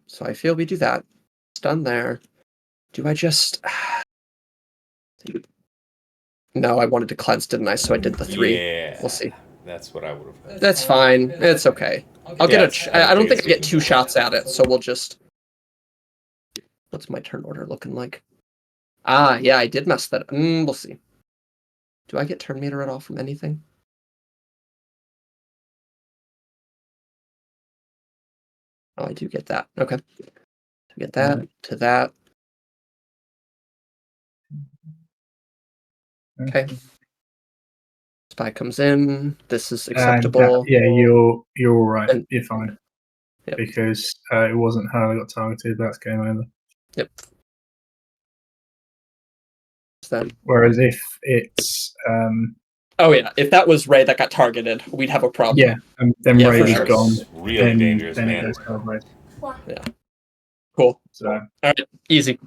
So I feel we do that. It's done there. Do I just? No, I wanted to cleanse, didn't I? So I did the 3.
Yeah.
We'll see.
That's what I would have.
That's fine. It's okay. I'll get I don't think I get 2 shots at it, so we'll just. What's my turn order looking like? Yeah, I did mess that up. We'll see. Do I get turn meter at all from anything? Oh, I do get that. Okay. Get that to that. Okay. Spy comes in. This is acceptable.
You're all right. You're fine. Yep. Because it wasn't how I got targeted. That's game over.
Yep. Then.
Whereas if it's
oh yeah, if that was Ray that got targeted, we'd have a problem.
Yeah, then Ray is gone.
Really dangerous,
then
man.
It goes sideways.
Yeah. Cool.
So
all right, easy.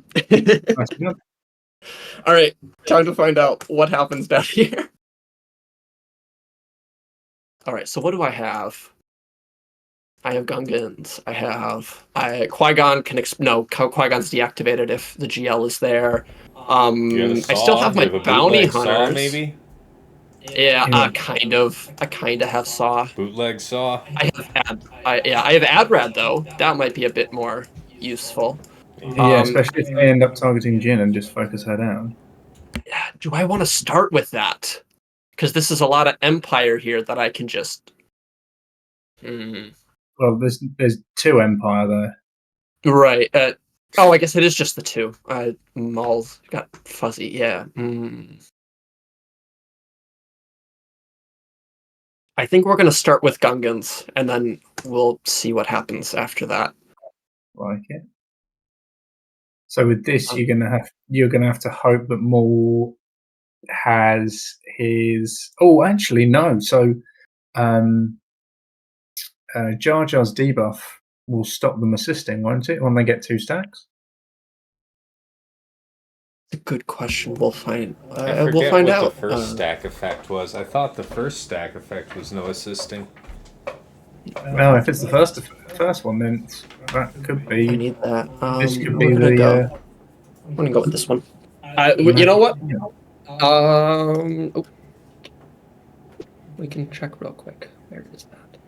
All right, time to find out what happens down here. All right, so what do I have? I have Gungans. Qui-Gon can Qui-Gon's deactivated if the GL is there. I still have my bounty hunters.
Maybe.
Yeah, kind of. I kind of have Saw.
Bootleg Saw.
I have Adrad though. That might be a bit more useful.
Yeah, especially if they end up targeting Jin and just focus her down.
Do I want to start with that? Because this is a lot of Empire here that I can just.
Well, there's 2 Empire there.
Right. I guess it is just the 2. Maul's got fuzzy. Yeah. I think we're going to start with Gungans, and then we'll see what happens after that.
Like it. So with this, you're gonna have to hope that Maul has his. Oh, actually, no. So, Jar Jar's debuff will stop them assisting, won't it? When they get 2 stacks.
A good question. We'll find.
I forget
we'll find
what
out.
the first stack effect was. I thought the first stack effect was no assisting.
Well, if it's the first one, then that could be.
I need that.
This could be the.
I'm gonna go with this one. You know what? We can check real quick. Where is that?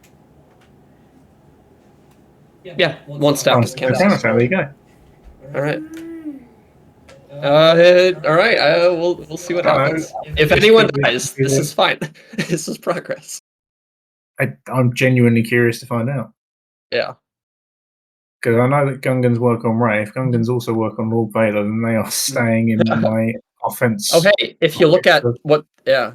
Yeah, 1 stack is canceled.
There you go.
All right. All right. We'll see what happens. If anyone dies, this is fine. This is progress.
I'm genuinely curious to find out.
Yeah.
Because I know that Gungans work on Ray. If Gungans also work on Lord Baylan, then they are staying in my offense.
Oh, hey, if you look at what, yeah,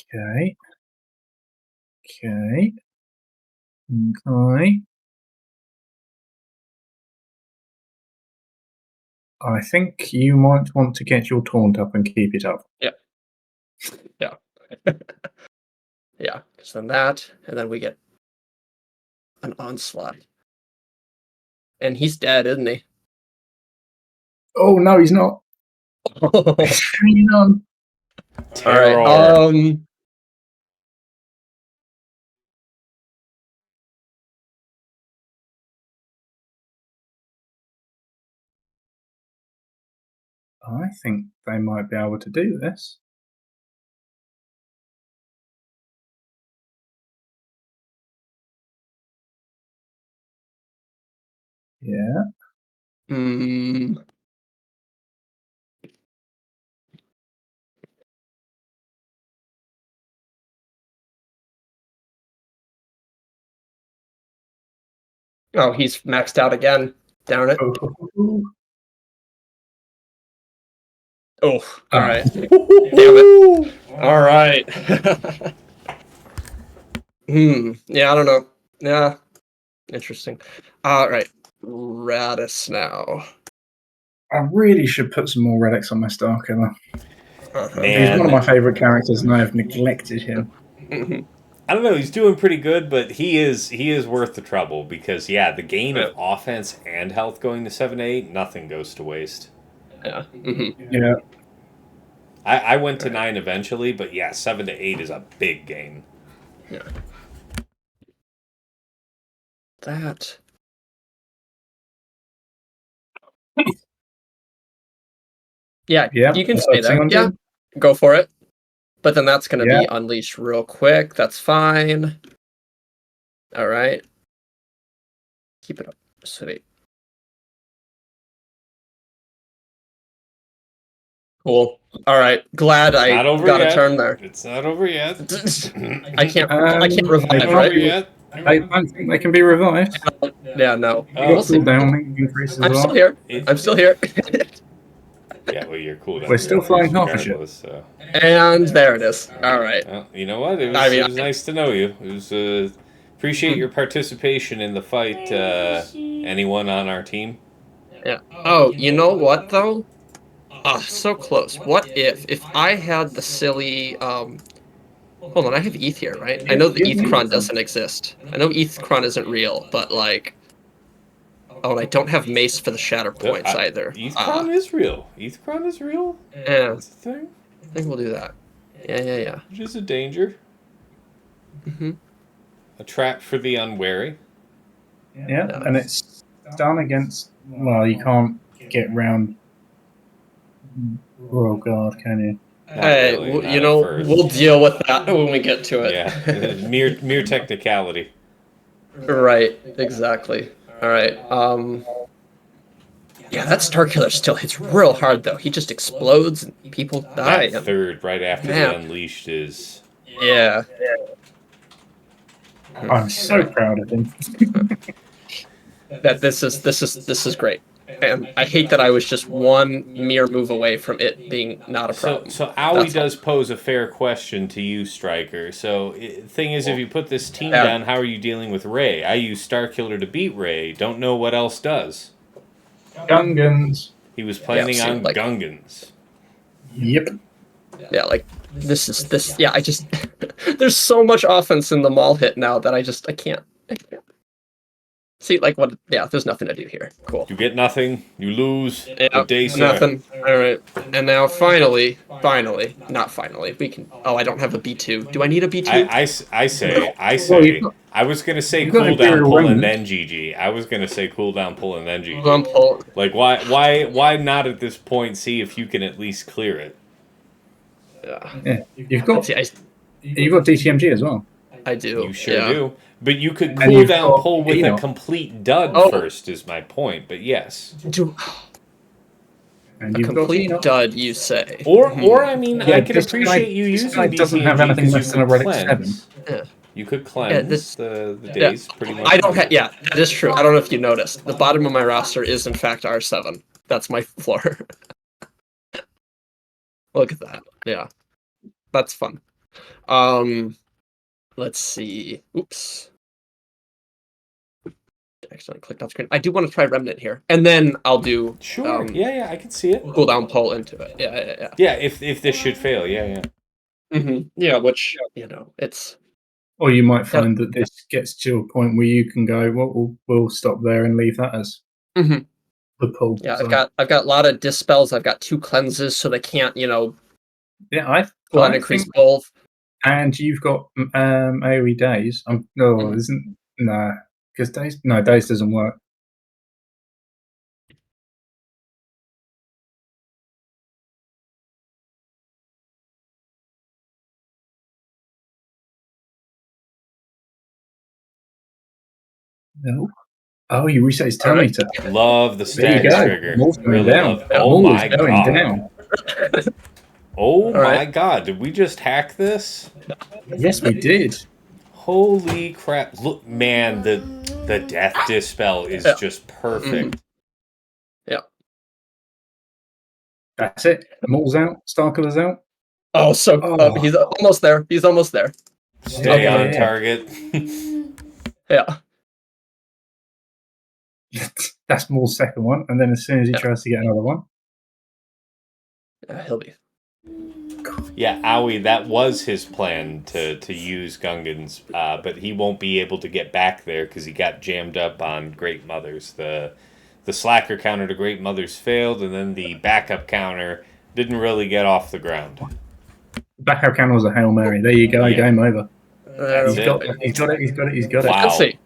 Okay. I think you might want to get your taunt up and keep it up.
Yeah. Yeah, because then that, and then we get an onslaught. And he's dead, isn't he?
Oh, no, he's not. He's hanging on.
All right.
I think they might be able to do this. Yeah.
Oh, he's maxed out again. Down it. Oh, all right. Damn it. All right. Yeah, I don't know. Yeah. Interesting. All right. Raddus now.
I really should put some more relics on my Star Killer.
Man.
He's one of my favorite characters, and I have neglected him.
I don't know. He's doing pretty good, but he is worth the trouble because the gain of offense and health going to 7 to 8, nothing goes to waste.
Yeah.
Yeah.
I went to 9 eventually, but 7 to 8 is a big gain.
Yeah. That. Yeah, you can stay there. Yeah, go for it. But then that's going to be unleashed real quick. That's fine. All right. Keep it up. Sweet. Cool. All right. Glad I got a turn there.
It's not over yet.
I can't revive, right?
Yet. I don't think they can be revived.
Yeah, no.
We'll see.
I'm still here. I'm still here.
Yeah, well, you're cool.
We're still flying half a ship.
So.
And there it is. All right.
Well, you know what? It was nice to know you. It was appreciate your participation in the fight. Anyone on our team?
Yeah. Oh, you know what though? So close. What if I had the silly hold on, I have ETH here, right? I know the ETHcron doesn't exist. I know ETHcron isn't real, but like oh, and I don't have mace for the shatter points either.
ETHcron is real. ETHcron is real?
Yeah.
That's the thing.
I think we'll do that. Yeah.
Which is a danger. A trap for the unwary.
Yeah, and it's done against well, you can't get round Royal Guard, can you?
Hey, really, we'll deal with that when we get to it.
Yeah, mere technicality.
Right, exactly. All right. Yeah, that Star Killer still hits real hard though. He just explodes and people die.
That third right after the Unleashed is.
Yeah.
I'm so proud of him.
That this is great. And I hate that I was just one mere move away from it being not a problem.
So Aoi does pose a fair question to you, Striker. So, thing is, if you put this team down, how are you dealing with Rey? I use Starkiller to beat Rey. Don't know what else does.
Gungans.
He was planning on Gungans.
Yep.
Yeah, like this. Yeah, I just there's so much offense in the Maul hit now that I can't. See, like what? Yeah, there's nothing to do here. Cool.
You get nothing. You lose.
Yeah,
Good day, sir.
nothing. All right, and now finally, not finally, we can. Oh, I don't have a B2. Do I need a B2?
I say. I was gonna say cooldown pull and then GG. I was gonna say cooldown pull and then GG. Like why not at this point see if you can at least clear it?
Yeah. You've got DTMG as well.
I do.
You sure do. But you could cooldown pull with a complete dud first, is my point. But yes.
And
a complete dud, you say?
Or I mean, I can appreciate you using DTMG
doesn't have anything less than a relic 7.
Yeah. You could cleanse the days pretty much.
I don't have. Yeah, that is true. I don't know if you noticed. The bottom of my roster is in fact R7. That's my floor. Look at that. Yeah, that's fun. Let's see. Oops. Accidentally clicked on screen. I do want to try Remnant here, and then I'll do.
Sure. Yeah, I can see it.
Cooldown pull into it. Yeah.
Yeah, if this should fail, yeah.
Yeah, which it's.
Or you might find that this gets to a point where you can go, well, we'll stop there and leave that as the pull.
Yeah, so. I've got a lot of dispels. I've got 2 cleanses, so they can't,
Yeah, I
increase both.
And you've got AoE days. Because days doesn't work. No. Oh, you reset his turn meter.
Love the status trigger.
Really down.
Oh my god.
Down.
Oh my god. Did we just hack this?
Yes, we did.
Holy crap. Look, man, the death dispel is just perfect.
Yeah.
That's it. Maul's out. Starkiller's out.
Oh, he's almost there. He's almost there.
Stay on target.
Yeah.
That's Maul's second one, and then as soon as he tries to get another one,
he'll be.
Yeah, Aoi, that was his plan to use Gungans, but he won't be able to get back there because he got jammed up on Great Mothers. The slacker counter to Great Mothers failed, and then the backup counter didn't really get off the ground.
Backup counter was a Hail Mary. There you go, game over.
He's got
it.
Wow.
Let's see.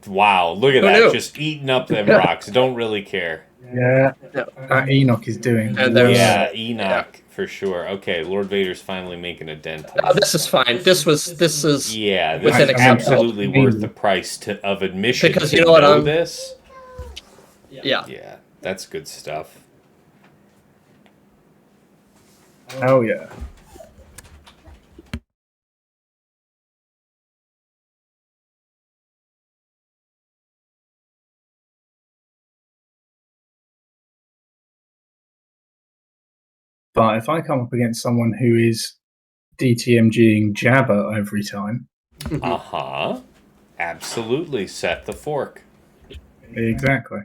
Wow, look at that. Just eating up them rocks. Don't really care.
Yeah. That Enoch is doing.
Enoch for sure. Okay, Lord Vader's finally making a dent.
This is fine. This is
this is absolutely worth the price of admission.
Because you know what
this.
Yeah,
that's good stuff.
Oh yeah. But if I come up against someone who is DTMGing Jabba every time...
Absolutely. Set the fork.
Exactly.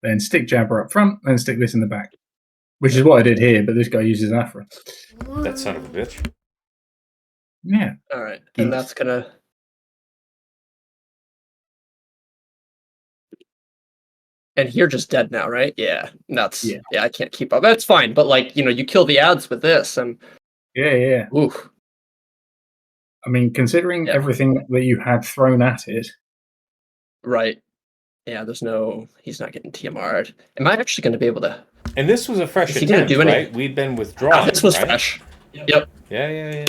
Then stick Jabba up front, and stick this in the back. Which is what I did here, but this guy uses Aphra.
That son of a bitch.
Yeah.
Alright, and that's gonna... And you're just dead now, right? Yeah, nuts. Yeah, I can't keep up. That's fine, but you kill the ads with this, and
yeah.
Oof.
I mean, considering everything that you had thrown at it,
right? Yeah, he's not getting TMR'd. Am I actually going to be able to?
And this was a fresh attempt, right? We'd been withdrawn.
This was fresh. Yep.
Yeah.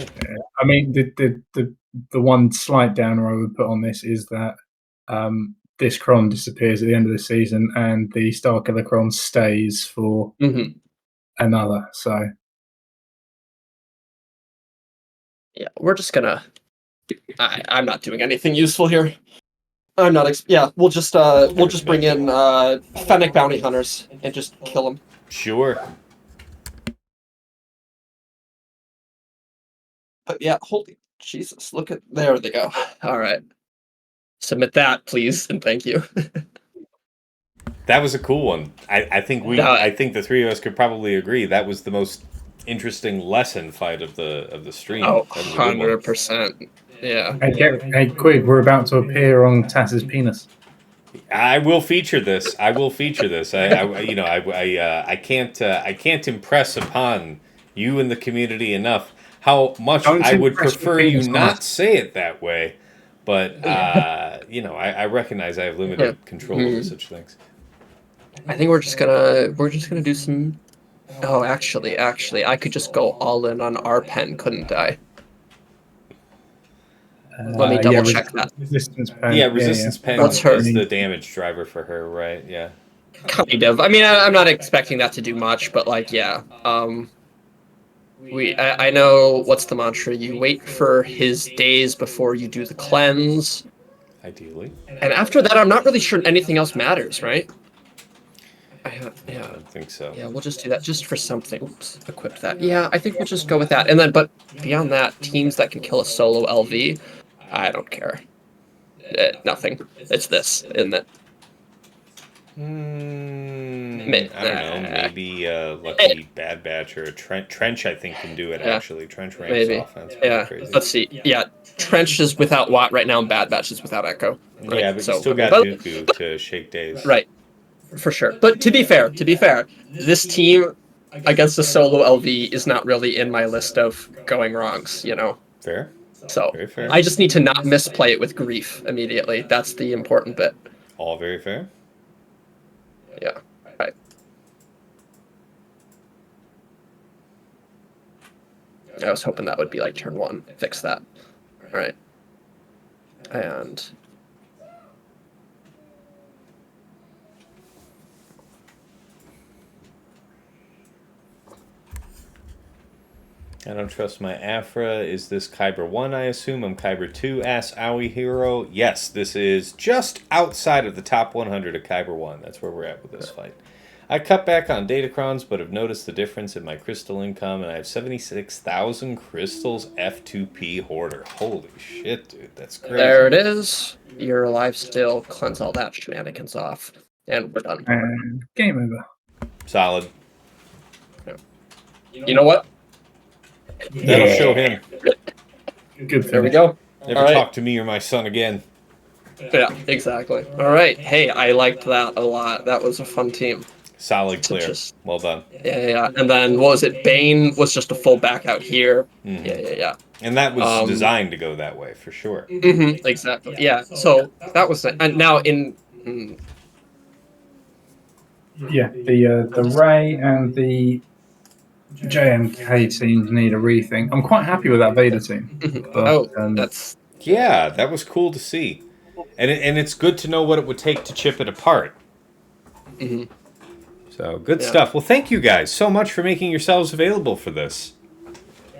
I mean, the one slight downer I would put on this is that this Cron disappears at the end of the season, and the Starkiller Cron stays for another. So,
yeah, we're just gonna. I'm not doing anything useful here. I'm not. We'll just bring in Fennec bounty hunters and just kill them.
Sure.
But yeah, holy Jesus! Look at there they go. All right, submit that, please, and thank you.
That was a cool one. I think the three of us could probably agree that was the most interesting lesson fight of the stream.
Oh, 100%. Yeah.
Hey, Quig, we're about to appear on Tass's penis.
I will feature this. I can't impress upon you and the community enough how much I would prefer you not say it that way. But I recognize I have limited control over such things.
I think we're just gonna do some. Oh, actually, I could just go all in on our pen, couldn't I? Let me double check that.
Resistance pen.
Yeah, resistance pen is the damage driver for her, right? Yeah.
Kind of. I mean, I'm not expecting that to do much, but like, yeah. I know what's the mantra. You wait for his days before you do the cleanse.
Ideally.
And after that, I'm not really sure anything else matters, right? I
don't think so.
Yeah, we'll just do that just for something. Oops, equip that. Yeah, I think we'll just go with that. And then, but beyond that, teams that can kill a solo LV, I don't care. Nothing. It's this, isn't it?
I don't know. Maybe Lucky Bad Batch or Trench, I think, can do it, actually. Trench ramps offense.
Yeah.
Crazy.
Let's see. Yeah, Trench is without Watt right now, and Bad Batch is without Echo. Right?
Yeah, but you still got Dooku to shake days.
Right. For sure. But to be fair, this team against the solo LV is not really in my list of going wrongs,
Fair.
So
very fair.
I just need to not misplay it with grief immediately. That's the important bit.
All very fair.
Yeah. Right. I was hoping that would be like turn 1. Fix that. All right. And
I don't trust my Aphra. Is this Kyber 1, I assume? I'm Kyber 2. Ask Owie Hero. Yes, this is just outside of the top 100 of Kyber 1. That's where we're at with this fight. I cut back on datacrons, but have noticed the difference in my crystal income, and I have 76,000 crystals F2P hoarder. Holy shit, dude. That's crazy.
There it is. You're alive still. Cleanse all that shenanigans off. And we're done.
Game over.
Solid.
Yeah. You know what?
That'll show him.
Good.
There we go.
Never talk to me or my son again.
Yeah, exactly. All right. Hey, I liked that a lot. That was a fun team.
Solid clear. Well done.
Yeah. And then, what was it? Bane was just a full back out here.
Mm-hmm.
Yeah.
And that was designed to go that way, for sure.
Mm-hmm, exactly. Yeah. So, that was it. And now in...
Yeah, the Ray and the JMK teams need a rethink. I'm quite happy with that Vader team. But,
that's...
Yeah, that was cool to see. And it's good to know what it would take to chip it apart.
Mm-hmm.
So, good stuff. Well, thank you guys so much for making yourselves available for this.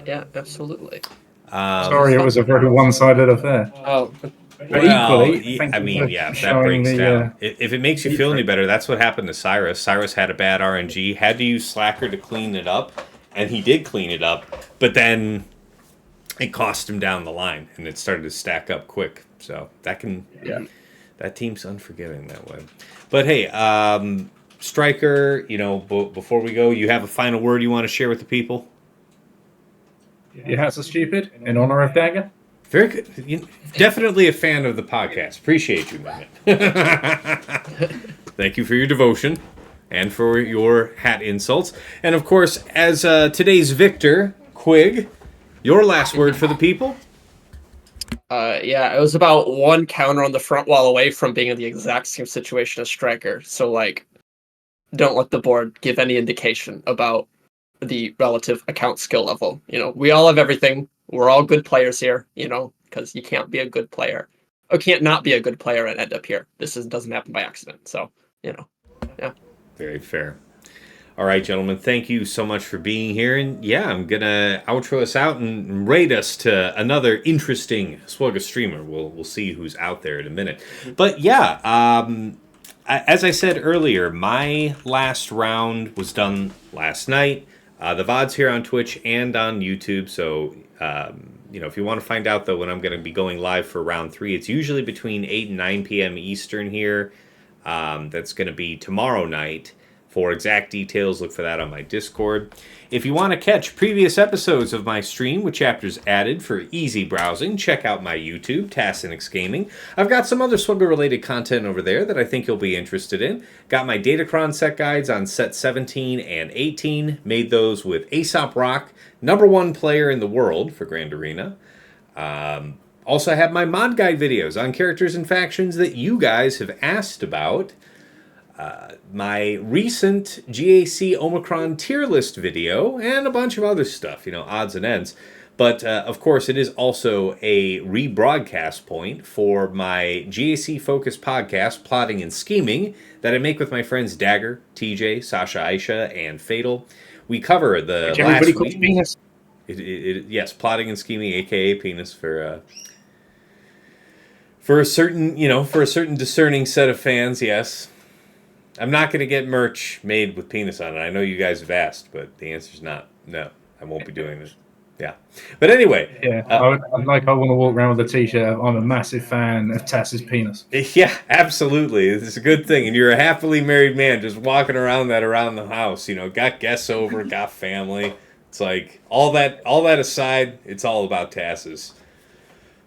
Yeah, absolutely.
Sorry, it was a very one-sided affair.
Oh,
well, that breaks down. If it makes you feel any better, that's what happened to Cyrus. Cyrus had a bad RNG, had to use Slacker to clean it up, and he did clean it up, but then it cost him down the line, and it started to stack up quick. So that team's unforgiving that way. But hey, Striker, before we go, you have a final word you want to share with the people?
Your hats are stupid, in honor of Dagger.
Very good. Definitely a fan of the podcast. Appreciate you, man. Thank you for your devotion and for your hat insults. And of course, as today's victor, Quig, your last word for the people?
It was about one counter on the front wall away from being in the exact same situation as Striker. So, don't let the board give any indication about the relative account skill level. We all have everything. We're all good players here, because you can't be a good player. Or can't not be a good player and end up here. This doesn't happen by accident. So, yeah.
Very fair. All right, gentlemen, thank you so much for being here. And yeah, I'm going to outro us out and rate us to another interesting Swugga streamer. We'll see who's out there in a minute. But yeah, as I said earlier, my last round was done last night. The VOD's here on Twitch and on YouTube. So, if you want to find out, though, when I'm going to be going live for round 3, it's usually between 8 and 9 p.m. Eastern here. That's going to be tomorrow night. For exact details, look for that on my Discord. If you want to catch previous episodes of my stream with chapters added for easy browsing, check out my YouTube, Tassinix Gaming. I've got some other Swugga-related content over there that I think you'll be interested in. Got my Datacron set guides on set 17 and 18. Made those with Aesop Rock, #1 player in the world for Grand Arena. Also have my mod guide videos on characters and factions that you guys have asked about. My recent GAC Omicron tier list video, and a bunch of other stuff, odds and ends. But, of course, it is also a rebroadcast point for my GAC-focused podcast, Plotting and Scheming, that I make with my friends Dagger, TJ, Sasha Aisha, and Fatal. We cover the last week. Penis. Yes, Plotting and Scheming, a.k.a. Penis, for a certain discerning set of fans, yes. I'm not going to get merch made with penis on it. I know you guys have asked, but the answer's not. No, I won't be doing this. Yeah. But anyway.
Yeah, I want to walk around with a t-shirt. I'm a massive fan of Tass's penis.
Yeah, absolutely. It's a good thing. And you're a happily married man just walking around the house. Got guests over, got family. It's like, all that aside, it's all about Tass's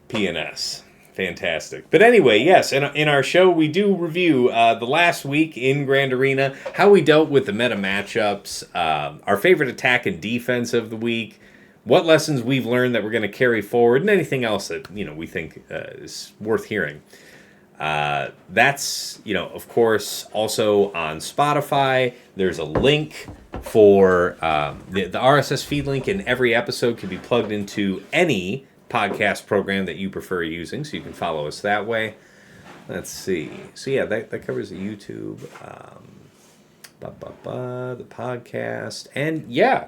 PNS. Fantastic. But anyway, yes, in our show, we do review the last week in Grand Arena, how we dealt with the meta matchups, our favorite attack and defense of the week, what lessons we've learned that we're going to carry forward, and anything else that we think is worth hearing. That's, of course, also on Spotify. There's a link for the RSS feed link in every episode can be plugged into any podcast program that you prefer using, so you can follow us that way. Let's see. So yeah, that covers the YouTube, the podcast, and yeah.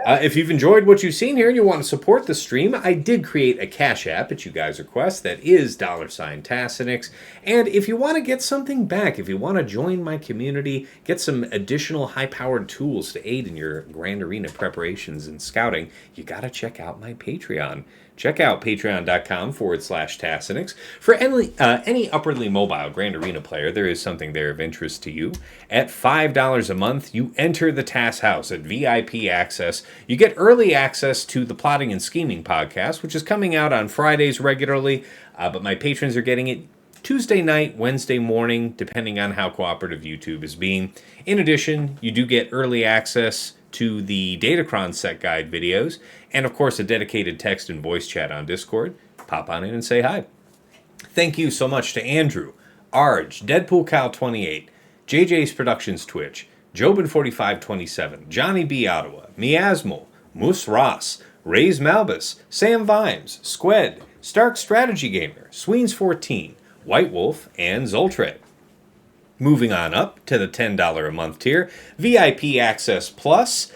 If you've enjoyed what you've seen here and you want to support the stream, I did create a Cash App at you guys' request that is $Tassinix. And if you want to get something back, if you want to join my community, get some additional high-powered tools to aid in your Grand Arena preparations and scouting, you got to check out my Patreon. Check out patreon.com/Tassinix. For any upwardly mobile Grand Arena player, there is something there of interest to you. At $5 a month, you enter the Tass House at VIP access. You get early access to the Plotting and Scheming podcast, which is coming out on Fridays regularly, but my patrons are getting it Tuesday night, Wednesday morning, depending on how cooperative YouTube is being. In addition, you do get early access to the Datacron set guide videos, and of course a dedicated text and voice chat on Discord. Pop on in and say hi. Thank you so much to Andrew, Arj, Deadpool Cal 28, JJ's Productions Twitch, Jobin4527, Johnny B. Ottawa, Miasmal, Moose Ross, Rays Malbus, Sam Vimes, Squed, Stark Strategy Gamer, Sweens14, White Wolf, and Zoltred. Moving on up to the $10 a month tier, VIP Access Plus.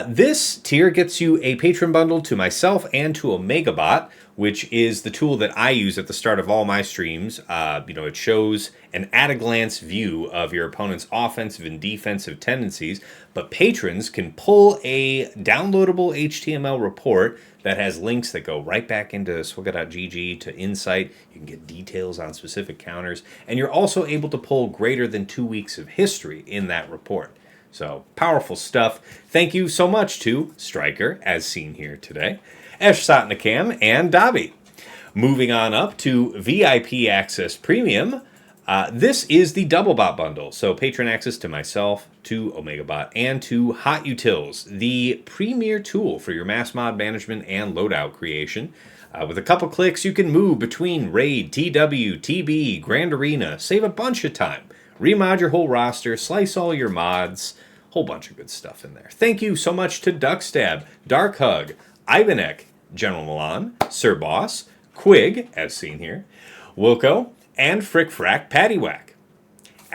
This tier gets you a patron bundle to myself and to OmegaBot, which is the tool that I use at the start of all my streams. It shows an at-a-glance view of your opponent's offensive and defensive tendencies, but patrons can pull a downloadable HTML report that has links that go right back into swugga.gg to Insight. You can get details on specific counters, and you're also able to pull greater than 2 weeks of history in that report. So, powerful stuff. Thank you so much to Stryker, as seen here today, Esh Satnakam, and Davi. Moving on up to VIP Access Premium. This is the DoubleBot bundle, so patron access to myself, to OmegaBot, and to Hot Utils, the premier tool for your mass mod management and loadout creation. With a couple clicks, you can move between Raid, TW, TB, Grand Arena, save a bunch of time, remod your whole roster, slice all your mods, whole bunch of good stuff in there. Thank you so much to Duckstab, Dark Hug, Ivanek, General Milan, Sir Boss, Quig, as seen here, Wilco, and Frick Frack Paddywhack.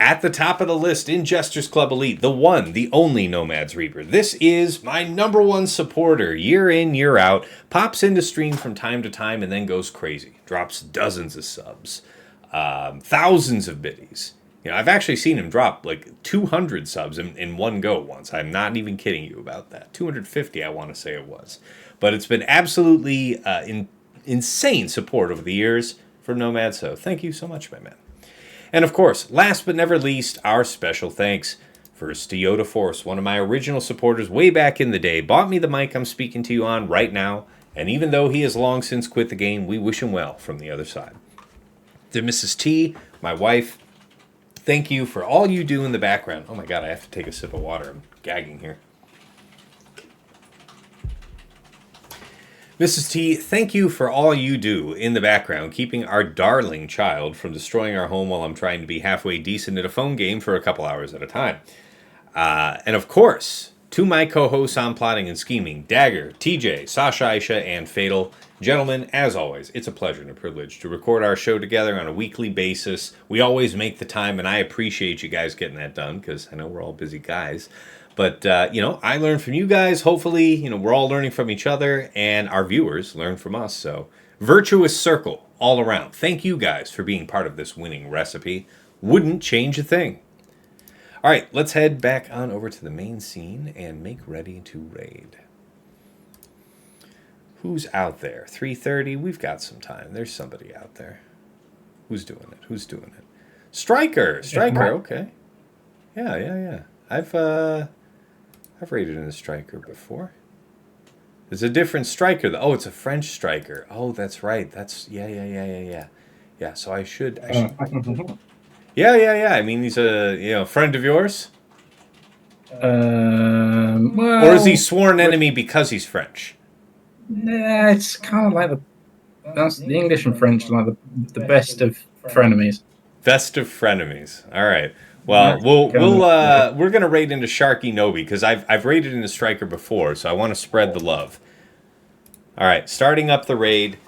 At the top of the list in Jesters Club Elite, the one, the only Nomads Reaper. This is my number one supporter, year in, year out. Pops into stream from time to time and then goes crazy. Drops dozens of subs, thousands of biddies. I've actually seen him drop like 200 subs in one go once. I'm not even kidding you about that. 250, I want to say it was. But it's been absolutely insane support over the years from Nomad, so thank you so much, my man. And of course, last but never least, our special thanks first to Yoda Force, one of my original supporters way back in the day, bought me the mic I'm speaking to you on right now, and even though he has long since quit the game, we wish him well from the other side. To Mrs. T, my wife, thank you for all you do in the background. Oh my god, I have to take a sip of water. I'm gagging here. Mrs. T, thank you for all you do in the background, keeping our darling child from destroying our home while I'm trying to be halfway decent at a phone game for a couple hours at a time. And of course, to my co-hosts on Plotting and Scheming, Dagger, TJ, Sasha Aisha, and Fatal. Gentlemen, as always, it's a pleasure and a privilege to record our show together on a weekly basis. We always make the time, and I appreciate you guys getting that done, because I know we're all busy guys. But, I learn from you guys. Hopefully, we're all learning from each other, and our viewers learn from us. So, virtuous circle all around. Thank you guys for being part of this winning recipe. Wouldn't change a thing. All right, let's head back on over to the main scene and make ready to raid. Who's out there? 3:30? We've got some time. There's somebody out there. Who's doing it? Striker, okay. Yeah. I've raided in a striker before. There's a different striker though. Oh, it's a French striker. Oh, that's right. That's yeah. Yeah, so I should Yeah. I mean, he's a friend of yours?
Well,
or is he sworn enemy because he's French?
Yeah, it's kind of like that's the English and French, like the best of frenemies.
Best of frenemies. All right. Well, we're gonna raid into Sharky Nobi because I've raided into Striker before, so I want to spread the love. All right, starting up the raid.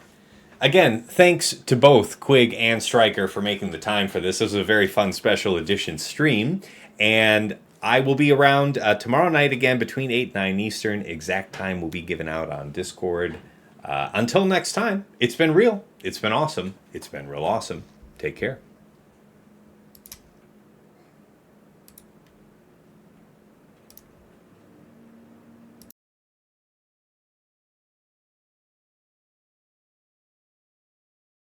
Again, thanks to both Quig and Striker for making the time for this. This was a very fun special edition stream, and I will be around tomorrow night again between 8 and 9 Eastern. Exact time will be given out on Discord. Until next time, it's been real. It's been awesome. It's been real awesome. Take care.